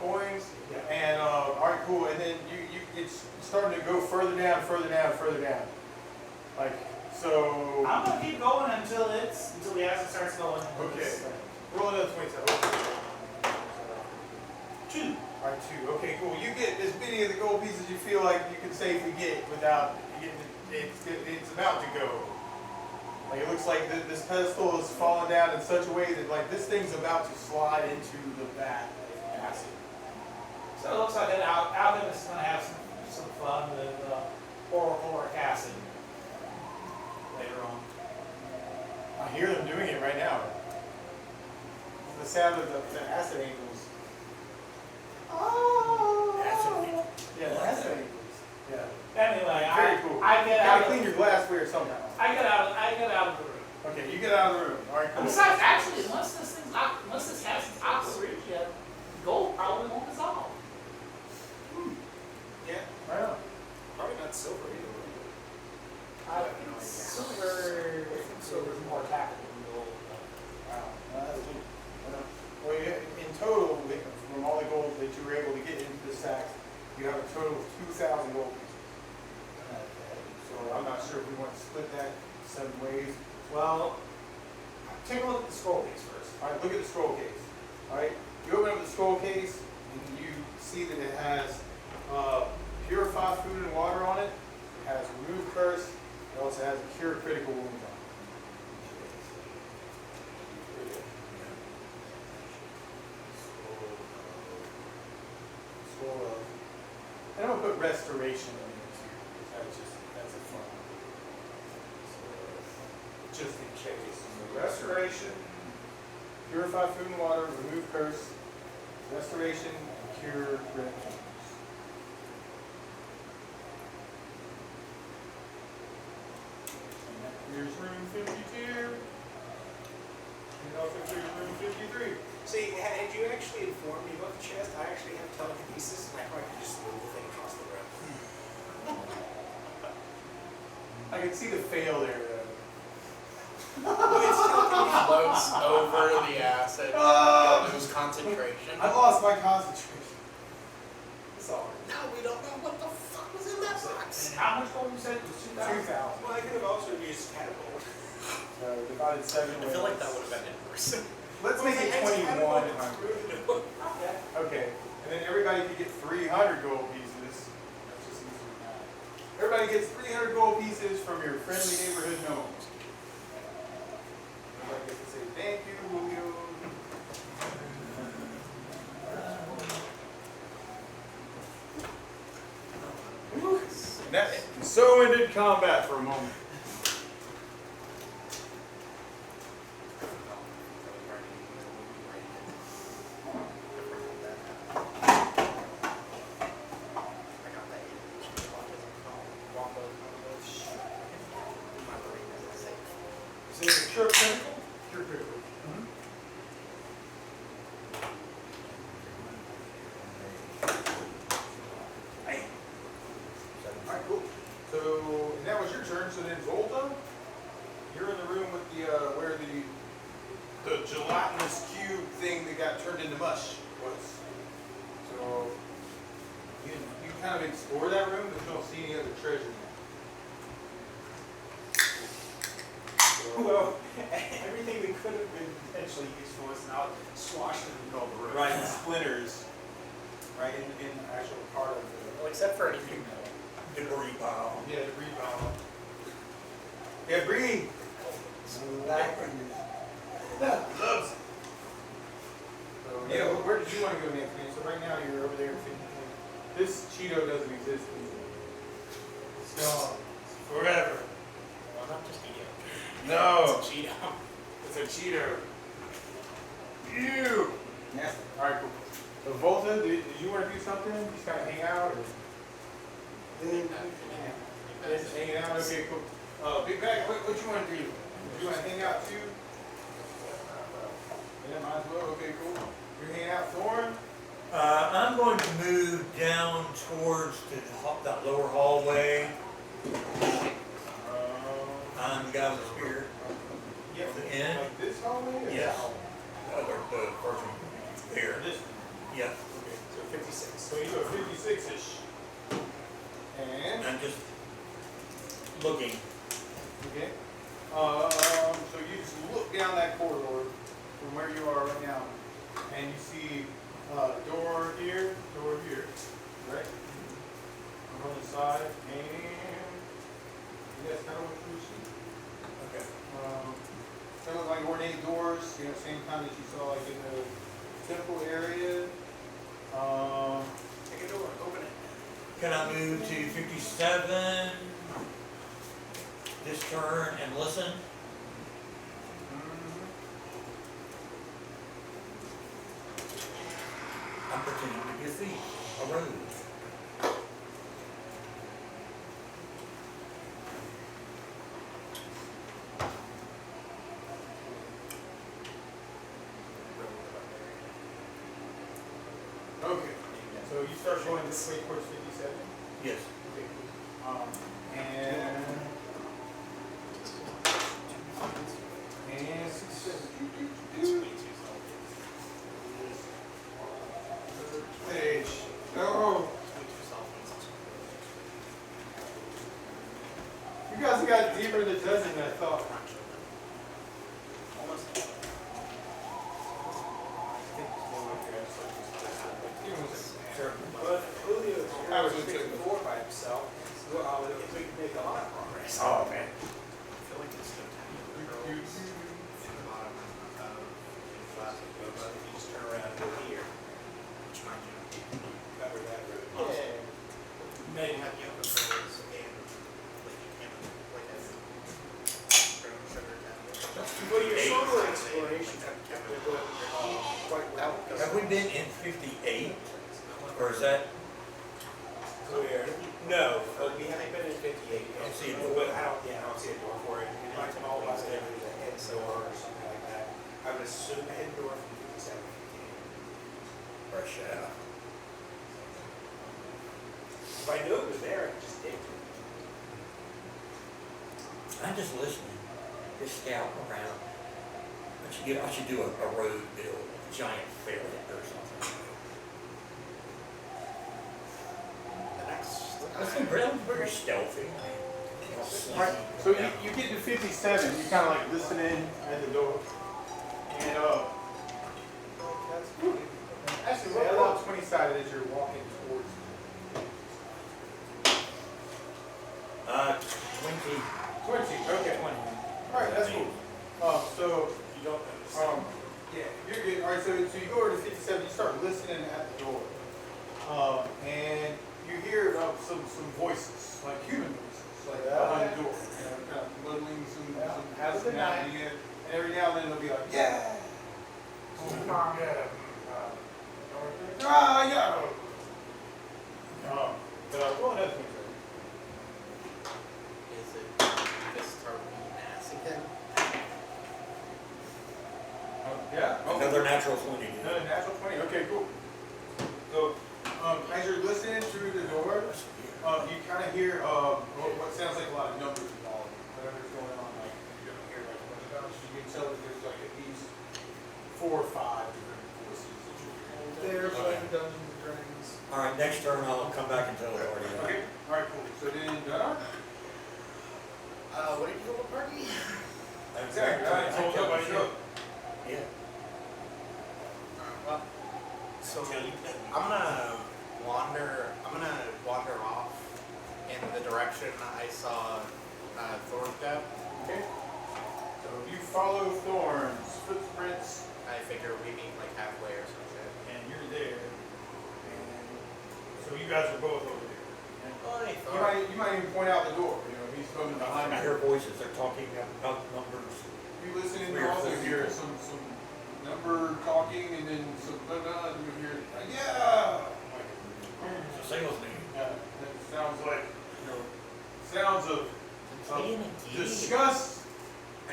coins. Yeah. And all right, cool. And then it's starting to go further down, further down, further down. Like so. I'm gonna keep going until the acid starts going. Okay. Roll another 20-sided. 2. All right, 2. Okay, cool. You get as many of the gold pieces you feel like you can safely get without getting it's about to go. Like it looks like this pedestal is falling down in such a way that like this thing's about to slide into the vat of acid. So it looks like an alchemist is gonna have some fun with chloric acid later on. I hear them doing it right now. The sound of the acid angels. Oh. Acid. Yeah, the acid angels. Yeah. Anyway, Very cool. I get You out. gotta clean your glassware somehow. I get out of the room. Okay, you get out of the room. All right, cool. And besides, actually, once this acid's oxidation, gold probably won't dissolve. Yeah, Right on. probably not silver either. I think silver is more attackable than gold. Wow. That's cool. Well, in total, from all the gold that you were able to get into the sacks, you have a total of 2,000 gold pieces. So I'm not sure if we want to split that 7 ways. Well, take a look at the scroll case first. All right, look at the scroll case. All right, you open up the scroll case and you see that it has purify food and water on it. It has remove curse. It also has cure critical wounds on it. Scroll of. And I'm gonna put restoration in there too. That's a fun one. So, just in case. So restoration, purify food and water, remove curse, restoration, and cure critical wounds. Here's room 52. You know if there's room 53. See, had you actually informed me about the chest, I actually have telekinesis, and I probably could just move the thing across the room. I can see the fail there though. It still floats over the acid. Oh! You'll lose concentration. I lost my concentration. Sorry. Now we don't know what the fuck was in that box. And how much gold you said it was 2,000? 2,000. Well, I could have also used catapult. So divided 7 I ways. feel like that would have been inverse. Let's make it 2100. Okay. Okay. And then everybody could get 300 gold pieces. That's just easy math. Everybody gets 300 gold pieces from your friendly neighborhood gnomes. Everybody gets to say thank you, Julio. And that, so ended combat for a moment. Is it a cure critical? Cure critical. Alright, cool. So, and that was your turn, so then Volta, you're in the room with the, where the gelatinous cube thing that got turned into mush was. So, you kind of explore that room, but you don't see any other treasure in there. Well, everything that could have been potentially useful is now squashed in the middle of the room. Right, in splinters, right, in the actual part of the. Well, except for anything. Debris pile. Yeah, debris pile. Yeah, breathe. Blackened. you want to go next, man. So right now you're over there at 50. This Cheeto doesn't exist anymore. It's gone. Forever. Well, not just Cheeto. No. It's a Cheeto. It's a Cheeto. Ew. Yeah. Alright, cool. So Volta, did you want to do something? Just kind of hang out or? Just hanging out? Okay, cool. Big Bag, what you want to do? You want to hang out too? Yeah, might as well. Okay, cool. You're hanging out, Thorn? I'm going to move down towards that lower hallway. I'm the guy with the spear. Yeah, The end? like this hallway? Or Yes. that hallway? The person there. This. Yes. Okay. So 56. So you go 56-ish. And? I'm just looking. Okay. So you just look down that corridor from where you are right now, and you see door here, right? On the side, and that's kind of what you see. Okay. Kind of like ornate doors, same kind that you saw like in the temple area. Take a door, open it. Can I move to 57 this turn and listen? I'm pretending to be a thief, a rogue. Okay. So you start going this way towards 57. Yes. Okay, cool. And 62. Page. Oh, you guys got deeper in the dungeon than I thought. Sure. But Julio I was is gonna take the 54 by himself. Well, we can make a lot of progress. Oh, man. I feel like it's so tiny. The girls in the bottom of the flat. But if you just turn around and go here, Which mind you, cover that road. they Maybe. have yoga girls and like you can't like that. Sugar tablet. Well, your solo exploration kept it quite well. Have we been in 58? Or is that? Where? No, we haven't been in 58 yet. Don't see a door. But I don't see a door for it. It might come all by there, there's a head door or something like that. I would assume a head door from 57, 58. Fresh out. If I knew it was there, I could just dig it. I'm just listening, just scout around. I should do a road build, a giant ferret or something. The next. That's very stealthy. Right. So you get to 57, you kind of like listen in at the door. And actually, roll out 20 sided as you're walking towards. 20. 20, okay. 20. Alright, that's cool. So, You don't understand. yeah, you're good. Alright, so you go over to 57, you start listening at the door. And you hear some voices, like human voices, like behind the door. Kind of muddling some Good night. and every now and then they'll be like, yeah. Yeah. But roll another thing. Is it this start ass again? Yeah. Okay. Another natural 20. Another natural 20. Okay, cool. So, as you're listening through the door, you kind of hear what sounds like a lot of numbers involved. Whatever's going on, like you don't hear like a bunch of numbers. You can tell that there's like at least 4 or 5 different voices that you're hearing. They're playing Dungeons and Dragons. All right, next turn I'll come back and tell the party. Okay. All right, cool. So then, Gunnar. What did you call the party? Exactly. I told nobody to go. Yeah. Well, so I'm gonna wander off in the direction I saw Thorn go. Okay. So if you follow Thorn's footprints, I figure we meet like halfway or some shit. and you're guys are both over there. You might even point out the door, you know, he's coming behind I you. hear voices, they're talking about numbers. You listen and you Weird. also hear some number talking and then some blah blah, and you hear, yeah! It's a salesman. Yeah, that sounds like, you know, sounds of disgust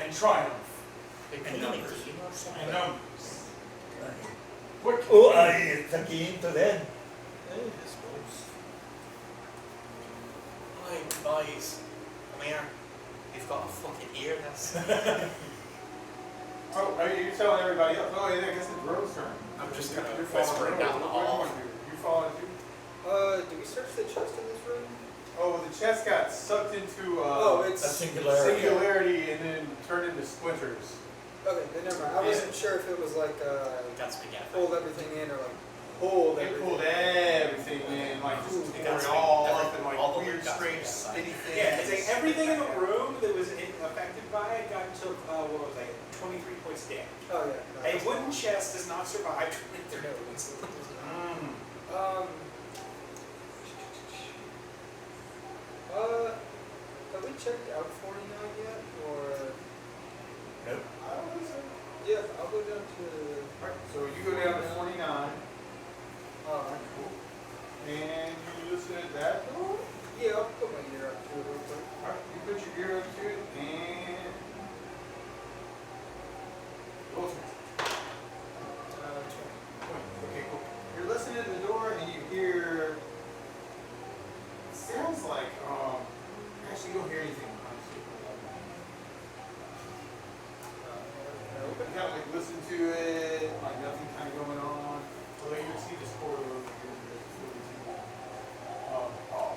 and triumph. And numbers. And numbers. What can Oh, we- it's a game to them. Hi, guys. Come here. You've got a fucking ear, that's... Oh, are you telling everybody else? Oh, yeah, I guess it's Rose turn. I'm just kind of You're following whispering Rose. down the What do you hall. want to do? You following too? Do we search the chest in this room? Oh, the chest got sucked into Oh, A it's singularity. singularity and then turned into splinters. okay. Then never mind. I wasn't sure if it was like Got spaghetti. hold everything in or like hold They everything. pulled everything in, like just It tore got it all spaghetti. up in like All the weird, wood got strange, spaghetti. skinny things. Yeah, it's like everything in the room that was affected by it took, what was it, 23 points damage. Oh yeah. No, A that's wooden chest does not survive 23 No. points. Mm. Have we checked out 49 yet, or? Nope. I don't think so. Yeah, I'll go down to. Alright, so you go down to 49. Alright. Cool. And you listen at that door. Yeah, I'll put my ear up to it real quick. Alright, you put your ear up to it and roll to it. 20. Okay, cool. You're listening to the door and you hear, it sounds like, actually you don't hear anything, honestly. You kind of like listen to it, like nothing kind of going on. Well, you can see this corridor over here.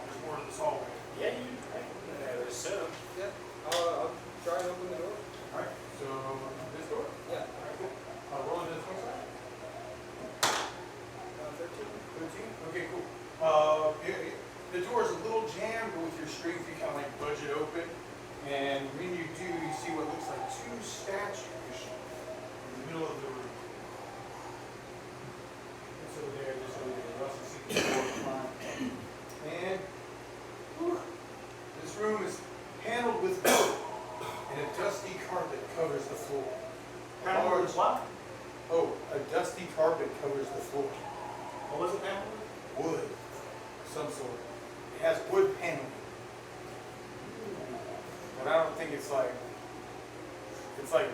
There's more to this hallway. Yeah, you, I would assume. Yeah, I'll try and open the door. Alright, so this door? Yeah. Alright, cool. Roll into this one side. 13. 13? Okay, cool. The door is a little jammed, but with your strength you kind of like budge it open. And when you do, you see what looks like two statues in the middle of the room. This over there, this over there. You also see the door behind. And whew, this room is paneled with wood, and a dusty carpet covers the floor. Paneled with what? Oh, a dusty carpet covers the floor. What was it, paneled with? Wood, of some sort. It has wood paneling. But I don't think it's like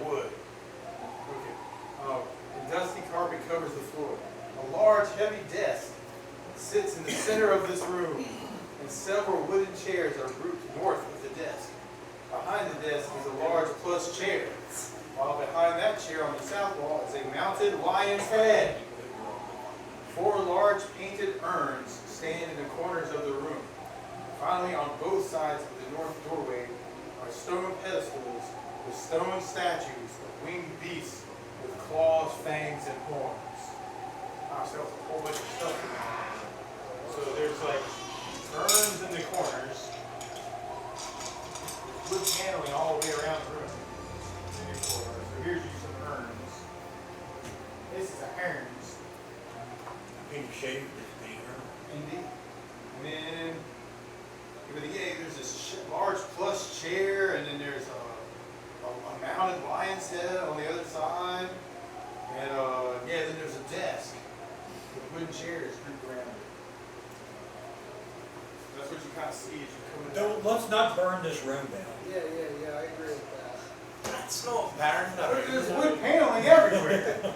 wood. Okay. A dusty carpet covers the floor. A large, heavy desk sits in the center of this room, and several wooden chairs are grouped north of the desk. Behind the desk is a large plush chair, while behind that chair on the south wall is a mounted lion's head. 4 large painted urns stand in the corners of the room. Finally, on both sides of the north doorway are stone pedestals with stone statues of winged beasts with claws, fangs, and horns. So that's a whole bunch of stuff in there. So there's like urns in the corners, there's wood paneling all the way around the room. So here's you some urns. This is a urns. Being shaved is being hurt. Indeed. And then, there's this large plush chair, and then there's a mounted lion's head on the other side. And then there's a desk with wooden chairs grouped around it. That's what you kind of see as you come in. Don't, let's not burn this room down. Yeah, I agree with that. That's not barren, There's wood paneling everywhere. It'd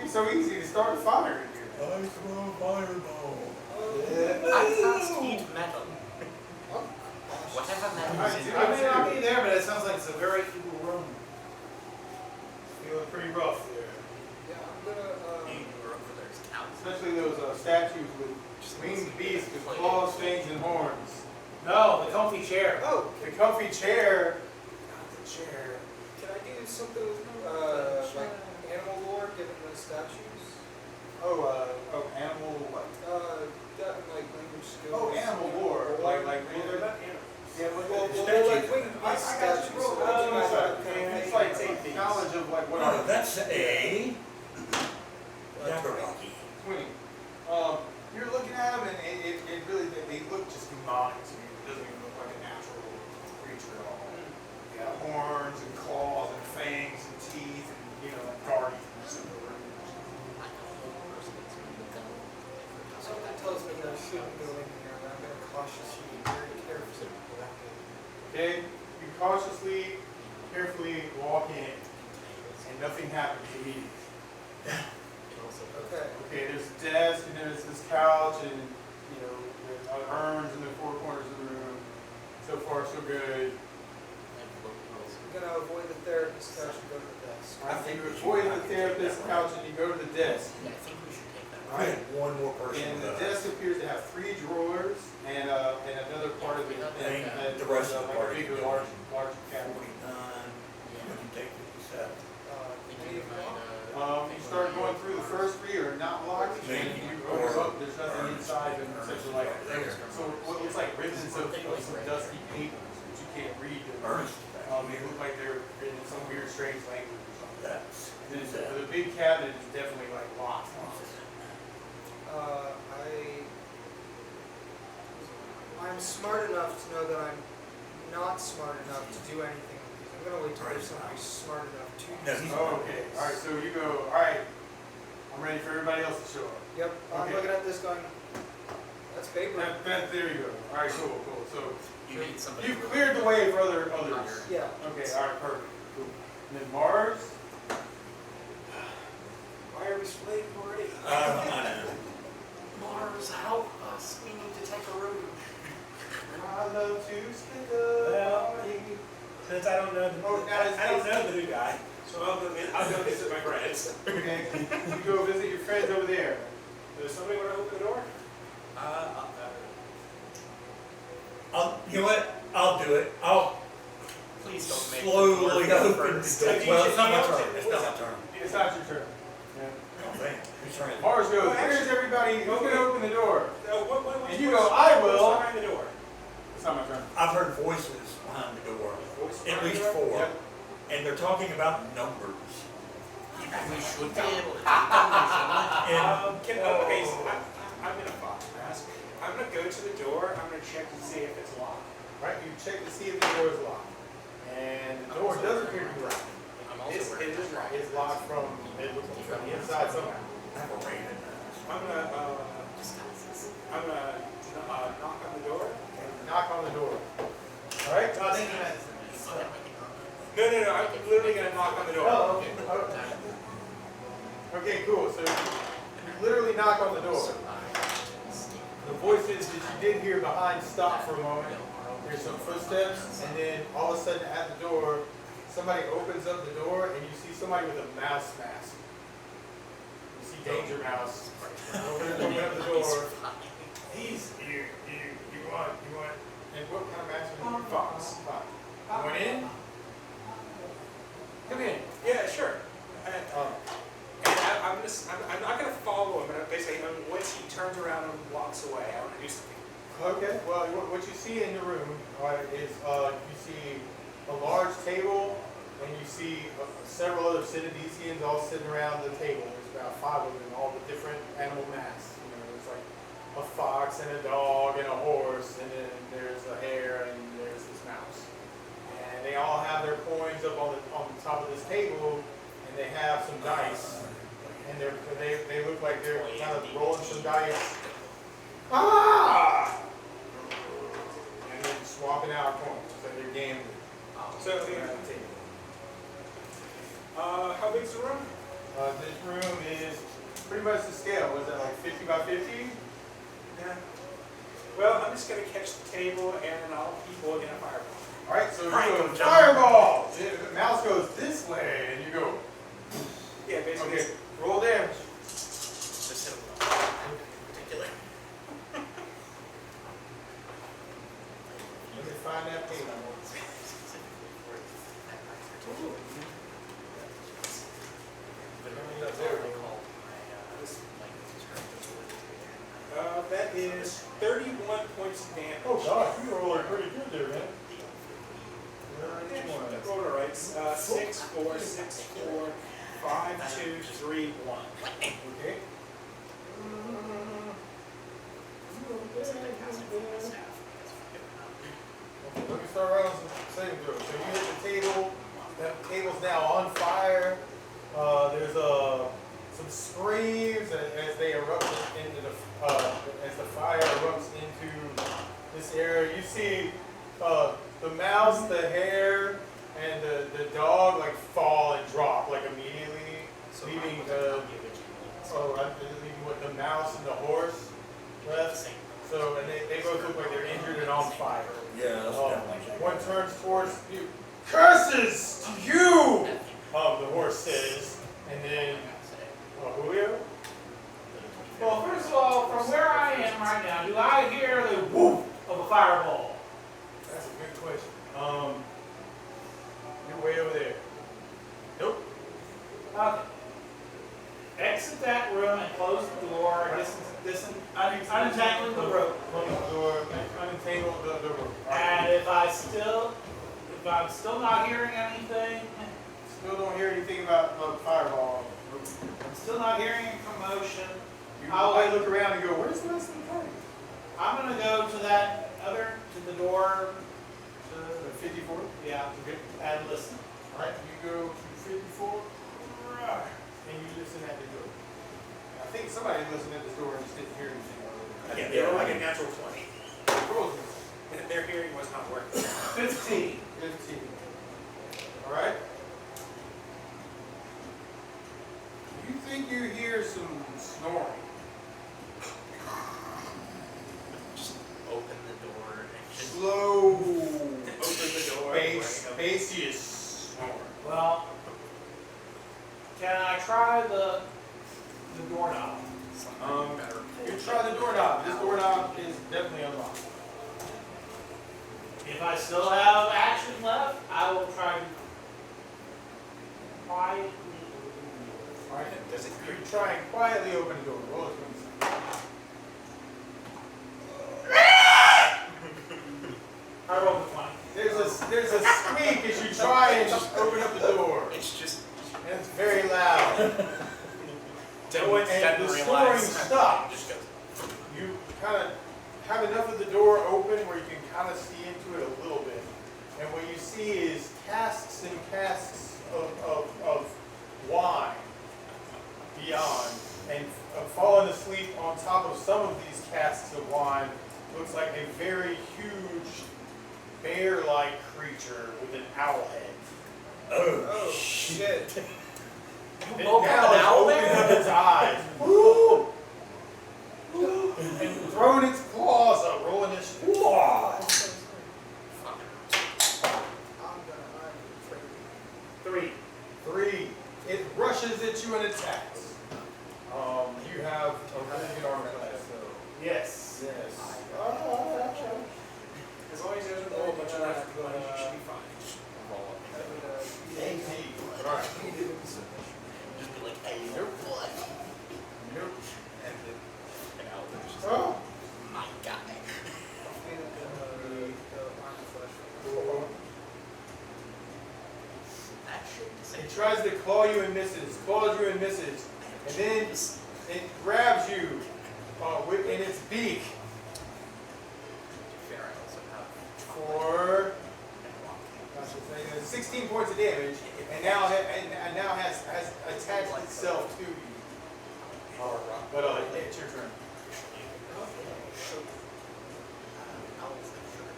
be so easy to start a fire in here. I throw a fireball. I cast heat metal. I'm Whatever metal Alright, is dude, in I may not be there, but it sounds like it's a very evil room. Feeling pretty rough there. Yeah, I'm gonna. You were over there's cows. Especially those statues with winged beasts with claws, fangs, and horns. No, the comfy chair. Oh, The comfy chair. God, the chair. can I do something with like animal lore, given the statues? Animal what? Got like language skills. Oh, animal lore. Like Well, they're not animals. yeah, Well, but they're like Statues. winged beast I got you, statues. bro. So I do have It's kind of it's like like knowledge of like what are That's a Jabberwocky. 20. You're looking at them and two of them go in here, and I'm gonna cautiously, very carefully walk in. Okay, you cautiously, carefully walk in, and nothing happens immediately. Okay. Okay, there's a desk, and there's this couch, and there's urns in the four corners of the room. So far, so good. I'm gonna avoid the therapist couch and go to the desk. I think you avoid the therapist couch, and you go to the desk. I think we should take that. I had one more person. And the with desk appears to have 3 drawers, and another part of it, and the rest of the like part a is big, good. large cabinet. 49, we can take 57. Any of them? You start going through the first 3 are not locked, and you open up, there's nothing inside them except for like, so what looks like ribbons of some dusty papers, but you can't read them. Ernest, They look like they're written in some weird, strange language or something. that's, And the big cabinet is definitely like locked. I'm smart enough to know that I'm not smart enough to do anything with these. I'm gonna wait till there's somebody smart enough to No, use he's them. Oh, okay, alright, so you go, alright, I'm ready for everybody else to show up. Yep, I'm Okay. looking at this going, that's paper. There you go, alright, cool, so You need somebody. you've cleared the way for others. Yeah. Okay, alright, perfect, cool. And then Mars, Why are we splitting already? I know. Mars, help us. We need to take a room. I love to spend Well, since I don't know guys, the new guy, so I'll go visit my friends. okay, you go visit your friends over there. Does somebody want to open the door? You know what? I'll do it. I'll Please don't make slowly the open first. the door. Well, it's not my Yeah. turn. It's not my turn. It's not your turn. Oh, man. Who's trying? Mars goes, Well, here's actually- everybody, who's gonna open the door? What, And you go, I will. What's behind the door? It's not my turn. I've heard voices behind the door. At least 4. Yep. And they're talking about numbers. We should be able to take them. And Okay, so I'm gonna fox mask. I'm gonna go to the door. I'm gonna check to see if it's locked. Right, you check to see if the door is locked. And the door does appear to be locked. I'm also It wearing is locked. It's locked from the inside somehow. I have a raven mask. I'm gonna knock on the door. Knock on the door. Alright? No. I'm literally gonna knock on the door. Oh, okay. Okay, cool. So you literally knock on the door. The voices that you did hear behind stop for a moment. There's some footsteps, and then all of a sudden at the door, somebody opens up the door, and you see somebody with a mouse mask. You see Danger Mouse. Open up the door. He's you want, and what kind of mask are you? Fox. Going in? Come in. Yeah, sure. And I'm not gonna follow him. But basically, once he turns around and walks away, I want to do something. Okay, well, what you see in the room, is you see a large table, and you see several other Citadesians all sitting around the table. There's about 5 of them, all with different animal masks. There's like a fox and a dog and a horse, and then there's a hare, and there's this mouse. And they all have their coins up on the top of this table, and they have some dice, and they look like they're kind of rolling some dice. Ah! And then swapping out coins, so they're gambling. So, Around the table. how big's the room? This room is pretty much the scale. Was that like 50 by 50? Yeah. Well, I'm just gonna catch the table and I'll keep holding a fireball. All right, so you Crank go them, John. fireball. The mouse goes this way, and you go. Yeah, basically. Okay, roll damage. Just hit them in particular. Let me find that table. That is 31 points of damage. Oh gosh, you were rolling pretty good there, man. Roll all right. 6, 4, 6, 4, 5, 2, 3, 1. Okay. Let me start around some saving throws. So you hit the table. That table's now on fire. There's some screams as they erupt into the as the fire erupts this area. You see the mouse, the hare, and the dog like fall and drop like immediately, So leaving leaving what the mouse and the horse left. So and they both look like they're injured and on fire. Yeah, that's definitely. One turns towards you. Curses to you! The horse says, and then Julio. Well, first of all, from where I am right now, do I hear the whoop of a fireball? That's a good question. You're way over there. Nope. Okay. Exit that room and close the door. Untangling the rope. Close the door, unentangle the rope. And if I'm still not hearing anything, Still don't hear anything about fireball. I'm still not hearing a commotion, You might look around and go, where's the rest of the party? I'm gonna go to the door, The 54? yeah, Okay. and listen. Alright, you go to 54, and you listen at the door. I think somebody listened at the door and just didn't hear anything. Yeah, they were like a natural 20. Roll it. And their hearing was not working. 15. 15. Alright? You think you hear some snoring. Just open the door and just Slow, Open the door. bassiest snore. Well, can I try the doorknob? something better. You try the doorknob. This doorknob is definitely unlocked. If I still have action left, I will try to quietly open the door. Alright? Does it You creak? try and quietly open the door. Roll it 20. I rolled a 20. There's a squeak as you try and open up the door. It's just And it's very loud. didn't And the realize. snoring stops. Just goes. You kind of have enough of the door open where you can kind of see into it a little bit. And what you see is casks and casks of wine beyond. And falling asleep on top of some of these casks of wine looks like a very huge bear-like creature with an owl head. Oh, shit. It woke now up an is owl opening bear? up its eyes. Woo! And throwing its claws up, rolling its. I'm afraid. 3. 3. It rushes at you and attacks. You have a really good armor class, so. Yes. Yes. As long as there's a whole bunch of left money, you should be fine. Alright. Just be like, hey, Nope. what? Nope. And then an owl is just Oh. my guy. That shit It tries to claw you and misses, claws you and misses, and then it grabs you in its beak fair. I also have for 16 points of damage, and now has attached itself to you. But it's your turn. owls like sugar.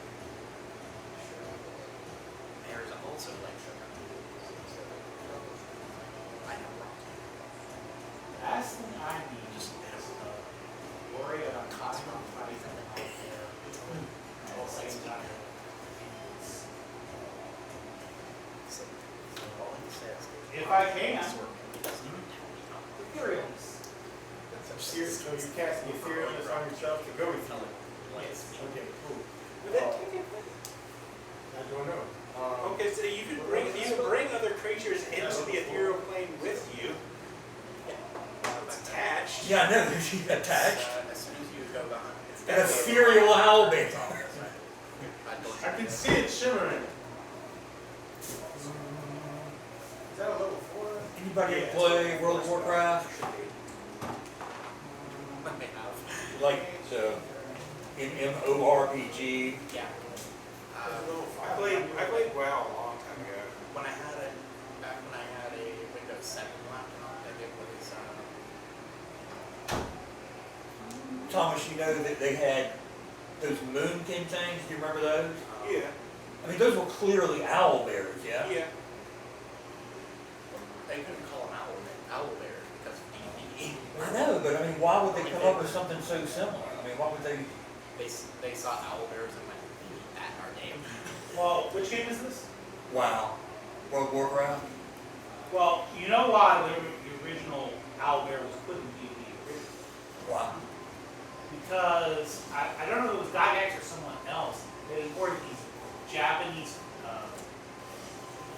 Bears also like sugar. I know wrong. Last thing I need is worry about Cosmo fighting out there all the same time. So all he says If I can, is he doesn't even tell me how. Etherealness. So you cast the Etherealness on yourself to go with you. Yes. Okay, cool. Would that take it? I don't know. Okay, so you can bring other creatures into the ethereal plane with you. It's attached. Yeah, I know, she's attached. As soon as you go behind, it's An definitely ethereal owl bear. I can see it shimmering. Is that a level 4? Anybody play World of Warcraft? Let me have. Like the MMORPG? Yeah. I played WoW a long time ago. When I had back when I had a Windows 7 laptop, I think it was Thomas, you know that they had those moonkin things, do you remember those? Yeah, I mean, those were clearly owl bears, yeah? yeah. They couldn't call them owl bear because I know, but I mean, why would they come up with something so similar? I mean, why would they? they saw owl bears and went, "We need that in our game." Well, which game is this? Wow. World of Warcraft? Well, you know why the original Owlbear was put in D&D originally? Wow. Because, I don't know if it was Gygax or someone else, they imported these Japanese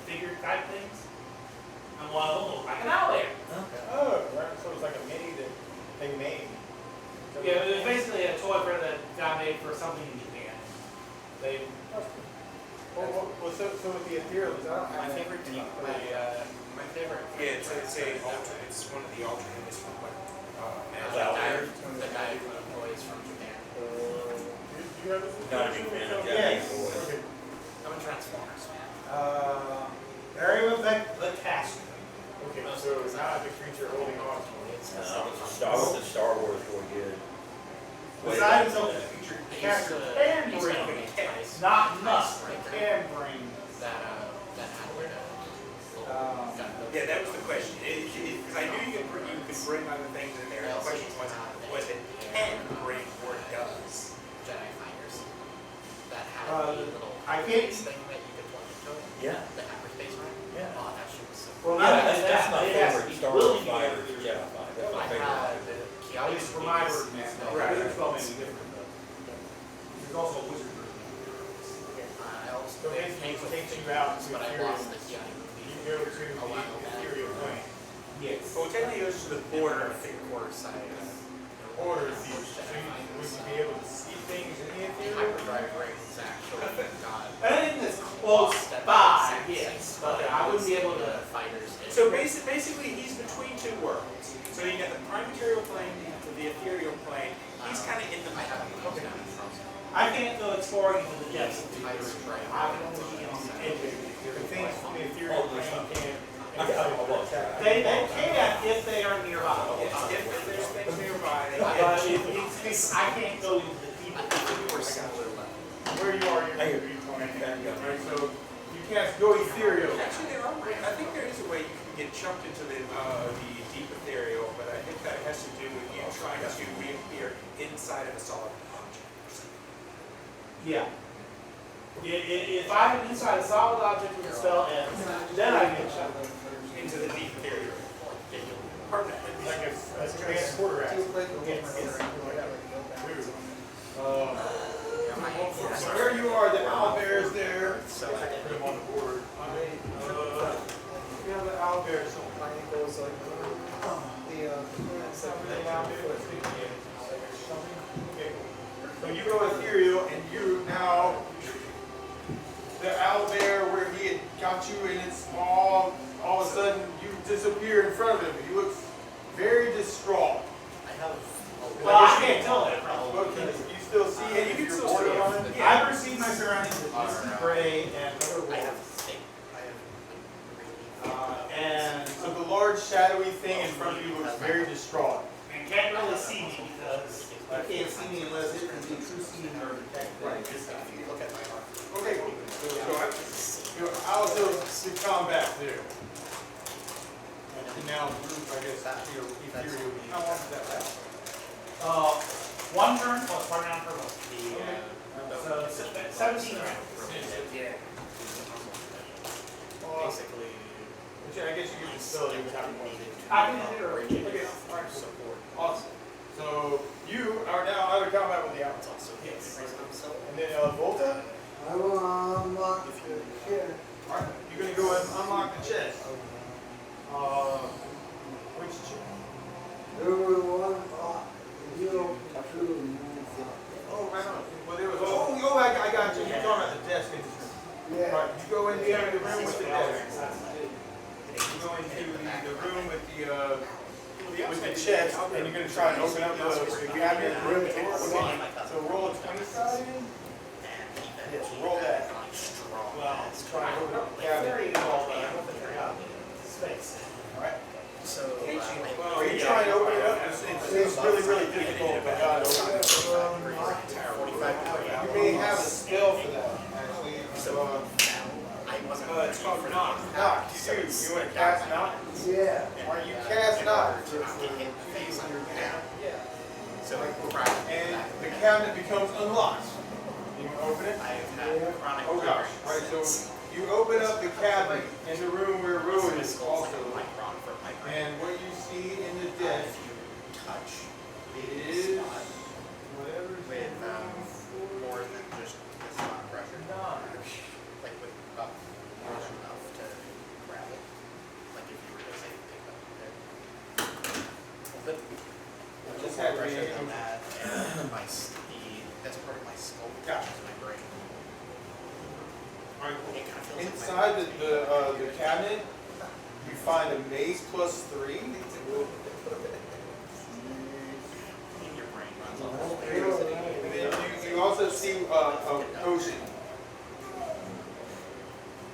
figure type things. And one of them looked like an owlbear. Okay. Oh, right, so it was like a mini that they made. Yeah, it was basically a toy for that got made for something in Japan. They, Well, so with the ethereal, My favorite team, my favorite. Yeah, it's one of the alternates from what, The guy who employs from Japan. Not a big fan of Yes. Japanese boys. Okay. I'm a Transformers fan. Area of effect. the cast. Okay, so it's not the creature holding on. No, Star Wars were good. Besides himself, the feature Character character. can He's bring gonna the make cast, ice- not ice must, but striker. can bring. That Howard got the. yeah, that was the question. Because I knew you could bring other things in there. The question was it can bring or does? Jedi fighters that had Uh, the little I can't- hyperspace thing that you could plug into it. Yeah. The hyperspace run. Yeah. Oh, that shit was so Well, cool. not Yeah, only that's that, my it has to favorite be Star Wars willing to fighter. do it. Jedi fighter. That's my I favorite. had At Kiai least for my Louise, version, man. so Right. I It's spelled maybe different, but there's also a wizard version. also So did basically, it Halo takes you Fiction, out to but I ethereal. lost the Kiai You Louise. go to the A while back. ethereal plane. Yes. Well, technically it goes to the border. I think quarter size. Or if you, so you would be able to see things in the ethereal. Hyperdrive rings actually got. Anything that's close by, yes, but I wouldn't be able to. Fighters. So basically he's between two worlds. So you got the prime material plane, the ethereal plane. He's kind of in the I middle. haven't looked down from. I can't go exploring into the depths of the earth. Hyperdrive. I can only be on the edge of the The ethereal things plane. from the ethereal plane can't. They can if they are nearby. If there's things nearby, they But can. I can't go into the deep. I think we're similar level. Where you are, you're right? So you can't go ethereal. Actually, there are ways. I think there is a way you can get chucked into the deep ethereal, but I think that has to do with you trying to reappear inside of a solid object. Yeah. If I'm inside a solid object with a spell ends, then I get shot. Into the deep ethereal. Permanently. Like a transporter Do act. a play the Yes, yes. whole So where you are, the owlbear is there. So Put them on the board. Yeah, the owlbear is so My ankles like the everything out there. Okay. So you go ethereal and you now, the owlbear where he had got you and it's small, all of a sudden you disappear in front of him. He looks very distraught. I have a Well, I can't tell that. Well, can you still see it if You can you're still bored see it. on it? I perceive my surroundings as misty gray and other I have wolves. steak. I have And So the large shadowy thing in front of you looks very distraught. and can't really see me because I can't see me unless it can be true seeing or detected. if you look at my arm. Okay, cool. So I'll do the combat there. And now move, I guess, to your ethereal. How long does that last? One turn plus 1 round per month. The So 17 rounds. yeah. Basically, Which I guess you could still do without one. I can hit her. Okay, alright, awesome. So you are now out of combat with the owls. Yes. And then Volta, I will unlock the kid. alright, you're gonna go and unlock the chest. Which chest? There was one, you two, Oh, right on. Well, there was, I got you. You're talking about the desk in this room. yeah. Alright, you go into the room with the desk. You go into the room with the chest, and you're gonna try and open up the cabinet room door. So roll a 20 sided. Yes, roll that. Well, Try and open up the cabinet. Space. Alright. So, Are you trying to open it up? It's really, really difficult, but God, open it up. You may have a spell for that, actually. I wasn't. It's called knock. Knock, you do. You want to cast knock? Yeah. Or you cast knock. To not get hit in the face on your down. Yeah. So And the cabinet becomes unlocked. You can open it. I have had chronic. Oh gosh, right, so you open up the cabinet in the room where Rowan is also. micron for micron. And what you see in the desk If you touch is spot whatever. with more than just the spot pressure, like with up more than enough to grab it, like if you were to say pick up there. But Just had pressure to on that and that's part of my skull, Gotcha. is my brain. Alright, It kind of feels inside like the cabinet, you find a mace +3. in your brain runs all this And then you also see a potion.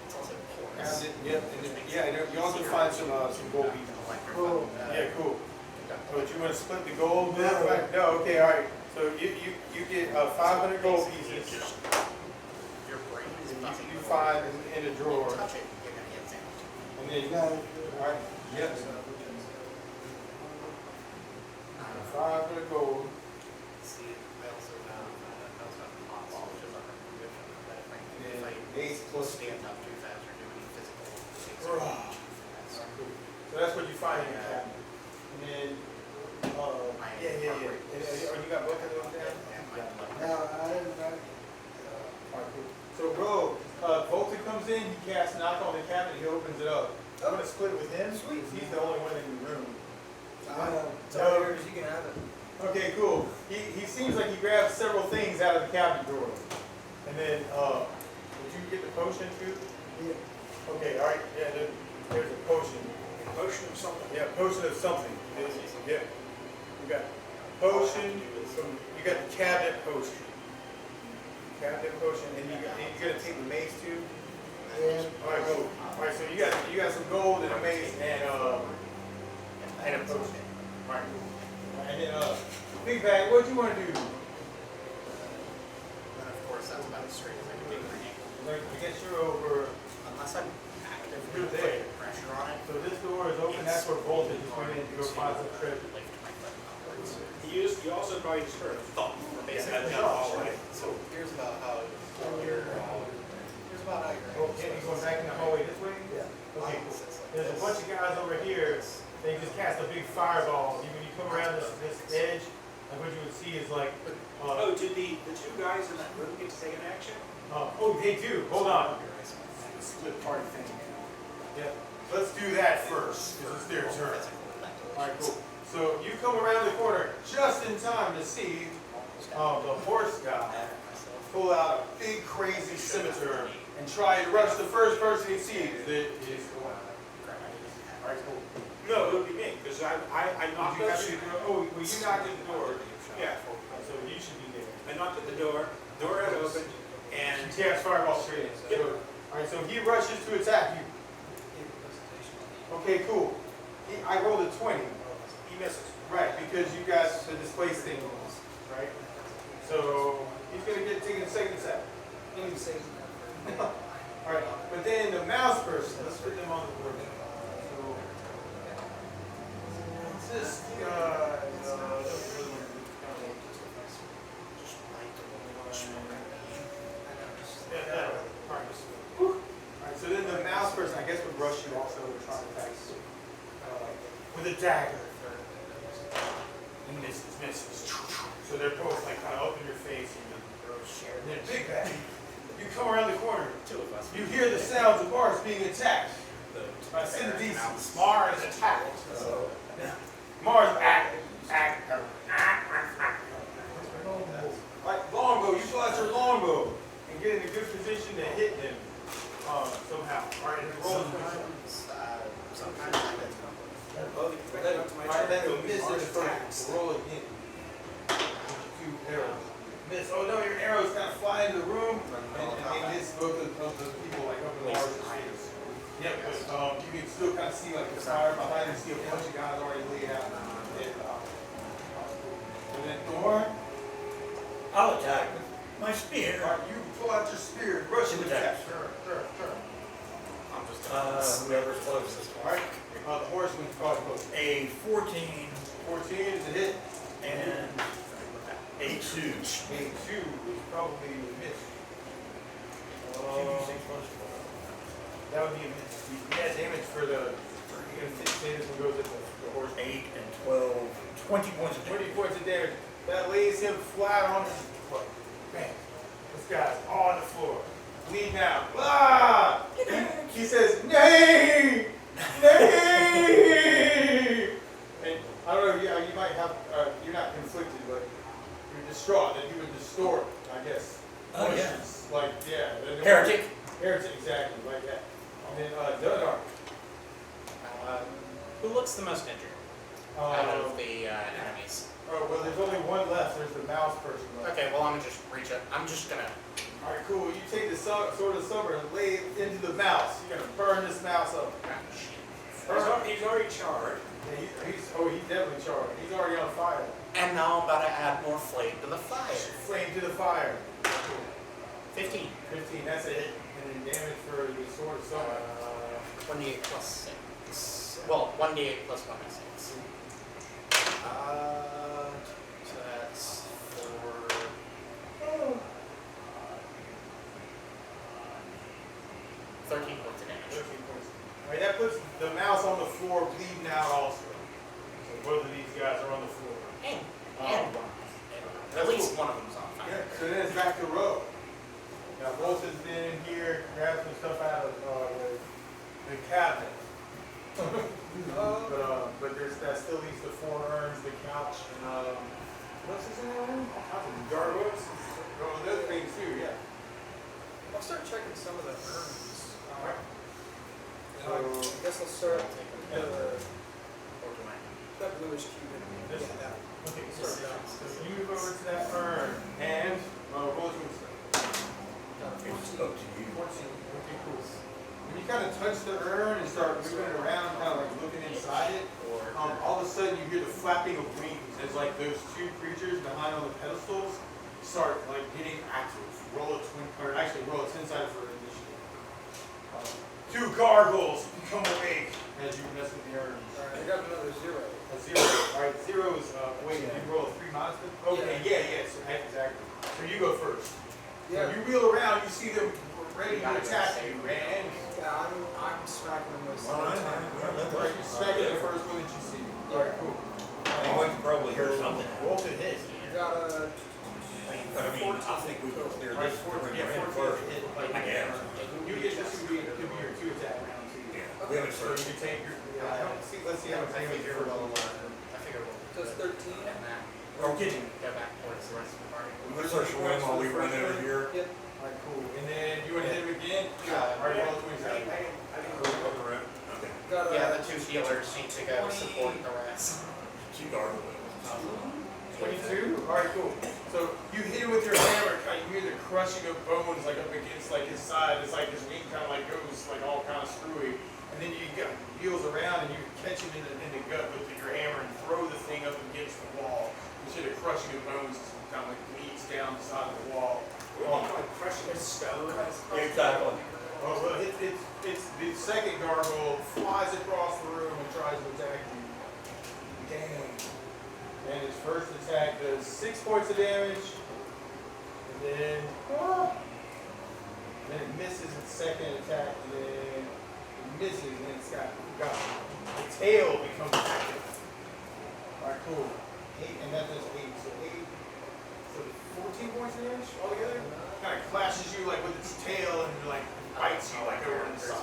It's also porous. Cabinet, yep, and then, yeah, and you also find some gold pieces. Cool. Yeah, cool. But you want to split the gold? No, okay, all right. So you get 500 gold pieces. Your brain is And buzzing. you find in a drawer. Touch it, you're gonna get zapped. And then, You got it. all right, yep. 500 gold. See, I also have hot ball, which is our condition that if And I then mace plus stand up too fast or do any physical things. Right. So that's what you find in the cabinet. And then, yeah. And you got both of those down? Now, I didn't know. Alright, cool. So, bro, Volta comes in, he casts knock on the cabinet, he opens it up. I'm gonna split with him. Sweet. He's the only one in the room. It's all yours, you can have it. Okay, cool. He seems like he grabs several things out of the cabinet drawer. And then, did you get the potion too? Yeah. Okay, all right. Yeah, there's a potion. Motion of something. Yeah, potion of something. Yeah. You got potion. You got the cabinet potion. Cabinet potion, and you gotta take the mace too. Yeah. All right, cool. All right, so you got some gold and a mace and a potion. All right, cool. And then Big Bag, what do you want to do? And of course, that's about as straight as I can make my ankle. Like, I guess you're over. Unless I'm actively You're there. putting pressure on it, So this door is open. That's where Volta just went in to go find some treasure. lift my foot upwards. You also probably just heard a thump. Or basically, Yeah, hallway. so here's about how you're, here's about how you're. Oh, yeah, you going back in the hallway this way? Yeah. Okay, cool. There's a bunch of guys over here. They just cast a big fireball. When you come around this edge, like what you would see is like, Oh, did the two guys in that room get to take an action? oh, they do. Hold on. Split party thing. Yeah. Let's do that first, because it's their turn. All right, cool. So you come around the corner just in time to see the horse guy pull out a big crazy scimitar and try to rush the first person he sees. All right, cool. No, it would be me, because I knocked You at got the the door. Oh, well, you knocked at the door. Yeah, So you should be there. I knocked at the door had opened, and He cast fireball straight in. Yep. All right, so he rushes to attack you. Okay, cool. I rolled a 20. he misses. Right, because you got the displace thing, right? So he's gonna get taken a second attack. You can say All right, but then the mouse person, let's put them on the board. So this guy, Alright, so then the mouse person, I guess, would rush you also to try to attack you. With a dagger. And misses. So they're both like kind of up in your face and then Big Bag. You come around the corner. You hear the sounds of Mars being attacked. By Cinedisi. Mars attacked. Mars act. Like longbow, you pull out your longbow and get in a good position to hit them somehow. All right, and roll Sometimes I get Alright, then you'll miss it first. Roll again. 2 arrows. Miss. Oh no, your arrows kind of fly into the room and they miss both of the people like up in the larger space. Yep, but you can still kind of see like the fire behind and see a bunch of guys already laid out. And then Thorn. I'll attack. My spear. Alright, you pull out your spear and rush Two into attack. attacks. Sure. I'm just gonna Whoever's closest. Alright, the horseman's probably close. A 14 14 is a hit. and a 2. A 2 is probably a miss. 2d6 plus 4. That would be a miss. Yeah, damage for the. You're gonna say this one goes at the horse. 8 and 12. 20 points of 20 damage. points of damage. That lays him flat on his foot. Bang. This guy's on the floor. Bleeding out. Ah! He says, nay! Nay! And I don't know, you might have, you're not conflicted, but you're distraught that you would distort, I guess. Oh, yeah. Emotions. Like, yeah. Heretic. Heretic, exactly, like that. And then, Dudar. Who looks the most injured out of the enemies? Oh, well, there's only one left. There's the mouse person left. Okay, well I'm gonna just reach up. I'm just gonna. All right, cool. You take the sword of summer and lay it into the mouse. You're gonna burn this mouse up. He's already charred. Yeah, he's definitely charred. He's already on fire. And now I'm about to add more flame to the fire. Flame to the fire. Cool. 15. 15. That's a hit. And then damage for the sword of summer. 1d8 plus 6. Well, 1d8 plus 1 is 6. So that's 13 points of damage. 13 points. All right, that puts the mouse on the floor, bleeding out also. So both of these guys are on the floor. And one. That's At least cool. one of them's on fire. Yeah, so then it's back to Roe. Now, Bolton's been in here, grabbed some stuff out of the cabinet. But that still leaves the 4 urns, the couch, and what else is in that room? Gargoyles? Oh, those things too, yeah. I'll start checking some of the urns. Alright. I guess I'll start with Or do I? that bluish cube. This- Yeah, that. Okay, so you move over to that urn, and roll to It's up to you. 14. Okay, cool. When you kind of touch the urn and start moving it around, kind of like looking inside it, all of a sudden you hear the flapping of wings as like those 2 creatures behind on the pedestals start like getting active. Roll a 10 sided for initiative. 2 gargoyles become awake as you mess with the urn. Alright, I got another 0. A 0. Alright, 0 is wait, you roll a 3 monster? Okay, yeah, so exactly. So you go first. Yeah. So you wheel around, you see them ready to attack you, and Yeah, I'm smacking them with some Alright, time. alright, you smack at the first one that you see. Alright, cool. You can probably hear something. Roll to hit. Got a But I mean, I think we could clear Alright, this 14, during yeah, the 14 first. to hit. Like, I guess. You get this could be your 2 attack round too. Yeah, we haven't So you started. can take your, let's see how much I damage figure you're we'll, rolling. I figure we'll just 13. and that We're getting, go back towards the rest of the party. we're gonna search the room while we run over here. Yep. Alright, cool. And then you want to hit him again? Alright, roll a 27. Okay. Got a Yeah, the 2 healers need to go support the rest. 2 gargoyles. 22? Alright, cool. So you hit him with your hammer, you hear the crushing of bones like up against like his side. It's like his wing kind of like goes like all kind of screwy. And then you got wheels around and you catch him in the gut with your hammer and throw the thing up against the wall. You see the crushing of bones kind of like bleeds down the side of the wall. Like crushing a stone. Yeah, exactly. Oh, well, it's the second gargoyle flies across the room and tries to attack you. Dang. And his first attack does 6 points of damage. And then it misses its second attack. And then it misses and it's got the tail becomes active. Alright, cool. 8 and that does 8. So 8. So 14 points of damage altogether? Kind of clashes you like with its tail and like bites you like over in the side.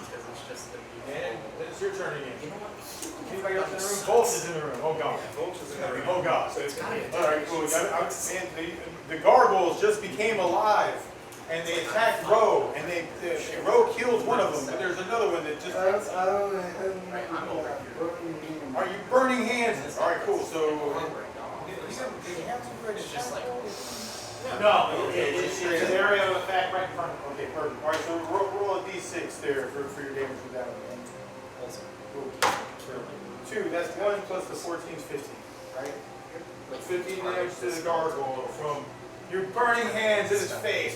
Because it's just the And it's your turn again. You know what? Anybody else in the room? Bolts is in the room. Oh god. Oh god. So it's gotta be Alright, cool. The gargoyles just became alive. And they attacked Roe. And Roe killed one of them. But there's another one that just. I don't have Right, I'm over burning. Are you burning hands? Alright, cool. So. It's just like No, okay, it's an area of effect right in front of you. Okay, perfect. Alright, so roll a d6 there for your damage with that one. Cool. 2, that's 1 plus the 14 is 15, right? 15 damage to the gargoyle from Your burning hands in his face.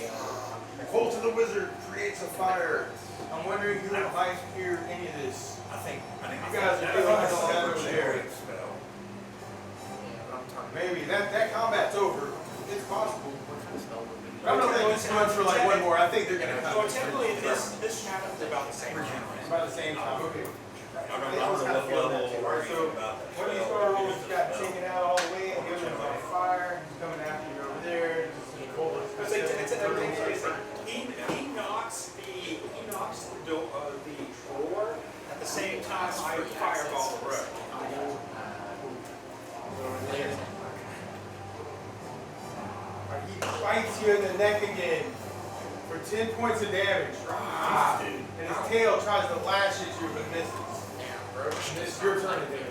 The Bolt of the Wizard creates a fire. I'm wondering who might hear any of this. I think You guys are really that's all that over there. generic spell. Maybe that combat's over. It's possible. What kind of spell would we I don't think it's going for like one more. I think they're gonna So come. typically this happens about the same time. It's about the same time. Okay. I don't know what level we're Alright, so about that one of these spell. star rolls got taken out all the way, and the other one's on fire. He's coming after you over there. He knocks the drawer at the same time I fireball the road. He bites you in the neck again for 10 points of damage. And his tail tries to lash at you but misses. And it's your turn again.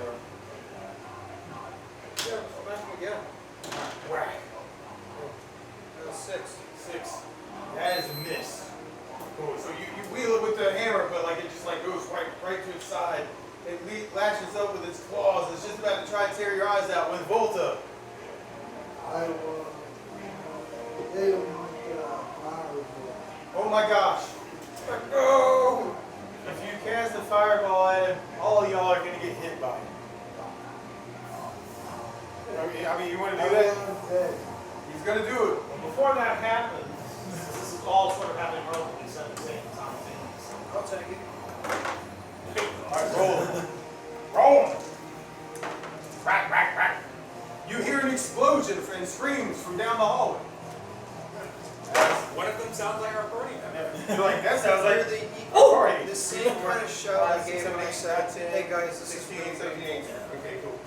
Yeah, I'll match him again. Whack. That was 6. 6. That is a miss. Cool. So you wheel it with the hammer, but like it just like goes right to its side. It lashes up with its claws. It's just about to try to tear your eyes out when Volta. I will hit him with fireball. Oh my gosh. No! If you cast a fireball at him, all of y'all are going to get hit by it. I mean, you want to do that? He's going to do it. Well, before that happens, this is all sort of happening relatively same time. I'll take it. Alright, roll. Roll! Rack, rack, rack. You hear an explosion and screams from down the hallway. One of them sounds like our party member. You're like, that sounds like the party. The same kind of shout I gave when I said, hey guys, this is 16, really 17, good. 18. Okay, cool.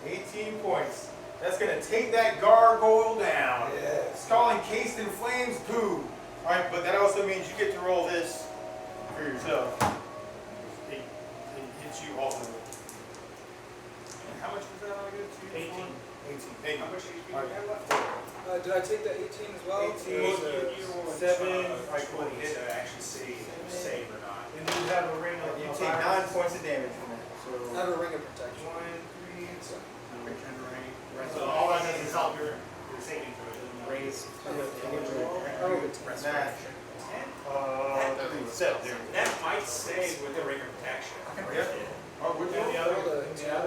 18 points. That's going to take that gargoyle down. It's all encased in flames, goo. Alright, but that also means you get to roll this for yourself. It hits you also. And how much was that on a good? 18. 18. How much HP do you Alright. have left? Did I take that 18 as well? 18. Well, you roll a 7, 20 to actually see if you save or not. And you have a ring of You of take fire. 9 points of damage from that. I So have a ring of protection. 1, 3, regenerate. So all that does is help your saving throw. raise Restoration. 7 there. That might save with the ring of protection. Oh, would And the you? other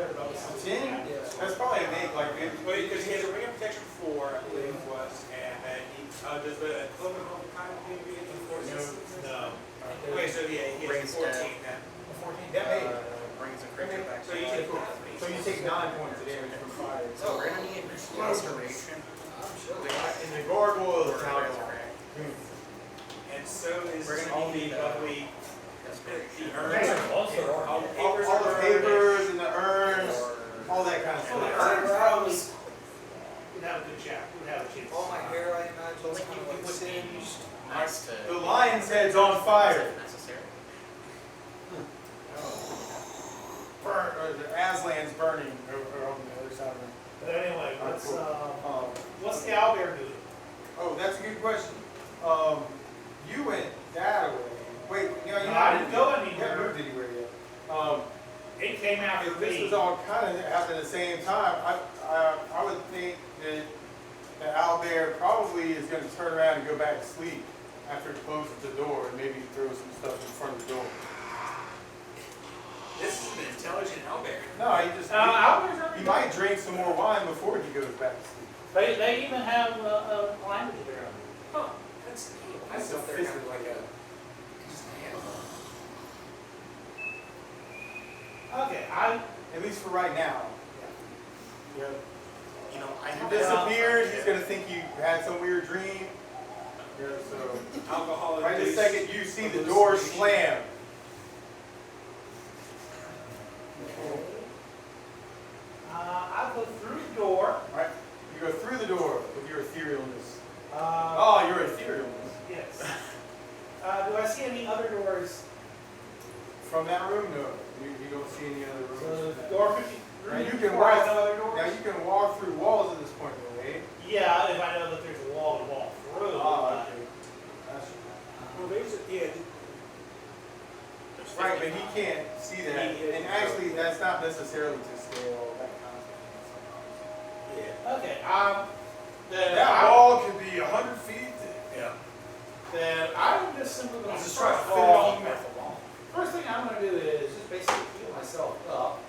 about the 10? Yeah. That's probably a make like maybe. Well, because he has a ring of protection 4, I believe it was, and then he does the cloak of kind of maybe enforces. No. Okay, so yeah, he has Raised, 14 then. 14? That may. brings a creature back So to you life. take So you take 9 points of damage from fire. So we're gonna need restoration. I'm sure. And the gargoyle is how And so is We're gonna all need, the lovely restoration. the urns. Also, All the all papers the are papers and the urns, all that kind of So the stuff. urns probably would have a good chat. Would have a chance. All my hair, I imagine, But is like kind you of like would be singed. nice to. The lion's head's on fire. Necessary. Burn, or the Aslan's burning over on the other side of it. But anyway, what's Um, what's the owlbear doing? oh, that's a good question. You went that way. Wait, you know, you No, I haven't didn't go You anywhere. haven't moved anywhere yet. It came after If this me. was all kind of happening at the same time, I would think that the owlbear probably is going to turn around and go back to sleep after it closes the door and maybe throw some stuff in front of the door. This is an intelligent owlbear. No, Owlbears are he might drink some more wine before he goes back to sleep. They even have a language there. Huh. That's neat. I That's thought they were kind of sophisticated. like a just an animal. Okay, At least for right now. Yeah. You know, I You have disappeared, he's going to think you had some weird dream. Yeah, so. Alcohol Right this induced second, you see the door slam. I go through the door. Right? You go through the door with your etherealness. Uh, Oh, your etherealness. Yes. Do I see any other doors? From that room, no. You don't see any other So rooms. the door 50. Now you can before I walk. know other doors? Now you can walk through walls at this point, though, eh? Yeah, if I know that there's a wall to walk through. Ah, okay. That's Well, there's a, yeah, right, but he can't see that. He is- And actually, that's not necessarily to scale that kind of thing. yeah. Okay. That ball can be 100 feet. Yeah. then I'm just simply gonna Just start try to fit it on falling. the wall. First thing I'm gonna do is just basically heal myself up.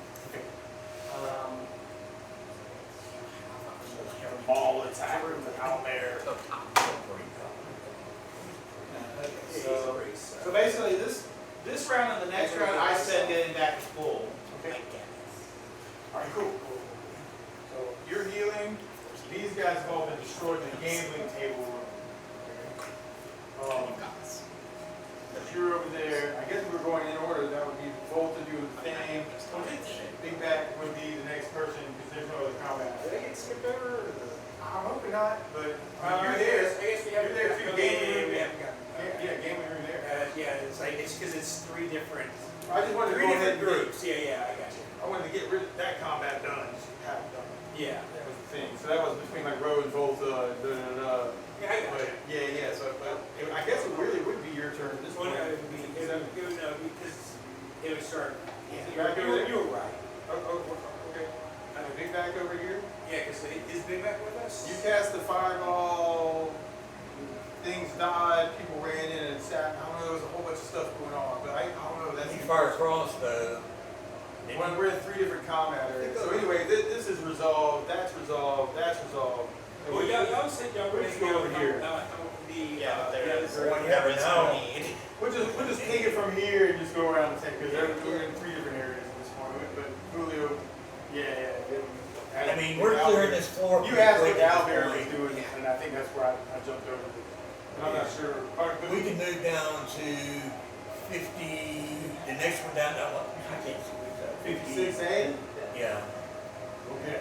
Ball attack out there. So basically, this round and the next round, I spend getting back to full. Okay. All right, cool. So you're healing. These guys have all been destroyed in the gambling table room. If you're over there, I guess we're going in order. That would be both to do the thing. Big back would be the next person because there's no other combat. Did I get skipped over? I'm hoping not, but you're there. I guess we have. You're there too. Gambling room. We haven't gotten. Yeah, gambling room there. Yeah, it's like, it's because it's three different I just wanted to go ahead and groups. Yeah, I got you. I wanted to get rid of that combat done. Just have it done. Yeah. That was the thing. So that was between like Roe and Volta. Yeah, I got But you. yeah. So, but I guess it really would be your turn at this Well, point. no, it would be, no, because it would start. Yeah. You were right. Okay. Big back over here. Yeah, because is Big Mac with us? You cast the fireball. Things died. People ran in and sat. I don't know. There was a whole bunch of stuff going on, but I don't know. That's He fired crossbow. when we're in 3 different combat areas. So anyway, this is resolved. That's resolved. That's resolved. And Well, we- y'all said y'all were Let's going go over here. Yeah, there's one you never know. need. We'll just take it from here and just go around the tank because we're in 3 different areas at this point. But Julio, yeah. I mean, we're clearing this floor. You pretty asked quick what at this Albert was point. doing, and I think that's where I jumped over. And I'm not sure. We can move down to 50, the next one down, I can't see what that. 56A. Yeah, Okay.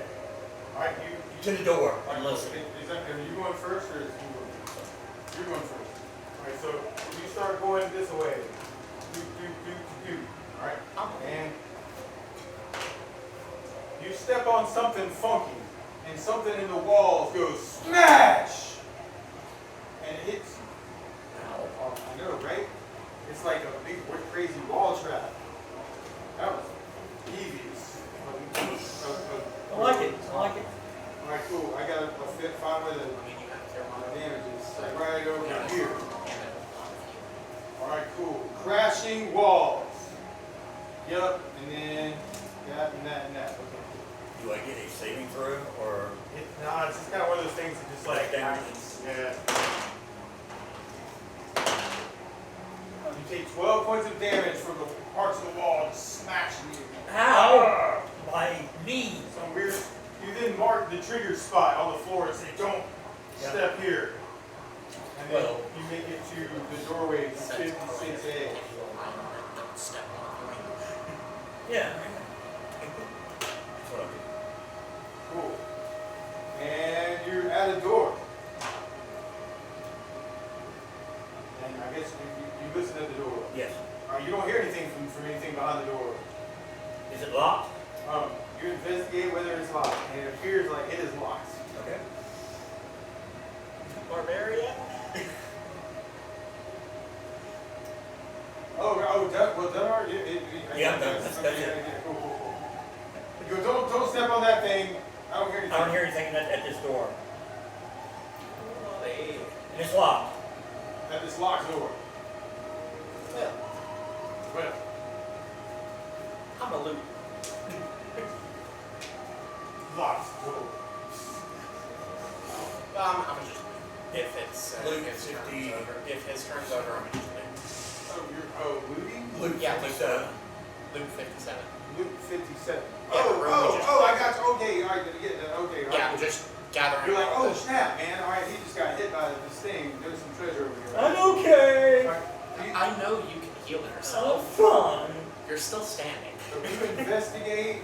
All right, you. to the door, All right, and listen. are you going first or is he going first? You're going first. All right, so you start going this way. Do. All right, and you step on something funky, and something in the walls goes smash, and it hits you. Ow. I know, right? It's like a big, crazy wall trap. That was devious. I like it, I like it. All right, cool. I got a fit 5 of the damages. Like right over here. All right, cool. Crashing walls. Yep, and then that and that and that. Okay. Do I get a saving throw, or? Nah, it's just kind of one of those things that just like Damage. happens. Yeah. You take 12 points of damage from the parts of the wall just smashing you. Ow! My knee. Some weird. You then mark the trigger spot on the floor and say, "Don't step here." And then Well- you make it to the doorway to 56A. Don't step on the Yeah. That's what I Cool. And you're at a door. And I guess you listen at the door. do. Yes. You don't hear anything from anything behind the door. Is it locked? You investigate whether it's locked, and it appears like it is locked. Okay. Barbarian? Dunbar, Yeah, that's it. Yeah, cool. You go, don't step on that thing. I don't hear anything. I don't hear anything at this door. Hey. And it's locked. At this locked door. Well, Well, I'm a loot. locked door. I'm just if it's Loot if his 50. turn's over. If his turn's over, I'm just loot. Oh, you're looting? Loot Yeah, 57. Loot 57. Loot 57. Yeah, the room we just- I got you. Okay, all right, get that. Okay, all right. Yeah, I'm just gathering. You're like, all oh the- snap, man. All right, he just got hit by this thing. There's some treasure over here. I'm okay. All right. You- I know you can heal I'm yourself. fine. You're still standing. So you investigate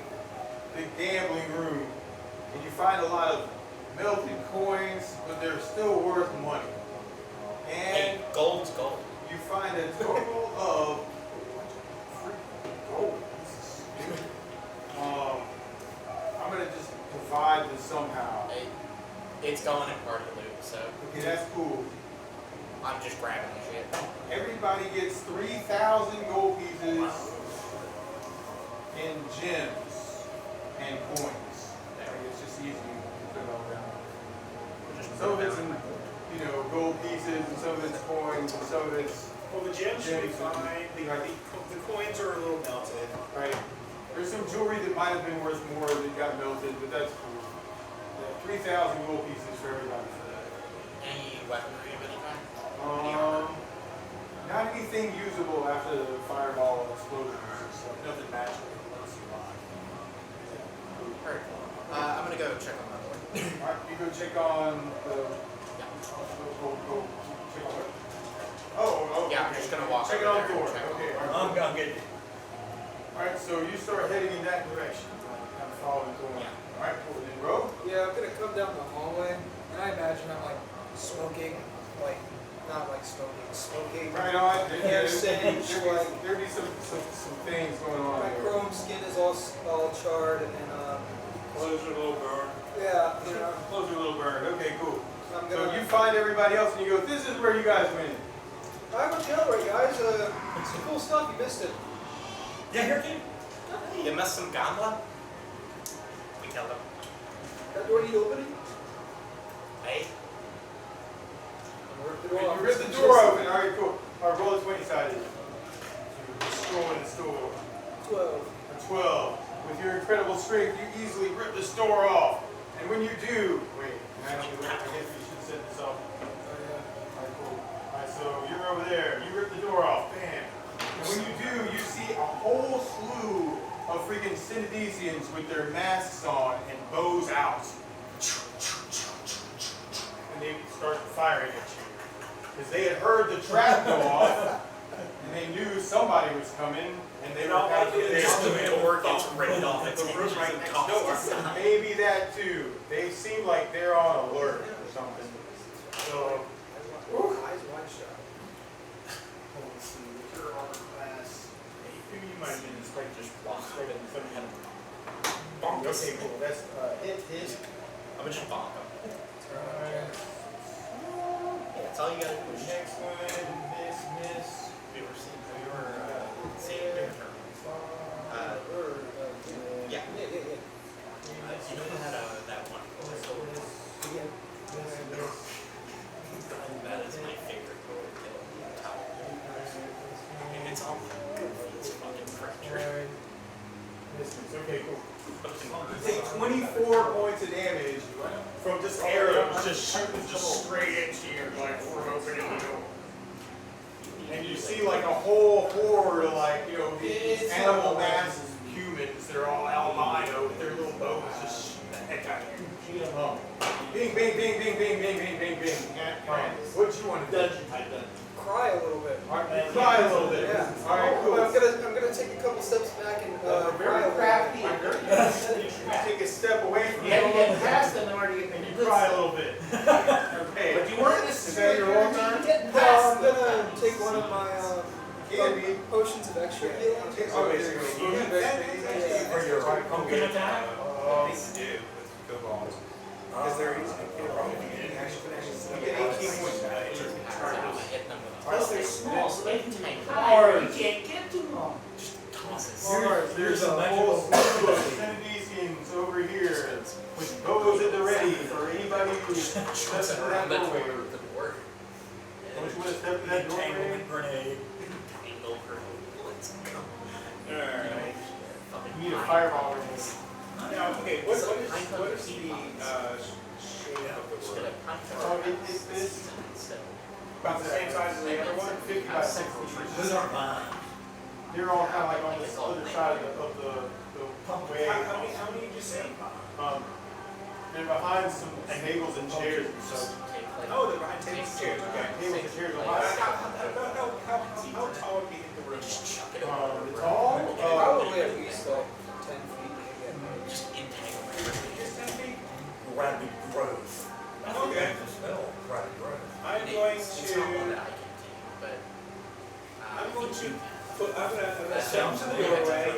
the gambling room, and you find a lot of melted coins, but they're still worth money. Hey, And gold's gold. you find a total of gold. This is stupid. I'm gonna just divide this somehow. Hey, it's going in part of the loot, so Okay, that's cool. I'm just grabbing the shit. Everybody gets 3,000 gold pieces and gems and coins. It's just easy to put it all down. We're just pieces and some of it's coins and some of it's Well, the gems should be fine. The coins are a little melted. right. There's some jewelry that might have been worth more that got melted, but that's cool. Yeah, 3,000 gold pieces for everybody for that. Any weaponry of any kind? Not anything usable after the fireball explosions and stuff. Nothing magical. Let's survive. Alright. I'm gonna go check on my board. Alright, you go check on the. Yeah. Go check on what? Oh, Yeah, I'm okay. just gonna walk Check it over on there and Thor. check on Okay, Thor. alright. I'm getting it. Alright, so you start heading in that direction. Kind of following Thor. Yeah. Alright, cool. Then row. Yeah, I'm gonna come down the hallway, and I imagine I'm like smoking, like not like smoking. Right on. Hair sage, like There'd be some things going on my there. chrome skin is all charred, and then Close your little burn. yeah, you know, Close your little bird. Okay, cool. I'm So gonna. you find everybody else and you go, this is where you guys went. I have a jailbreak, guys. Some cool stuff. You missed it. Yeah, here, kid. You missed some gambling? We killed him. That door need opening? Hey? Rip the You door off. rip the door open. All right, cool. All right, roll a 20 sided. Destroy the store. 12. A 12. With your incredible strength, you easily rip the store off. And when you do, wait, I guess we should set this off. Alright, cool. Alright, so you're over there. You rip the door off. Bam. And when you do, you see a whole slew of freaking Synodesians with their masks on and bows out. And they start firing at you. Because they had heard the trap go off, and they knew somebody was coming, and they were kind of The door gets ripped off its the room hinges right and next tossed door. aside. Maybe that too. They seem like they're on alert or something. So, Eyes wide shut. let's see, with your armor class, you might have been inspected just straight in the head. Okay, cool. That's hit. I'm gonna just bonk him. Alright. That's all you gotta do. Next one, miss. We were seeing different terms. Yeah. You know that one. That is my favorite top. And it's all it's fucking furniture. Okay, cool. You take 24 points of damage from just arrows just shooting just straight into you, like for opening the door. And you see like a whole horde of like, you know, these animal masses of humans that are all albino with their little bows just shooting the heck out of you. Bing, bing, bing, bing, bing, bing, bing, bing, bing. What you want to do? Dungeon type dungeon. Cry a little bit. Alright, cry a little bit. Yeah. Alright, cool. I'm gonna take a couple steps back and cry a Very little crafty. bit. You take a step away from You had to them get past them in order to get and them you to cry a this. little bit. Okay. But you weren't Is that your roll turn? getting No, past I'm them. gonna take one of my Can be. potions of extra healing. Oh, basically, you For your pumpkin attack? They do with kobolds. Is there easy to get wrong? You get 18 points of damage. I hit them with Plus they're small, so they can Tank. take higher. You can't get to them. just tosses. There's a whole slew of Synodesians over here with bows at the ready for anybody who steps into that doorway. The door. Don't you want to step in that doorway? Entanglement grenade. Angle for bullets. Alright. You need a fireball ring. Now, okay, what is the shape of the word? It's this. About the same size as the other one, 50 by 60 Those inches. aren't mine. They're all kind of like on this other side of the way. How many did you say? They're behind some tables and chairs and stuff. Oh, they're behind tables and chairs, okay. Tables and chairs are How behind. tall do you think the room is? The tall? Probably at least like 10 feet. Maybe. Just entangle. Just 10 feet? Rapid growth. Okay. That's the spell, rapid growth. I'm going It's not one to, that I can take, but I'm going to, I I'm gonna That step sounds to the good. doorway.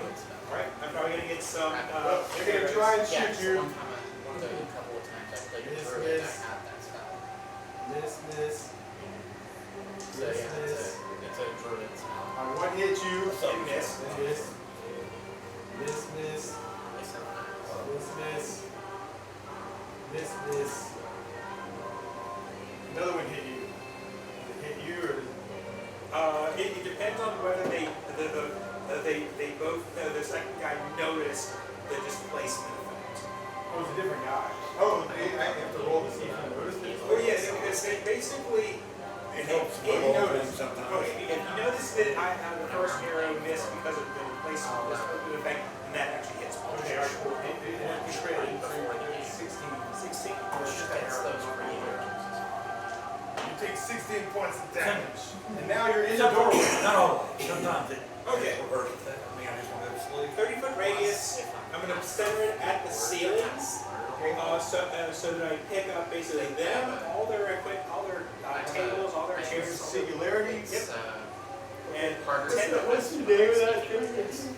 Alright, I'm probably gonna get some, They're gonna try and Yeah, shoot you. one time, one of the couple of times I played This through it, I is- had that spell. This. So yeah, it's a druid spell. One hit you. and miss. This. They sometimes. This. Another one hit you. It depends on whether they both, the second guy noticed the displacement effect. Oh, it's a different guy. Oh, I have to roll to see if I noticed it. Oh, yeah, it's basically, It helps He with all noticed. things sometimes. if you notice that I have the first arrow missed because of the displacement effect, and that actually hits all Okay, all right, cool. It was created Before the game. 16. 16. That's those pretty You take 16 points of damage. And now you're in the doorway. Not always, sometimes it Okay. reverses that. I mean, I just want to go to sleep. 30-foot radius, I'm gonna center it at the ceilings, so that I pick up basically them, all their equipment, all their tables, all their chairs, Singularities. Yep. and Parker's 10 the of What's us. the name of that thing?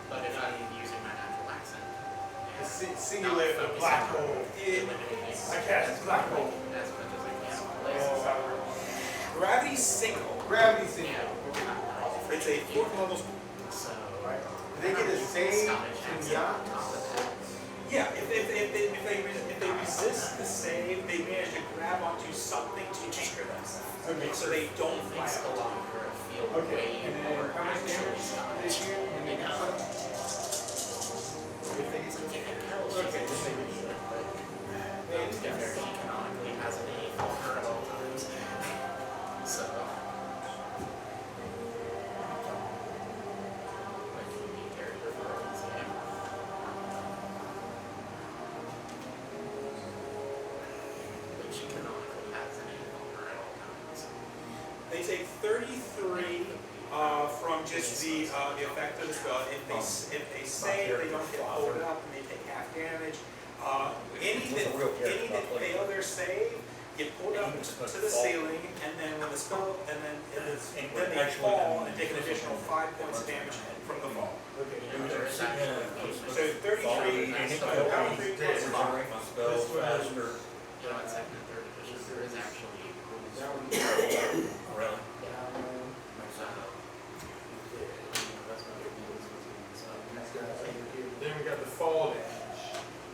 But if I'm using my natural accent. and Singular not focusing black on hole. eliminating I cast black hole. as much as I can. Gravity single. Gravity single. Yeah. It's a 4th level. So. Do they get a save to not? Yeah, if they resist the save, they manage to grab onto something to anchor themselves. Okay. So they don't fly Makes the out. longer feel Okay, way and then more how much actually damage stunned. did you? You know. If they get Okay. Okay, just make it easy. But very canonically has an 8 over at all times. So. Like unique character for this game. Which canonically has an 8 over at all times. They take 33 from just the effect of the spell. If they save, they don't get pulled up, and they take half damage. Any that fail their save get pulled up to the ceiling, and then when the spell, and then they fall and take an additional 5 points of damage from the fall. There is actually So 33 power 3 plus 5. My spells faster. you know, in second and third edition, there is actually rules. Really? Then we got the fall damage.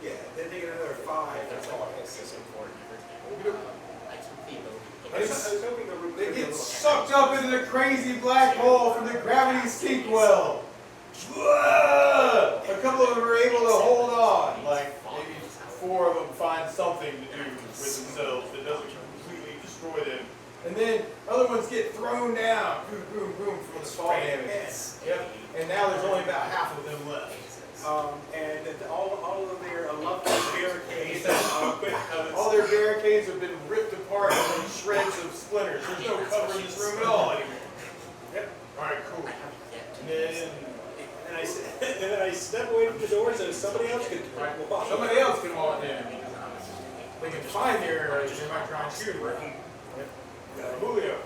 Yeah, then they get another 5. That's all this is important every time. I keep the ability. I was hoping the room They would be a get little sucked up into the crazy black hole from the gravity sink well. Whoa! A couple of them are able to hold on. Like maybe 4 of them find something to do with themselves that doesn't completely destroy them. And then other ones get thrown down, boom, boom, boom, from the fall damage. Yep. And now there's only about half of them left. and all of their lovely barricades, All their barricades have been ripped apart into shreds of splinters. There's no cover in this room at all anymore. Yep. All right, cool. And then and then I step away from the door so somebody else can walk. somebody else can walk in. They can find your area. They might try and shoot her. Julio.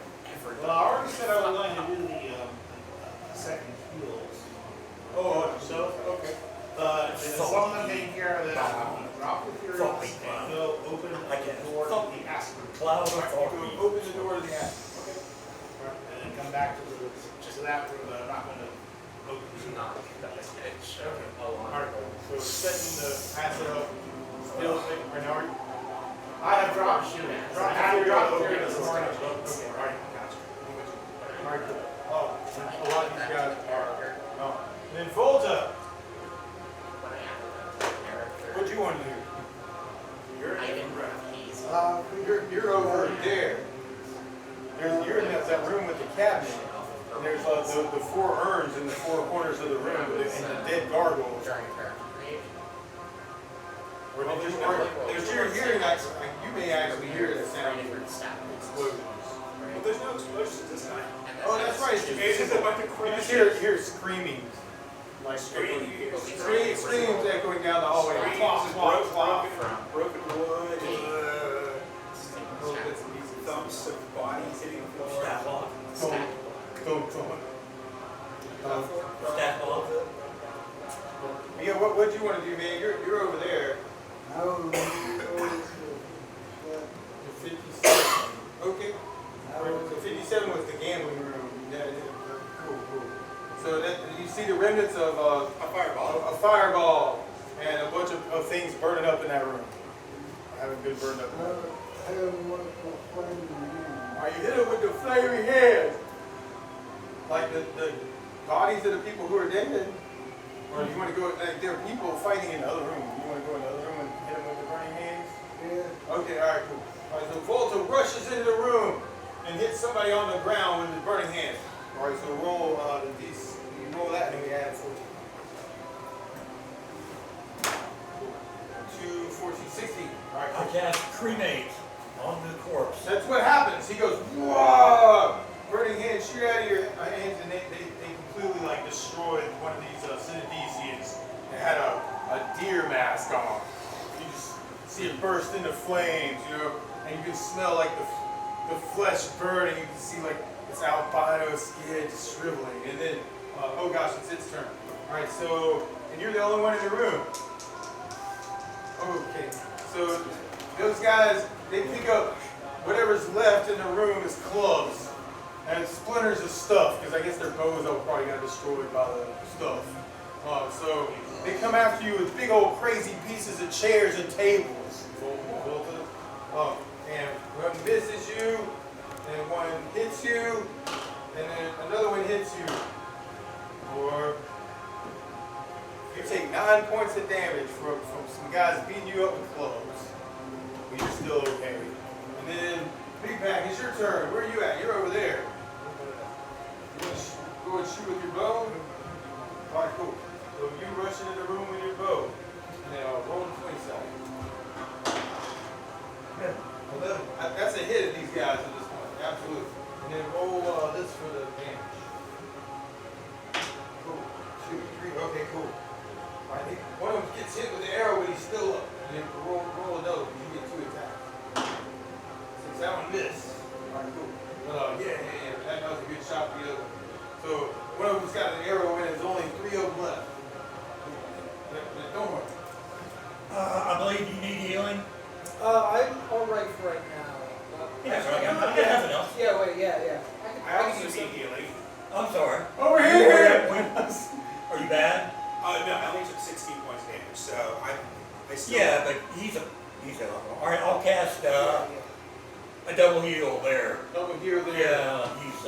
Well, I already said I was going to do the second heals. Oh, so okay. As long as I'm taking care of that, I'm going to drop the Furious and go open the door to the Asper. Cloud of You thought. can open the door to the attic. Okay. And then come back to that room, but I'm not going to open the Not that edge. Okay. Along. All right. So setting the asset up. Still minority. I have dropped shooting. I have dropped the Furious this morning. Okay. All right. Gotcha. All right. Cool. Oh, a lot of these guys are. Oh. And then Volta. When I added that to the character, What do you want to do? I didn't have keys. You're over there. You're in that room with the cabinet. And there's the 4 urns in the 4 corners of the room and the dead gargoyles. During character creation. You're hearing actually, you may actually hear the sound of Different stat. explosions. But there's no explosions this time. And then Oh, that's right. It's just a bunch of You just crashes. hear screaming. Like Screaming. screams echoing down the hallway. Screams Clop, and clop, clop. broken wood, and Little bits and pieces. thumps of bodies hitting the floor. Staff lock. Don't. Staff lock. Yeah, what do you want to do, man? You're over there. I will go to You're 57. Okay. So 57 was the gambling room. Cool. So that you see the remnants of A fireball. a fireball and a bunch of things burning up in that room. Having been burned up. hit him with the flaming hand. Alright, you hit him with the flaming hands. Like the bodies of the people who are dead. Or you want to go, like there are people fighting in the other room. You want to go in the other room and hit them with the burning hands? Yeah. Okay, alright, cool. Alright, so Volta rushes into the room and hits somebody on the ground with his burning hands. Alright, so roll these. You roll that and we add 14. 2, 14, 16. Alright, I cool. cast cremate on the corpse. That's what happens. He goes, whoa! Burning hands shoot out of your hands, and they completely like destroyed one of these Synodesians. It had a deer mask on. You just see it burst into flames, you know, and you can smell like the flesh burning. You can see like its albino skin just shriveling. And then, oh gosh, it's its turn. All right, so, and you're the only one in the room. Okay, so those guys, they pick up whatever's left in the room is clubs and splinters of stuff, because I guess their bows all probably got destroyed by the stuff. So they come after you with big old crazy pieces of chairs and tables. And one misses you, and one hits you, and then another one hits you. Or you take 9 points of damage from some guys beating you up with clubs. But you're still okay. And then, Big Mac, it's your turn. Where are you at? You're over there. You want to go and shoot with your bow? Alright, cool. So you rush into the room with your bow. Now, roll the 20 side. 11. That's a hit of these guys at this point. Absolutely. And then roll this for the damage. Cool. 2, 3. Okay, cool. Alright, one of them gets hit with the arrow, but he's still up. And then roll another one. You get 2 attacks. Since that one missed. Alright, cool. Yeah. That was a good shot for the other one. So one of them's got an arrow in it. There's only 3 of them left. Don't worry. I believe you need healing. I'm alright for right now. Yeah, so I got nothing else. Yeah, wait, yeah. I can also use need some. healing. I'm sorry. Over here! Are you bad? No, I only took 16 points of damage, so I still. Yeah, but he's a. All right, I'll cast a double heal there. Double heal there. Yeah, he's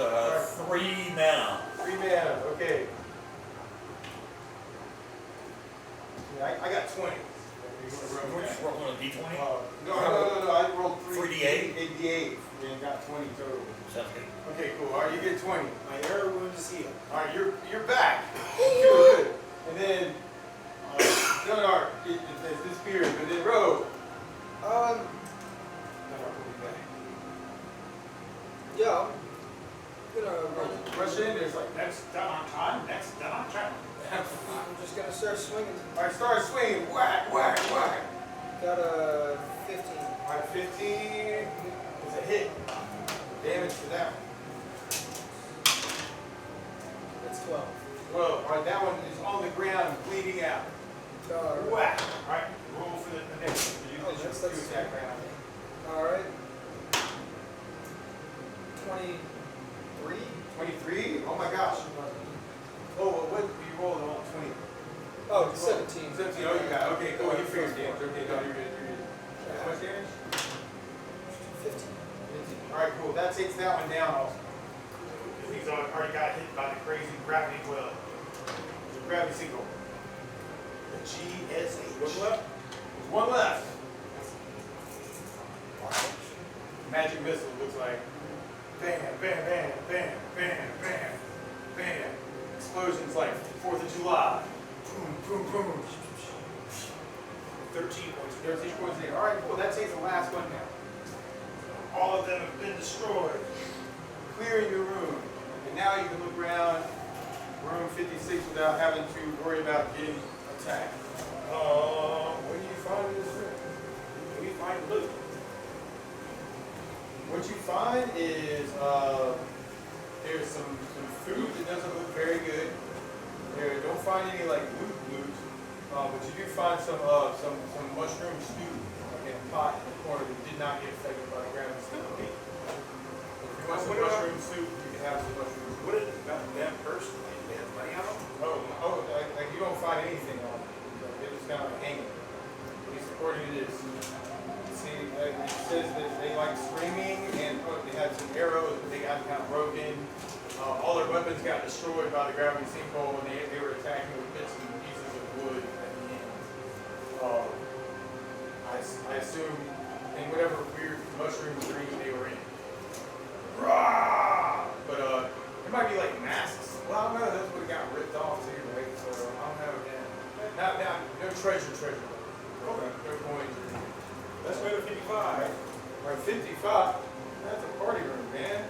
3 mana. 3 mana, okay. Yeah, I got 20. We're just rolling a d20. No, I rolled 3 d8. 8 and got 20 total. Sounds good. Okay, cool. All right, you get 20. My arrow wound is healed. All right, you're back. Good. And then, Gunnar has disappeared, but then Rogue. Gunnar will be back. Yeah, I'm gonna Rush in, there's like, Next done on time, next done on track. I'm just gonna start swinging. all right, start swinging. Whack. Got a 15. All right, 15 is a hit. Damage to that one. That's 12. Well, all right, that one is on the ground, bleeding out. Whack. All right, roll for the next one. You Oh, that's attack round. Alright. 23? 23? Oh my gosh. Oh, well, what you rolled on 20? Oh, 17. 17. Oh, you got it. Okay, cool. You figured damage. Okay, no, you're good. How much damage? 15. 15. All right, cool. That takes that one down also. Because he's already got hit by the crazy gravity well. Gravity single. The GSH. What's left? There's one left. Magic missile looks like bam, bam, bam, bam, bam, bam, bam. Explosions like 4th of July. Boom, boom, boom. 13 points. 13 points there. All right, cool. That takes the last one now. All of them have been destroyed. Clearing your room. And now you can look around room 56 without having to worry about getting attacked. What do you find in this room? We find loot. What you find is there's some food that doesn't look very good. There, don't find any like loot, but you do find some mushroom stew, like in a pot in the corner that did not get affected by the gravity stew. If you want some mushroom soup, you can have some mushroom soup. What is it about them personally? They have money on them? Like you don't find anything on it. They're just kind of hanging. At least according to this. See, it says that they like screaming, and they had some arrows, but they got kind of broken. All their weapons got destroyed by the gravity sinkhole, and they were attacking with bits and pieces of wood at the end. I assume in whatever weird mushroom dream they were in. Rah! But it might be like masks. Well, I don't know. That's what got ripped off too, right? So I don't know. Yeah. Now, no treasure. Okay. No coins or anything. Let's go to 55. Right, 55. That's a party room, man.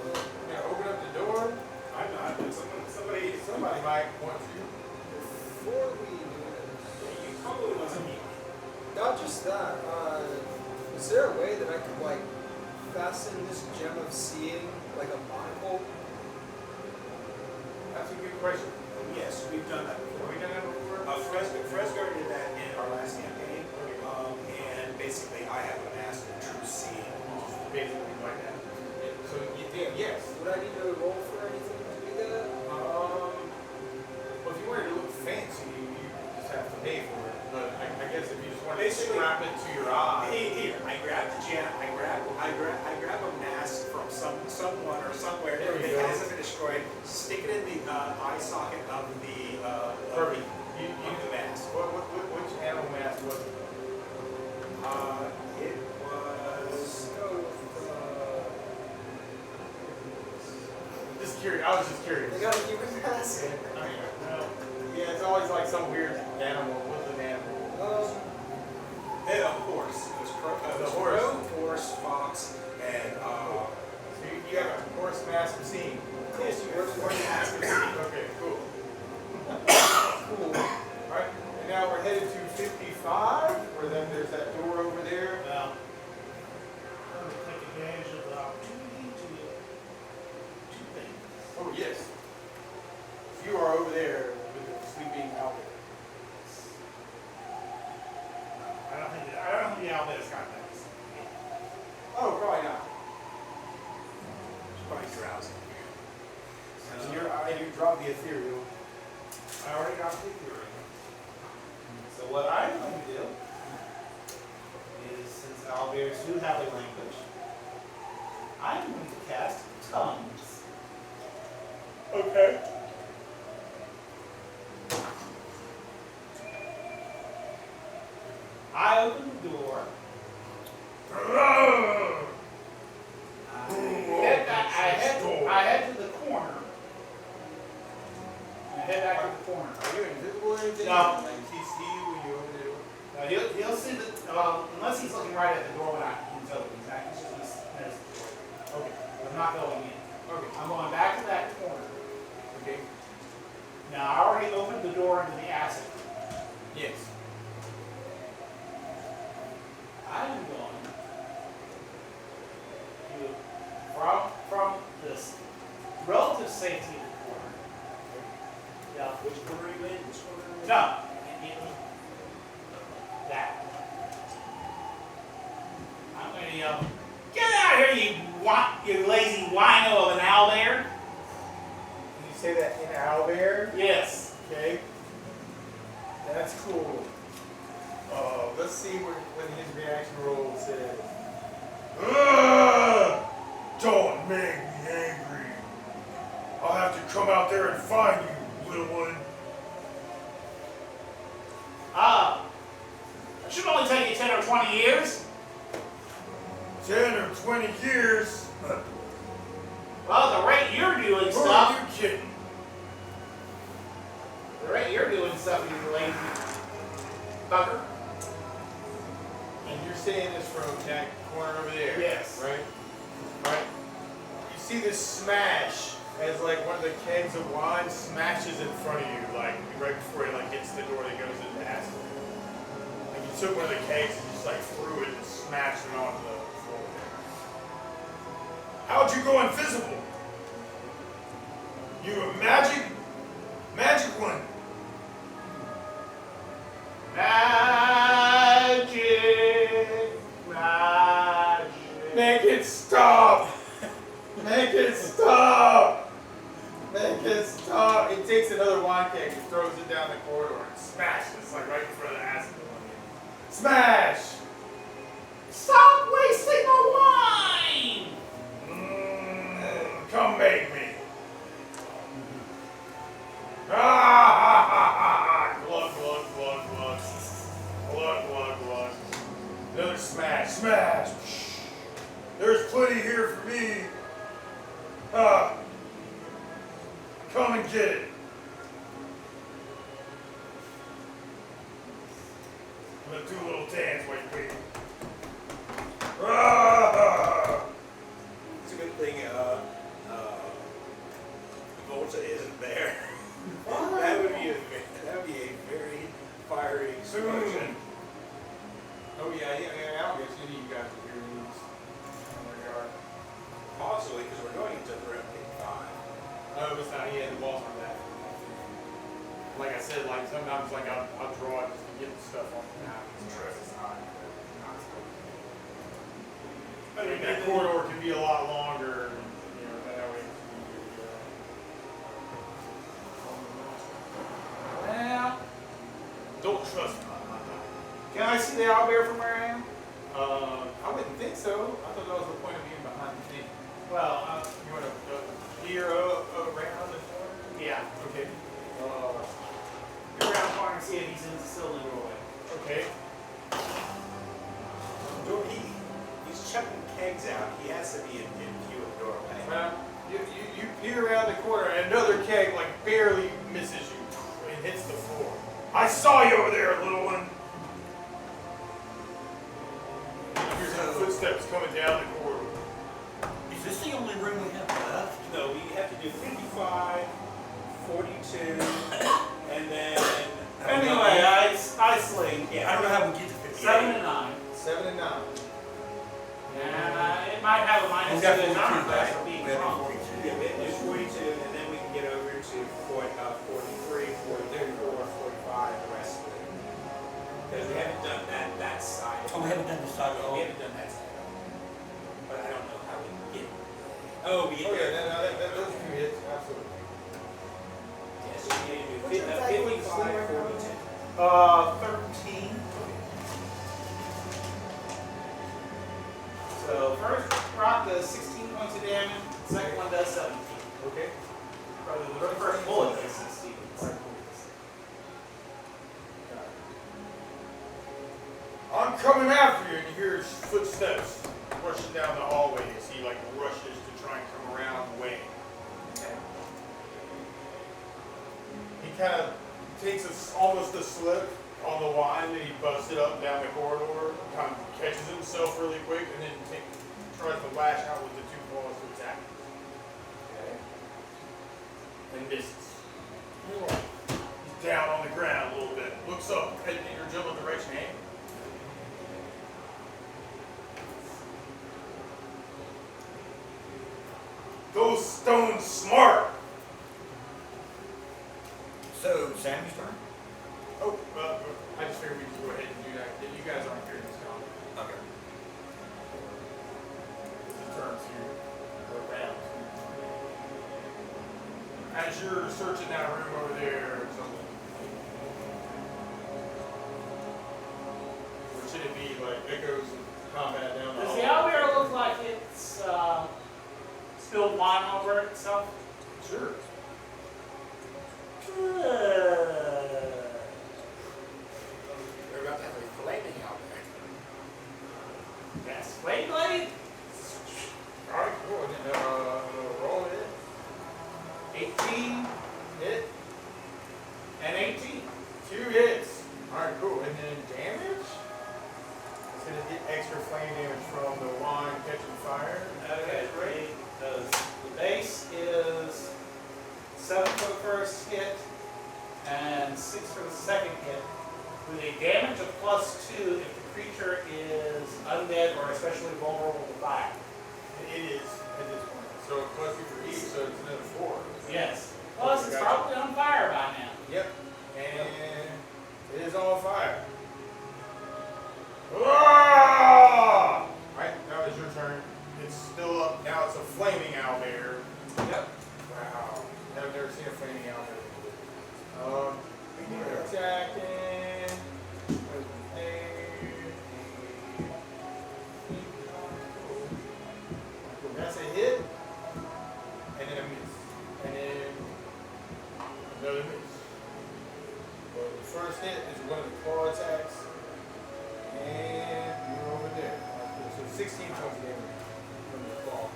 You know, open up the door. I'm not, but Somebody might want to. Before we do this, you probably want to meet. not just that, is there a way that I could like fasten this gem of seeing like a monocle? That's a good question. Yes, we've done that before. Have we done that before? Fresco did that in our last campaign, and basically I have a master true seeing. Basically like that. So yes. Would I need to roll for anything to do that? Well, if you wanted to look fancy, you just have to pay for it. But I guess if you just want to Basically, strap it to your eye. Here, I grab the gem, I grab a mask from someone or somewhere There that we go. hasn't been destroyed, stick it in the eye socket of the Perfect. of the mask. Which animal mask was it? It was. Just curious. I was just curious. They got a human mask. Yeah, it's always like some weird animal. What's an animal? Then a horse. It was The horse. crow, horse, fox, and So you got a horse mask scene. yes, you have horse mask. Okay, cool. Cool. Alright, and now we're headed to 55, where then there's that door over there. Well, I'm going to take advantage of the opportunity to do two things. Oh, yes. You are over there with the sleeping owlet. I don't think the Albedo's got that. Oh, probably not. She's probably drowsy. And you dropped the ethereal. I already got the theory. So what I'm going to do is, since Albedos do have a language, I'm going to cast tongues. Okay. I open the door. I head to the corner. I head back to the corner. Are you invisible or anything? No. Like, he see you when you open the door? Now he'll see the, unless he's looking right at the door when he's open. He's not, he's just going to miss the door. Okay, I'm not going in. Okay. I'm going back to that corner. Okay. Now, I already opened the door into the acid. Yes. I am going to, from this relative safety of the corner. Yeah. Which corner are you in? Which corner are you in? No. That. I'm going to yell, "Get out of here, you lazy wino of an owlbear!" Did you say that in owlbear? Yes. Okay. That's cool. Let's see what his reaction roll says. Don't make me angry. I'll have to come out there and find you, little one. It should only take you 10 or 20 years. 10 or 20 years? Well, at the rate you're doing Who stuff, are you kidding? the rate you're doing stuff, you lazy fucker. And you're saying this from that corner over there? Yes. Right? Right? You see this smash as like one of the kegs of wine smashes in front of you, like right before it like hits the door that goes into the acid. Like you took one of the kegs and just like threw it and smashed it onto the floor. How'd you go invisible? You a magic one. Magic. Make it stop! Make it stop! Make it stop! It takes another wine keg and throws it down the corridor and smashes like right in front of the acid. Smash! Another smash. Smash! There's plenty here for me. Come and get it. I'm gonna do a little dance while you wait. It's a good thing Volta isn't there. That would be a very fiery explosion. Oh yeah, I don't guess any of you guys will hear these in their yard. Possibly, because we're going into threat 5. Oh, it's not, yeah, the walls are that. Like I said, like sometimes like I'll draw it just to get the stuff on the map. It's true, it's not so. I mean, that corridor can be a lot longer, you know, that way it's easier. Well, Don't trust me. can I see the owlbear from where I am? I wouldn't think so. I thought that was the point of being behind the thing. Well, You want to peer around the corner? yeah. Okay. Go around the corner and see if he's still in the doorway. Okay. He's chucking kegs out. He has to be in view of the doorway. Well, you peer around the corner and another keg like barely misses you and hits the floor. I saw you over there, little one. Here's some footsteps coming down the corridor. Is this the only room we have left? No, we have to do 55, 42, and then. Anyway, I sling. I don't know how we get to 58. 7 and 9. 7 and 9. And it might have a minus We got 2 in 42, armor class right? for being We have drunk. 42. Yeah, we have to do 42, and then we can get over to 43, 44, 45, the rest of it. Because we haven't done that side. Oh, we haven't done this side at all. We haven't done that side at all. But I don't know how we can get. Oh, we get Oh there. yeah, those two hits, absolutely. Yeah, so we need to do 55, 42. 13. So first rock does 16 points of damage, second one does 17. Okay. The first bullet does 16. I'm coming after you, and you hear his footsteps rushing down the hallway as he like rushes to try and come around the way. He kind of takes almost a slip on the wine, and he busts it up down the corridor, kind of catches himself really quick, and then tries to lash out with the two claws to attack. Okay. And misses. He's down on the ground a little bit. Looks up in your general direction. Hey. Those stones smart. So, Sammy's turn? Oh, I just figured we could go ahead and do that. You guys aren't hearing this comment. Okay. This turns here. Around. As you're searching that room over there, or should it be like echoes of combat down the Does hall? the owlbear look like it's spilled wine over itself? Sure. We're about to have a flaming out there. Yes. Blade blade? Alright, cool. And then, roll it. 18 Hit. and 18. 2 hits. Alright, cool. And then damage? It's gonna get extra flame damage from the wine catching fire. Okay, great. The base is 7 for the first hit and 6 for the second hit, with a damage of +2 if the creature is undead or especially vulnerable to fire. It is at this point. So plus 2 for each, so it's another 4. Yes. Plus, it's probably on fire by now. Yep. And it is on fire. Ah! Alright, now it's your turn. It's still up. Now it's a flaming owlbear. Yep. Wow. I've never seen a flaming owlbear. Attacking. That's a hit. And then a miss. And then another miss. Well, the first hit is one of the claw attacks. 18 points of damage from the fall.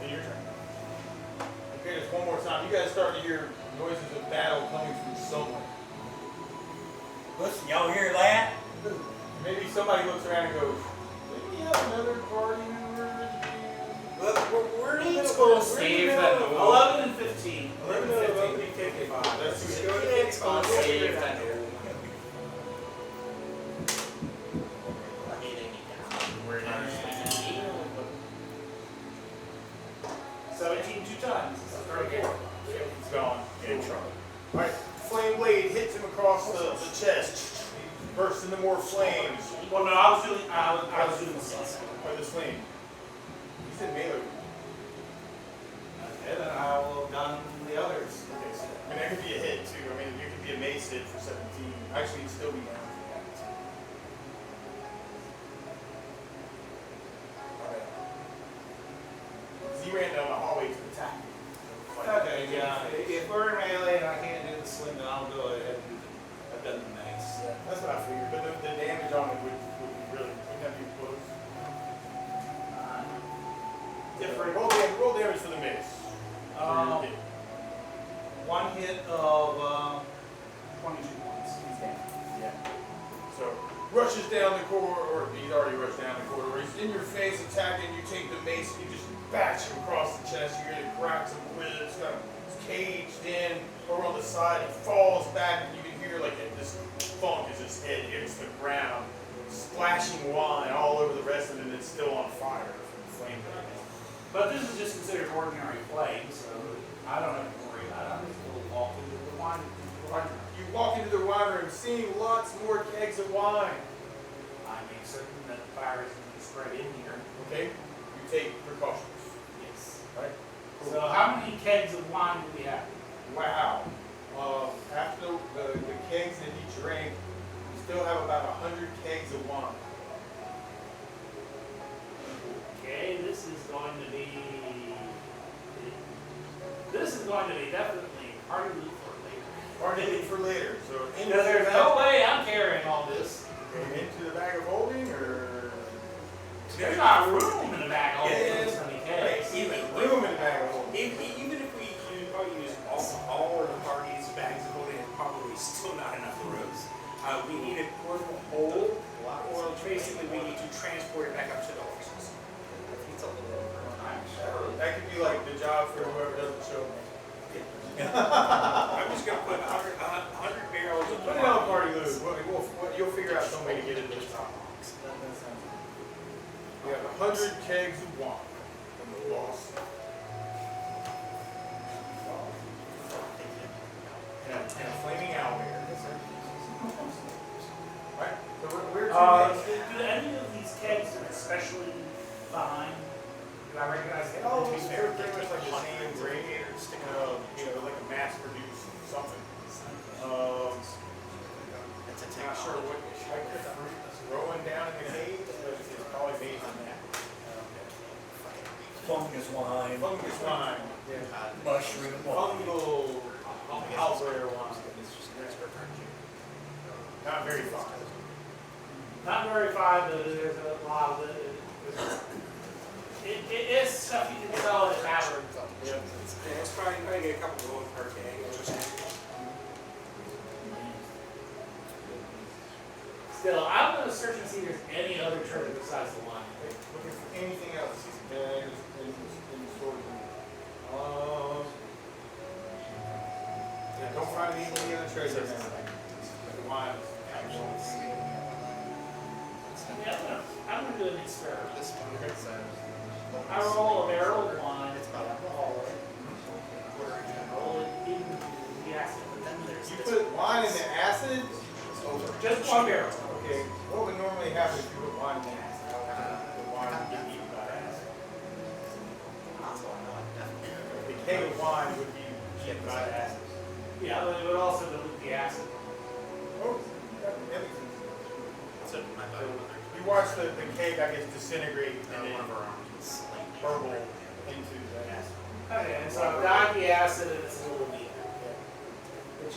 Then your turn. Okay, just one more time. You guys start to hear noises of battle coming from somewhere. Listen, y'all hear that? Maybe somebody looks around and goes, "Maybe we have another party member." We're in the Let's middle. go save that door. 11 and 15. 11 and 15. That's who it is. Let's go save that door. We're in our 17 two times. This is 34. He's gone. Alright, flame blade hits him across the chest. He bursts into more flames. Well, no, I was doing the six. By the flame. He said melee. And then I will have done the others. Okay, so, I mean, that could be a hit too. I mean, you could be a mace hit for 17. Actually, you'd still be down for that. Alright. He ran down the hallway to attack you. Okay, yeah. If we're in melee and I can't do the sling, then I'll go ahead and I've done the mace. That's what I figured. But the damage on it would be really, wouldn't that be close? Different. Roll damage for the mace. One hit of 22 points. He's down. Yeah. So, rushes down the corridor, or he's already rushed down the corridor. He's in your face attacking. You take the mace and you just bash him across the chest. You hear the cracks and ribs, kind of caged in. Over on the side, he falls back, and you can hear like this funk as his head hits the ground, splashing wine all over the rest of it, and it's still on fire from the flame damage. But this is just considered ordinary flame, so I don't have to worry about it. I'm just going to walk into the wine room. You walk into the wine room, seeing lots more kegs of wine. I make certain that the fire isn't going to spread in here. Okay, you take precautions. Yes. Right. So how many kegs of wine do we have? Wow. After the kegs that he drank, you still have about 100 kegs of wine. Okay, this is going to be definitely party loot for later. Party for later. So Because there's no way I'm carrying all this. into the bag of holding, or There's not room in the bag of holding Yeah. this many kegs. even room in the bag of holding. Even if we probably use all of the party's bags of holding, it's probably still not enough room. We need a portable hole, or basically we need to transport it back up to the horses. That could be like the job for whoever doesn't show. I'm just gonna put 100 barrels of Put it on party loot. You'll figure out some way to get into the top. We have 100 kegs of wine from the boss. And a flaming owlbear. Right? So we're Do any of these kegs are especially fine? Do I recognize them? Oh, they're pretty much like the same grade, like a mass-produced something. Not sure what type of fruit is growing down in the cave, but it's probably made from that. Fungus wine, Fungus wine. mushroom wine. Fungal owlbear wine. Not very fine. Not very fine, but there's a lot of it. It is stuff you can sell at a tavern. Yeah. It's probably get a couple gold per keg. Still, I'm going to search and see if there's any other treasure besides the wine. Looking for anything else. In the storage room. Yeah, don't find any other treasure now. The wine is actually. Yeah, I'm going to do an experiment. This one. I roll a barrel of wine. It's about alcohol. Roll it in the acid. But then there's You this put wine in the acid? Just one barrel. Okay. What would normally happen if you put wine in the acid? The wine would get eaten by acid. The keg of wine would be eaten by acid. Yeah, but it would also dilute the acid. Oh, that makes sense. So my buddy, You watch the keg, I guess, disintegrate and one of then our arms is slightly burble into the acid. Okay, and so I've got the acid and it's a little neater. Which,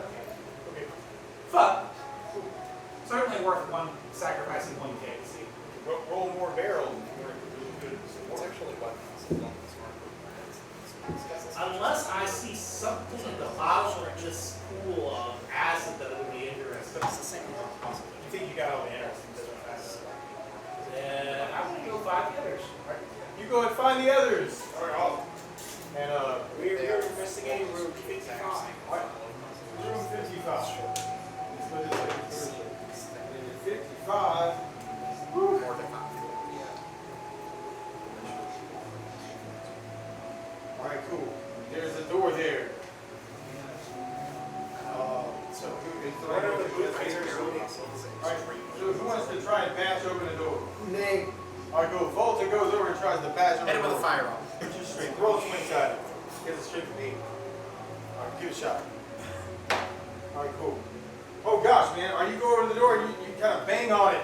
okay. Okay. Fuck. certainly worth sacrificing one cake. See, Roll more barrels if you want to do good. It's actually what unless I see something at the bottom of this pool of acid that would be interesting. But it's the same as You think you got all the interesting business? Then I'm gonna go find the others. You go and find the others. All right, and We're investigating room 55. room 55. Let's put this like Thursday. 55. more than half. All right, cool. There's a door there. So who is the Right over the blue All pictures. right, so who wants to try and bash open the door? Nate, All right, go. Volta goes over and tries to bash open Hit the it door. with a fireball. Just straight. Roll swing side. Get it straight from me. All right, give it a shot. All right, cool. Oh gosh, man, are you go over to the door and you kind of bang on it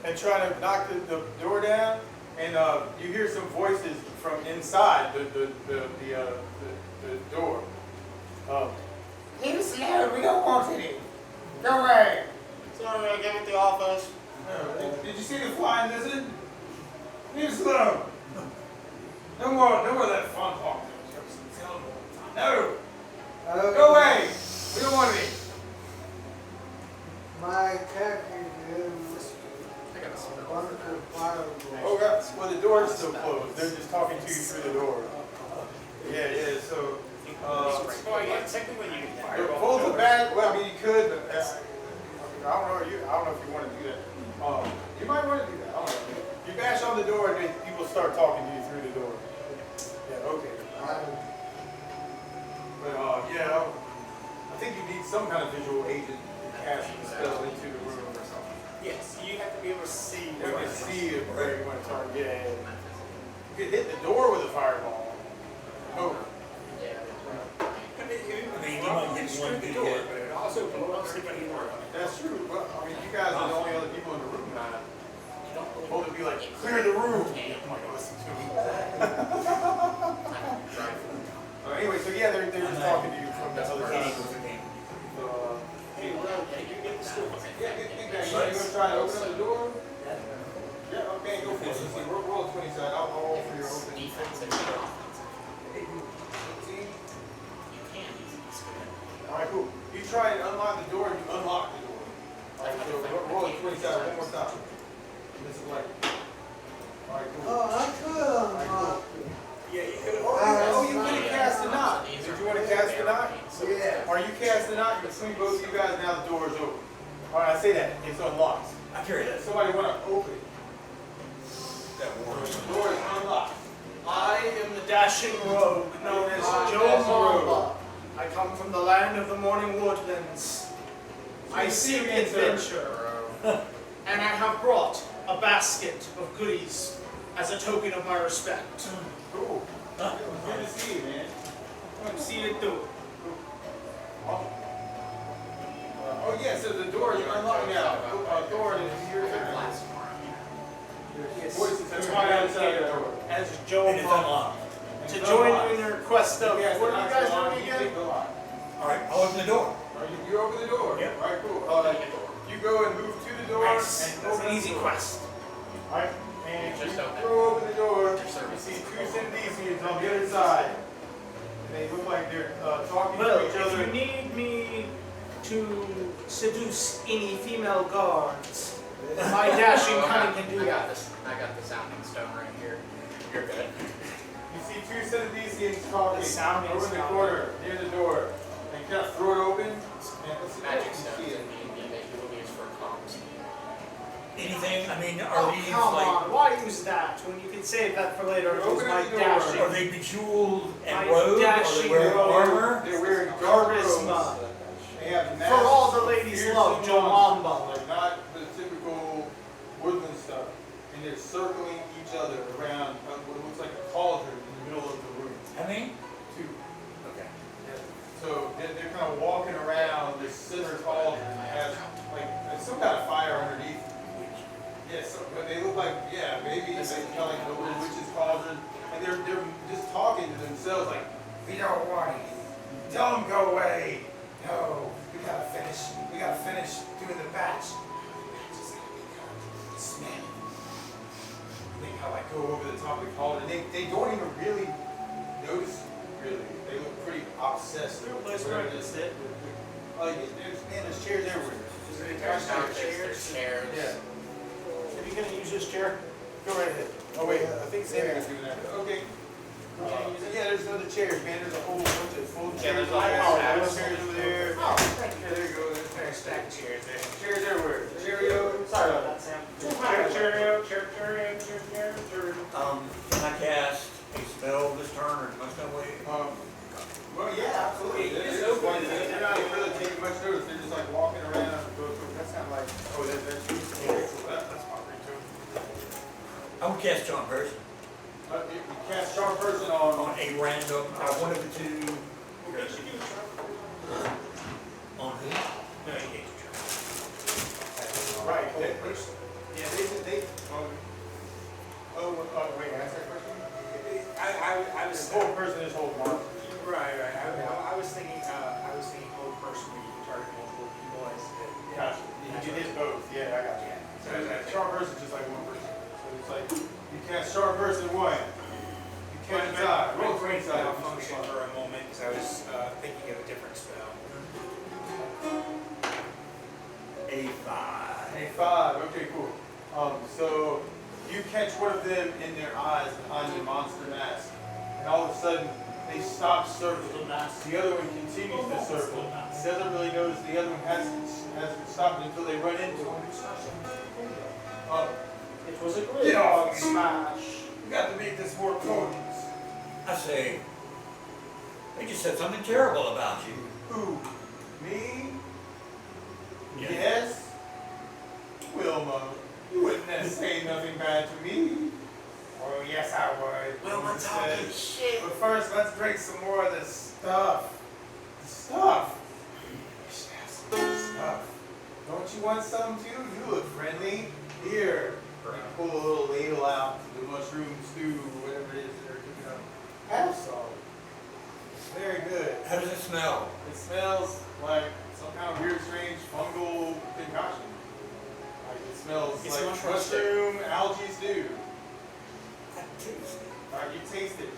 and try to knock the door down, and you hear some voices from inside the door. Leave us alone, we don't want any. Go away. Sorry, I'll get with the office. Did you see the flying lizard? Leave us alone. No more of that fun talk. No, go away. We don't want any. my captain is I got a a spell. bunch of fireballs. Oh, God. Well, the door's still closed. They're just talking to you through the door. Yeah, so, Oh, yeah, technically you can fireball. both the back, well, I mean, you could, but I don't know if you want to do that. You might want to do that, I don't know. You bash on the door and then people start talking to you through the door. Yeah, okay. But, yeah, I think you need some kind of visual agent to cast the spell into the room or something. Yes, you have to be able to see. You can see it where you want to target. Yeah. You could hit the door with a fireball. Oh. I mean, you might get one good hit. But it also blows the door. That's true. Well, I mean, you guys are the only other people in the room now. Both would be like, clear the room. I'm like, listen to me. Anyway, so yeah, they're just talking to you from the other side. Hey, well, can you get the stool? Yeah, get back. You gonna try and open up the door? Yeah, okay, go for it. Let's see, roll 20 side. I'll roll for your open. 18. All right, cool. You try and unlock the door, and you unlock the door. All right, so roll 20 side one more time. This is like, all right, cool. Oh, I could unlock it. Yeah, you could have. Oh, you could have cast a knot. Did you want to cast a knot? Yeah. Are you casting a knot between both of you guys? Now the door is open. All right, I say that. It's unlocked. I carry that. Somebody want to open it. That warm. The door is unlocked. I am the dashing rogue known as Joe Joe Mamba. Mamba. I come from the land of the morning woodlands. I seek adventure, and I have brought a basket of goodies as a token of my respect. Cool. Good to see you, man. Come see you too. Oh yeah, so the door is unlocked now. Door is here. Voice is That's coming why I'm outside the here door. as Joe And it's Mamba. unlocked. To join you in your quest of, Yeah, what are you guys doing you again? take the lock. All right, I'll open the door. All right, you open the door. Yep. All right, cool. You go and move to the door Nice. and That's open an the easy door. quest. All right, and Just you open. throw open the door. Your You service. see two Cindicians on the other side. And they look like they're talking Well, to each if other. you need me to seduce any female guards, my dashing cunning can do that. I got the sounding stone right here. You're good. You see two Cindicians talking The sounding over in the stone. corner near the door. And you kind of throw it open. And let's see Magic if you stones see it. you will use for comms. Anything, I mean, Oh, are these come like, on, why use that when you can save that for later? It was Open my the door. dashing. are they bejeweled My and robed? Are they dashing wearing robe. armor? They're wearing dark Charisma. robes. They have For masks, all the ladies piercing love Joe ones, Mamba. like not the typical woodland stuff. And they're circling each other around what looks like a cauldron in the middle of the room. How many? Two. Okay. So they're kind of walking around this center cauldron that has like there's some kind of fire underneath. Yeah, so, but they look like, yeah, maybe they kind of like the little witch's cauldron. And they're just talking to themselves like, we don't want it. Tell them go away. No, we gotta finish doing the batch. go over the top of the collar, and they don't even really notice you, really. They look pretty obsessed. Is there a place where I can sit? There's chairs everywhere. Is there chairs? Chairs. Yeah. Are you gonna use this chair? Go right ahead. Oh wait, I think Sammy was doing that. Okay. Yeah, there's other chairs, man. There's a whole bunch of fold Yeah, chairs. there's a whole stack. Chairs over there. Oh, thank Yeah, there you go. There's There's a stack of chairs there. chairs everywhere. Cheerio. Sorry about that, Sam. Cheerio. Can I cast a spell this turn, or must I wait? Well, yeah, absolutely. They're not even really taking much notice. They're just like walking around. That's not like, oh, that's that's probably too. I would cast Charm Person You cast Sharp Person on. on a random, one of the two. On who? No, you can't do charm. Right. Yeah, they. Wait, ask that question? I was. This whole person is whole mark. Right. I was thinking old person where you can target multiple people. I said. Gotcha. You did both. Yeah, I got you. So Sharp Person is just like one person. So it's like you cast Sharp Person one. You catch its eye. Roll 20 side. I'll function for a moment because I was thinking of a different spell. A5. A5. Okay, cool. So you catch one of them in their eyes behind the monster mask, and all of a sudden they stop circling. The other one continues to circle. He doesn't really notice the other one hasn't stopped until they run into him. It was a Get great off me. smash. We got to make this more potent. I say, they just said something terrible about you. Who? Me? Yeah. Yes? Wilma, you wouldn't say nothing bad to me. Oh, yes, I would. Wilma talking shit. But first, let's drink some more of this stuff. The stuff. You should have some more stuff. Don't you want some too? You look friendly. Here. They pull a little ladle out, the mushroom stew, whatever it is that they're cooking up. Have some. It's very good. How does it smell? It smells like some kind of weird, strange fungal concoction. Like it smells It's like mushroom mushroom algae stew. I taste it. All right, you taste it.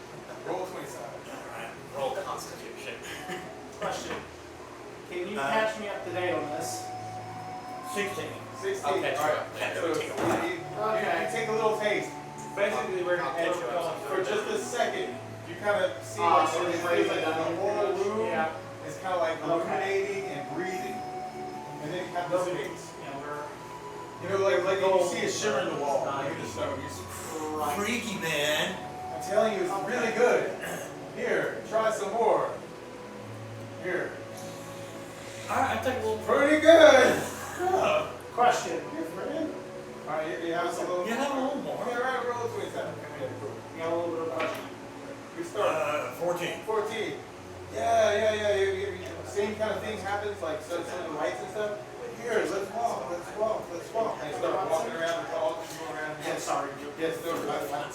Roll 20 side. Alright. Roll Constitution. Question. Can you catch me up to date on this? 16. 16. I'll catch you All up. right. Yeah, So it'll take a while. you take a little taste. Basically, we're I'll catch you up. for just a second. You kind of see Ah, like so it it's feels like raising the up. whole room Yeah. is kind of like Okay. illuminating and breathing, and then it kind of dissipates. You know, we're You know, like you see a shimmer in the wall. Like in the stone. right. Freaky, man. I'm telling you, it's really good. Here, try some more. Here. I take a little. Pretty good. Question. Your friend. All right, you have some little. You have a little more. Okay, right, roll 20 side. You got a little bit of question. We start. 14. 14. Yeah. Same kind of thing happens, like some of the lights and stuff. Here, let's walk. And you start walking around the hall, just go around. Yeah, sorry. Yes, no,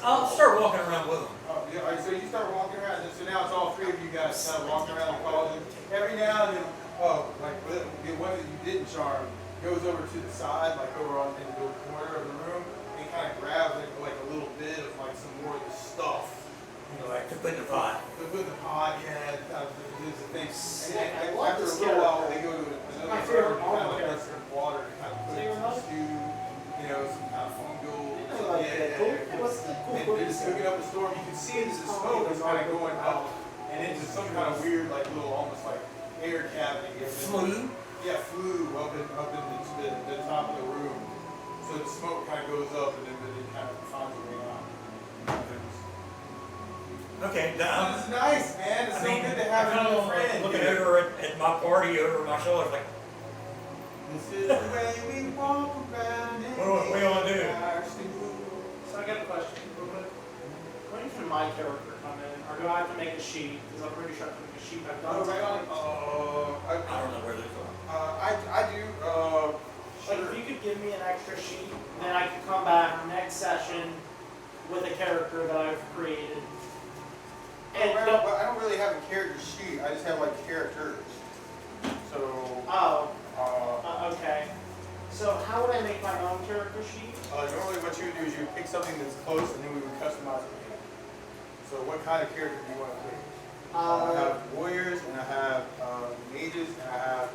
I'll start walking around with them. yeah, all right, so you start walking around, and so now it's all three of you guys kind of walking around the hall. Every now and then, like the one that you didn't charm goes over to the side, like over on into the corner of the room, and kind of grabs like a little bit of like some more of the stuff. You know, like To put in the pot. to put in the pot, yeah, is the thing. Sick. And I love after a this little while, character. they go to My another favorite room, kind Marvel of like character. some water, to kind of put So in you're some not- stew, you know, some kind of fungal. like that. Cool. What's the cool? And they're just cooking up a storm. You can see the smoke is kind of going up and into some kind of weird, like little, almost like air cavity. Flue. Yeah, flue up in the top of the room. So the smoke kind of goes up and then it kind of finds a way out. Okay, This now, is nice, man. It's so good to have another friend. looking here. over at my party over my shoulder, like, This is the way we walk around. What do we wanna do? So I got a question. When can my character come in, or do I have to make a sheet? Because I'm pretty sure I have to make a sheet. I've done Right on. I don't know where those are. I do. Like, if you could give me an extra sheet, then I could come back next session with a character that I've created. And I don't really have a character sheet. I just have like characters. So. okay. So how would I normally make my own character sheet. Normally what you would do is you would pick something that's close and then we would customize it. So what kind of character do you want to play? I have warriors and I have mages and I have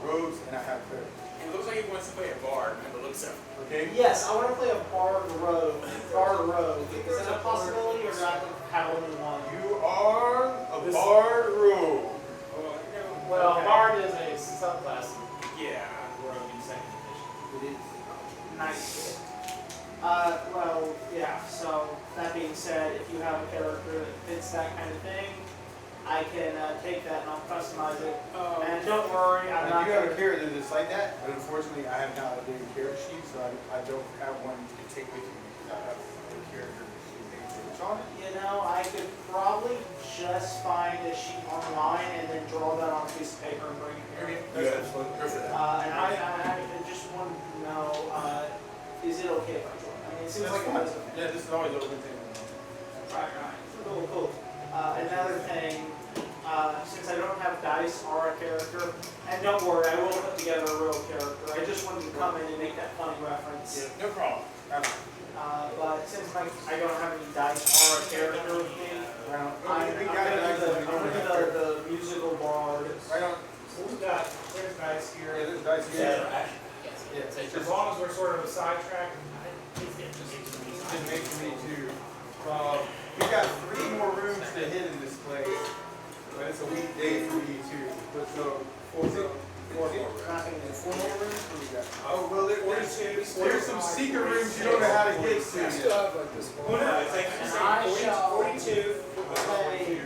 rogues and I have clerics. It looks like he wants to play a bard by the looks of it. Okay? Yes, I want to play a bard rogue. Bard rogue. Is that a possibility or do I have only one? You are a bard rogue. Well, bard is a subclass. Yeah, rogue in second edition. It is. Nice. Well, yeah, so that being said, if you have a character that fits that kind of thing, I can take that and I'll customize it. And don't worry, I'm Now, not you have a gonna... character that's like that, but unfortunately I have not updated character sheet, so I don't have one to take with you because I have a character that's on it. You know, I could probably just find a sheet online and then draw that on a piece of paper and bring it here. That's fun. Go for that. And I just wanted to know, is it okay if I join? I mean, it seems That's like fine. it is. Yeah, this is always open thing. Right. Cool, cool. Another thing, since I don't have dice or a character, and don't worry, I will put together a real character. I just wanted to come in and make that funny reference. Yeah, no problem. But since I don't have any dice or a character with me, I'm the musical bard. Right on. There's dice Yeah, here. there's dice here. Yeah, it's It's As just, long as we're sort of a sidetrack. just makes me too. We got 3 more rooms to hit in this place. But it's a weekday for me too. But so, 4 more rooms. 4 more rooms? What we got? Oh, well, there's some secret rooms you don't know how to get to Still yet. have like this Oh one. no, it's like And I shall 42. play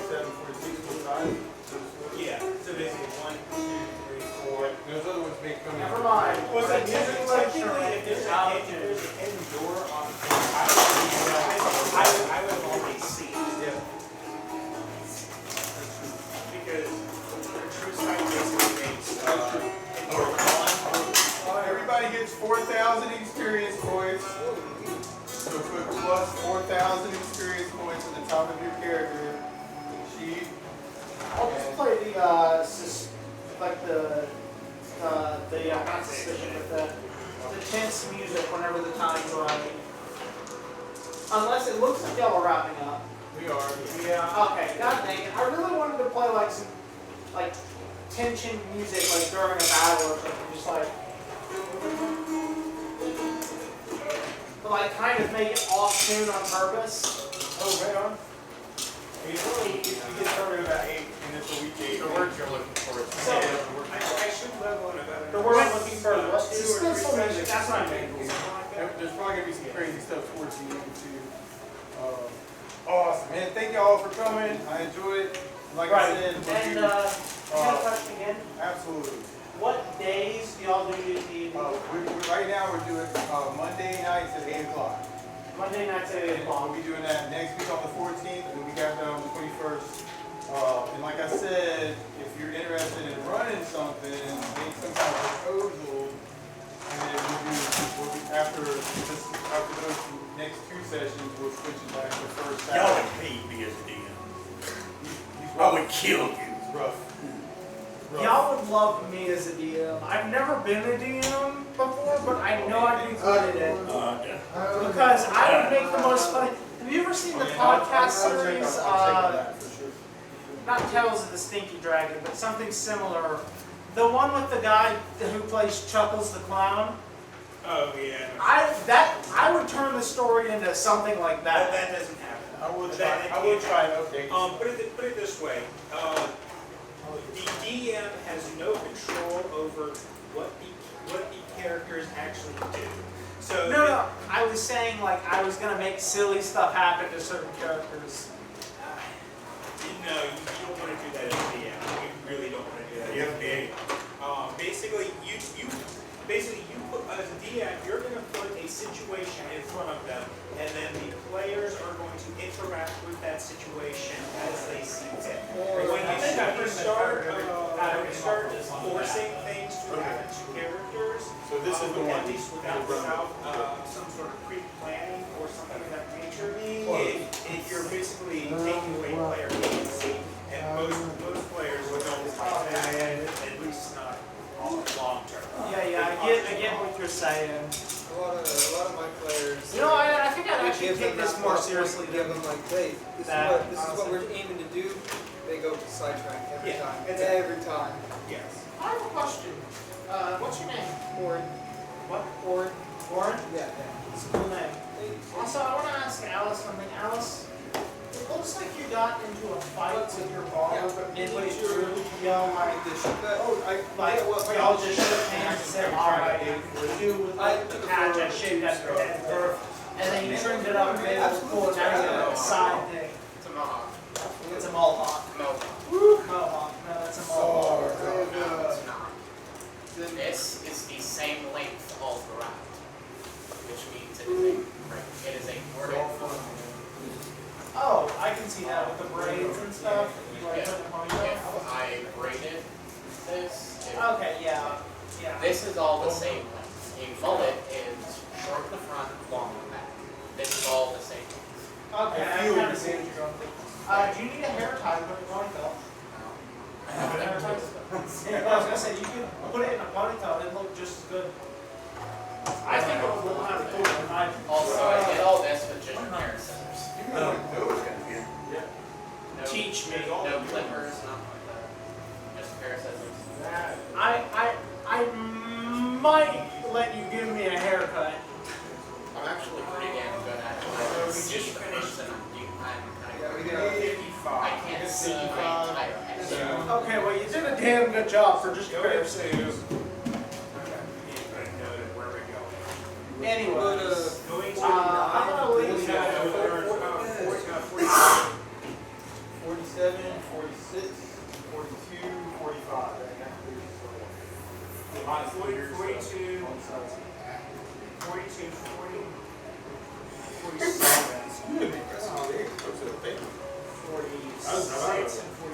7, 46, 45. Yeah, so basically 1, 2, 3, 4. Those other ones may come in. Never mind. Well, so technically, if there's a hidden door on the I would always see it. Yeah. Because the true sight basically makes door Everybody gets 4,000 experience points. So put plus 4,000 experience points at the top of your character sheet. I'll just play the not suspicion, but the tense music whenever the time's right. Unless it looks like y'all are wrapping up. We are. Yeah. Okay. God dang it! I really wanted to play like some tension music, like during a battle or something, just like. But like kind of make it off tune on purpose. Oh, right on. You get started about 8, and it's a weekday. The words you're looking for. So, I should level in about The word I'm looking for suspenseful music. That's what I mean. There's probably going to be some crazy stuff towards the end, too. Awesome, man. Thank y'all for coming. I enjoyed it. Like I said, And I got a question again. absolutely. What days do y'all do the Right now, we're doing Monday nights at 8 o'clock. Monday nights at 8 o'clock? We'll be doing that next week on the 14th, and the week after on the 21st. And like I said, if you're interested in running something, make some kind of proposal, and then after those next 2 sessions, we'll switch it back to first Y'all Saturday. would hate me as a DM. He's I rough. would kill you. He's rough. Y'all would love me as a DM. I've never been a DM before, but I know I'd be good at it. Because I would make the most fun. Have you ever seen the podcast series, not Tales of the Stinky Dragon, but something similar? The one with the guy who plays Chuckles the Clown? Oh yeah. I would turn the story into something like That that. doesn't happen. I will try and update. Put it this way. The DM has no control over what the characters actually do. So No, I was saying I was gonna make silly stuff happen to certain characters. No, you don't want to do that as a DM. You really don't want to do that as a DM. Basically, you put as a DM, you're going to put a situation in front of them, and then the players are going to interact with that situation as they see fit. When you start forcing things to happen to characters, So this is the one. at least without some sort of pre-planning or something of that nature, you're basically taking away player agency, and most players would know this, at least not long term. Yeah, I get what you're saying. A lot of my players. You know, I think I'd they actually give take them this that more point, seriously give than them like, hey, this that, is what we're aiming to do. They go to sidetrack every Yeah, time. it's Every time. yes. I have a question. What's your name? Orin. What? Orin. Warren? Yeah. It's a cool name. Also, I want to ask Alice something. Alice, it looks like you got into a fight with your barber, but midway through, you know, like, y'all just shook hands and said, all right, you with like the patch I shaved at your head birth, and then you trimmed it up and made it look cool, and now you got a side thing. It's a mohawk. It's a mohawk. Mohawk. Mohawk. No, that's a mohawk. No, it's not. This is the same length all throughout, which means it is a it is a vertical. Oh, I can see that with the braids and stuff. You like put the ponytail? If I braided this, Okay, yeah, yeah. this is all the same length. A mullet is short in the front, long in the back. This is all the same length. Okay, I kind of see what you're going with. Do you need a hair tie to put a ponytail? Hair ties? Yeah, I was gonna say, you could put it in a ponytail, it'd look just as good. I think it would look kind of cool. Also, I did all this with just hair scissors. Teach me. No clippers, nothing like that. Just hair scissors. I might let you give me a haircut. I'm actually pretty damn good at it. I can see the person I'm kind of. I can't see my entire head. Okay, well, you did a damn good job for just a pair of shoes. Anyways, I'm gonna leave that. 47, 46, 42, 45. 42, 42, 40, 47, 46, and 45.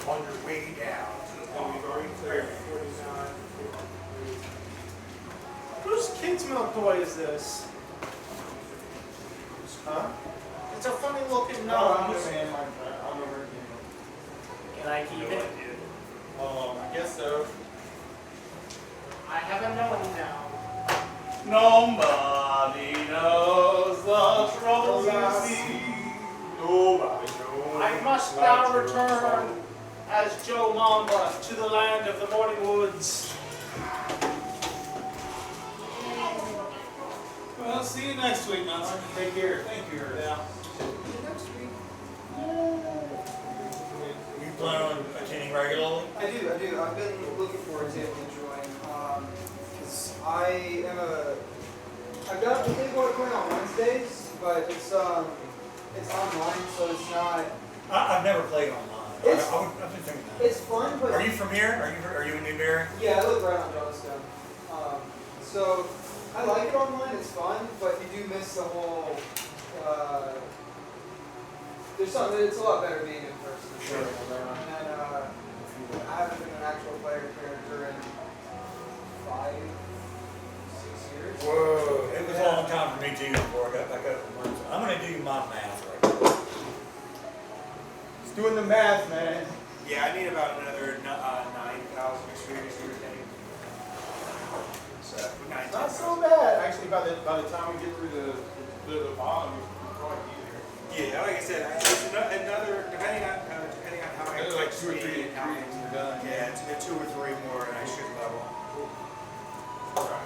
On your way down to the point we've already cleared 49, 53. Whose kid's milk toy is this? Huh? It's a funny looking nose. Can I keep it? I guess so. I have a gnome now. Nobody knows the troubles you see. Nobody knows. I must now return as Joe Mamba to the land of the morning woods. Well, see you next week, Munson. Take care. Thank you. Yeah. You plan on attending regularly? I do. I've been looking forward to it and enjoying. Because I've got a thing going on Wednesdays, but it's online, so it's not. I've never played online. It's- I've been thinking that. It's fun, but Are you from here? Are you in Newberry? yeah, I live right on Johnstone. So I like it online. It's fun, but you do miss the whole. There's something. It's a lot better being in person. Sure. And then I haven't been an actual player character in 5, 6 years. Whoa, it was a long time for me too before I got back up from Munson. I'm gonna do my math right now. He's doing the math, man. Yeah, I need about another 9,000 experience to retain. So, 9,000. Not so bad. Actually, by the time we get through the bottom, we'll probably be there. Yeah, like I said, it's another, depending on how I Like click 2 or 3 speed and how are done. yeah, it's 2 or 3 more and I should level. Right.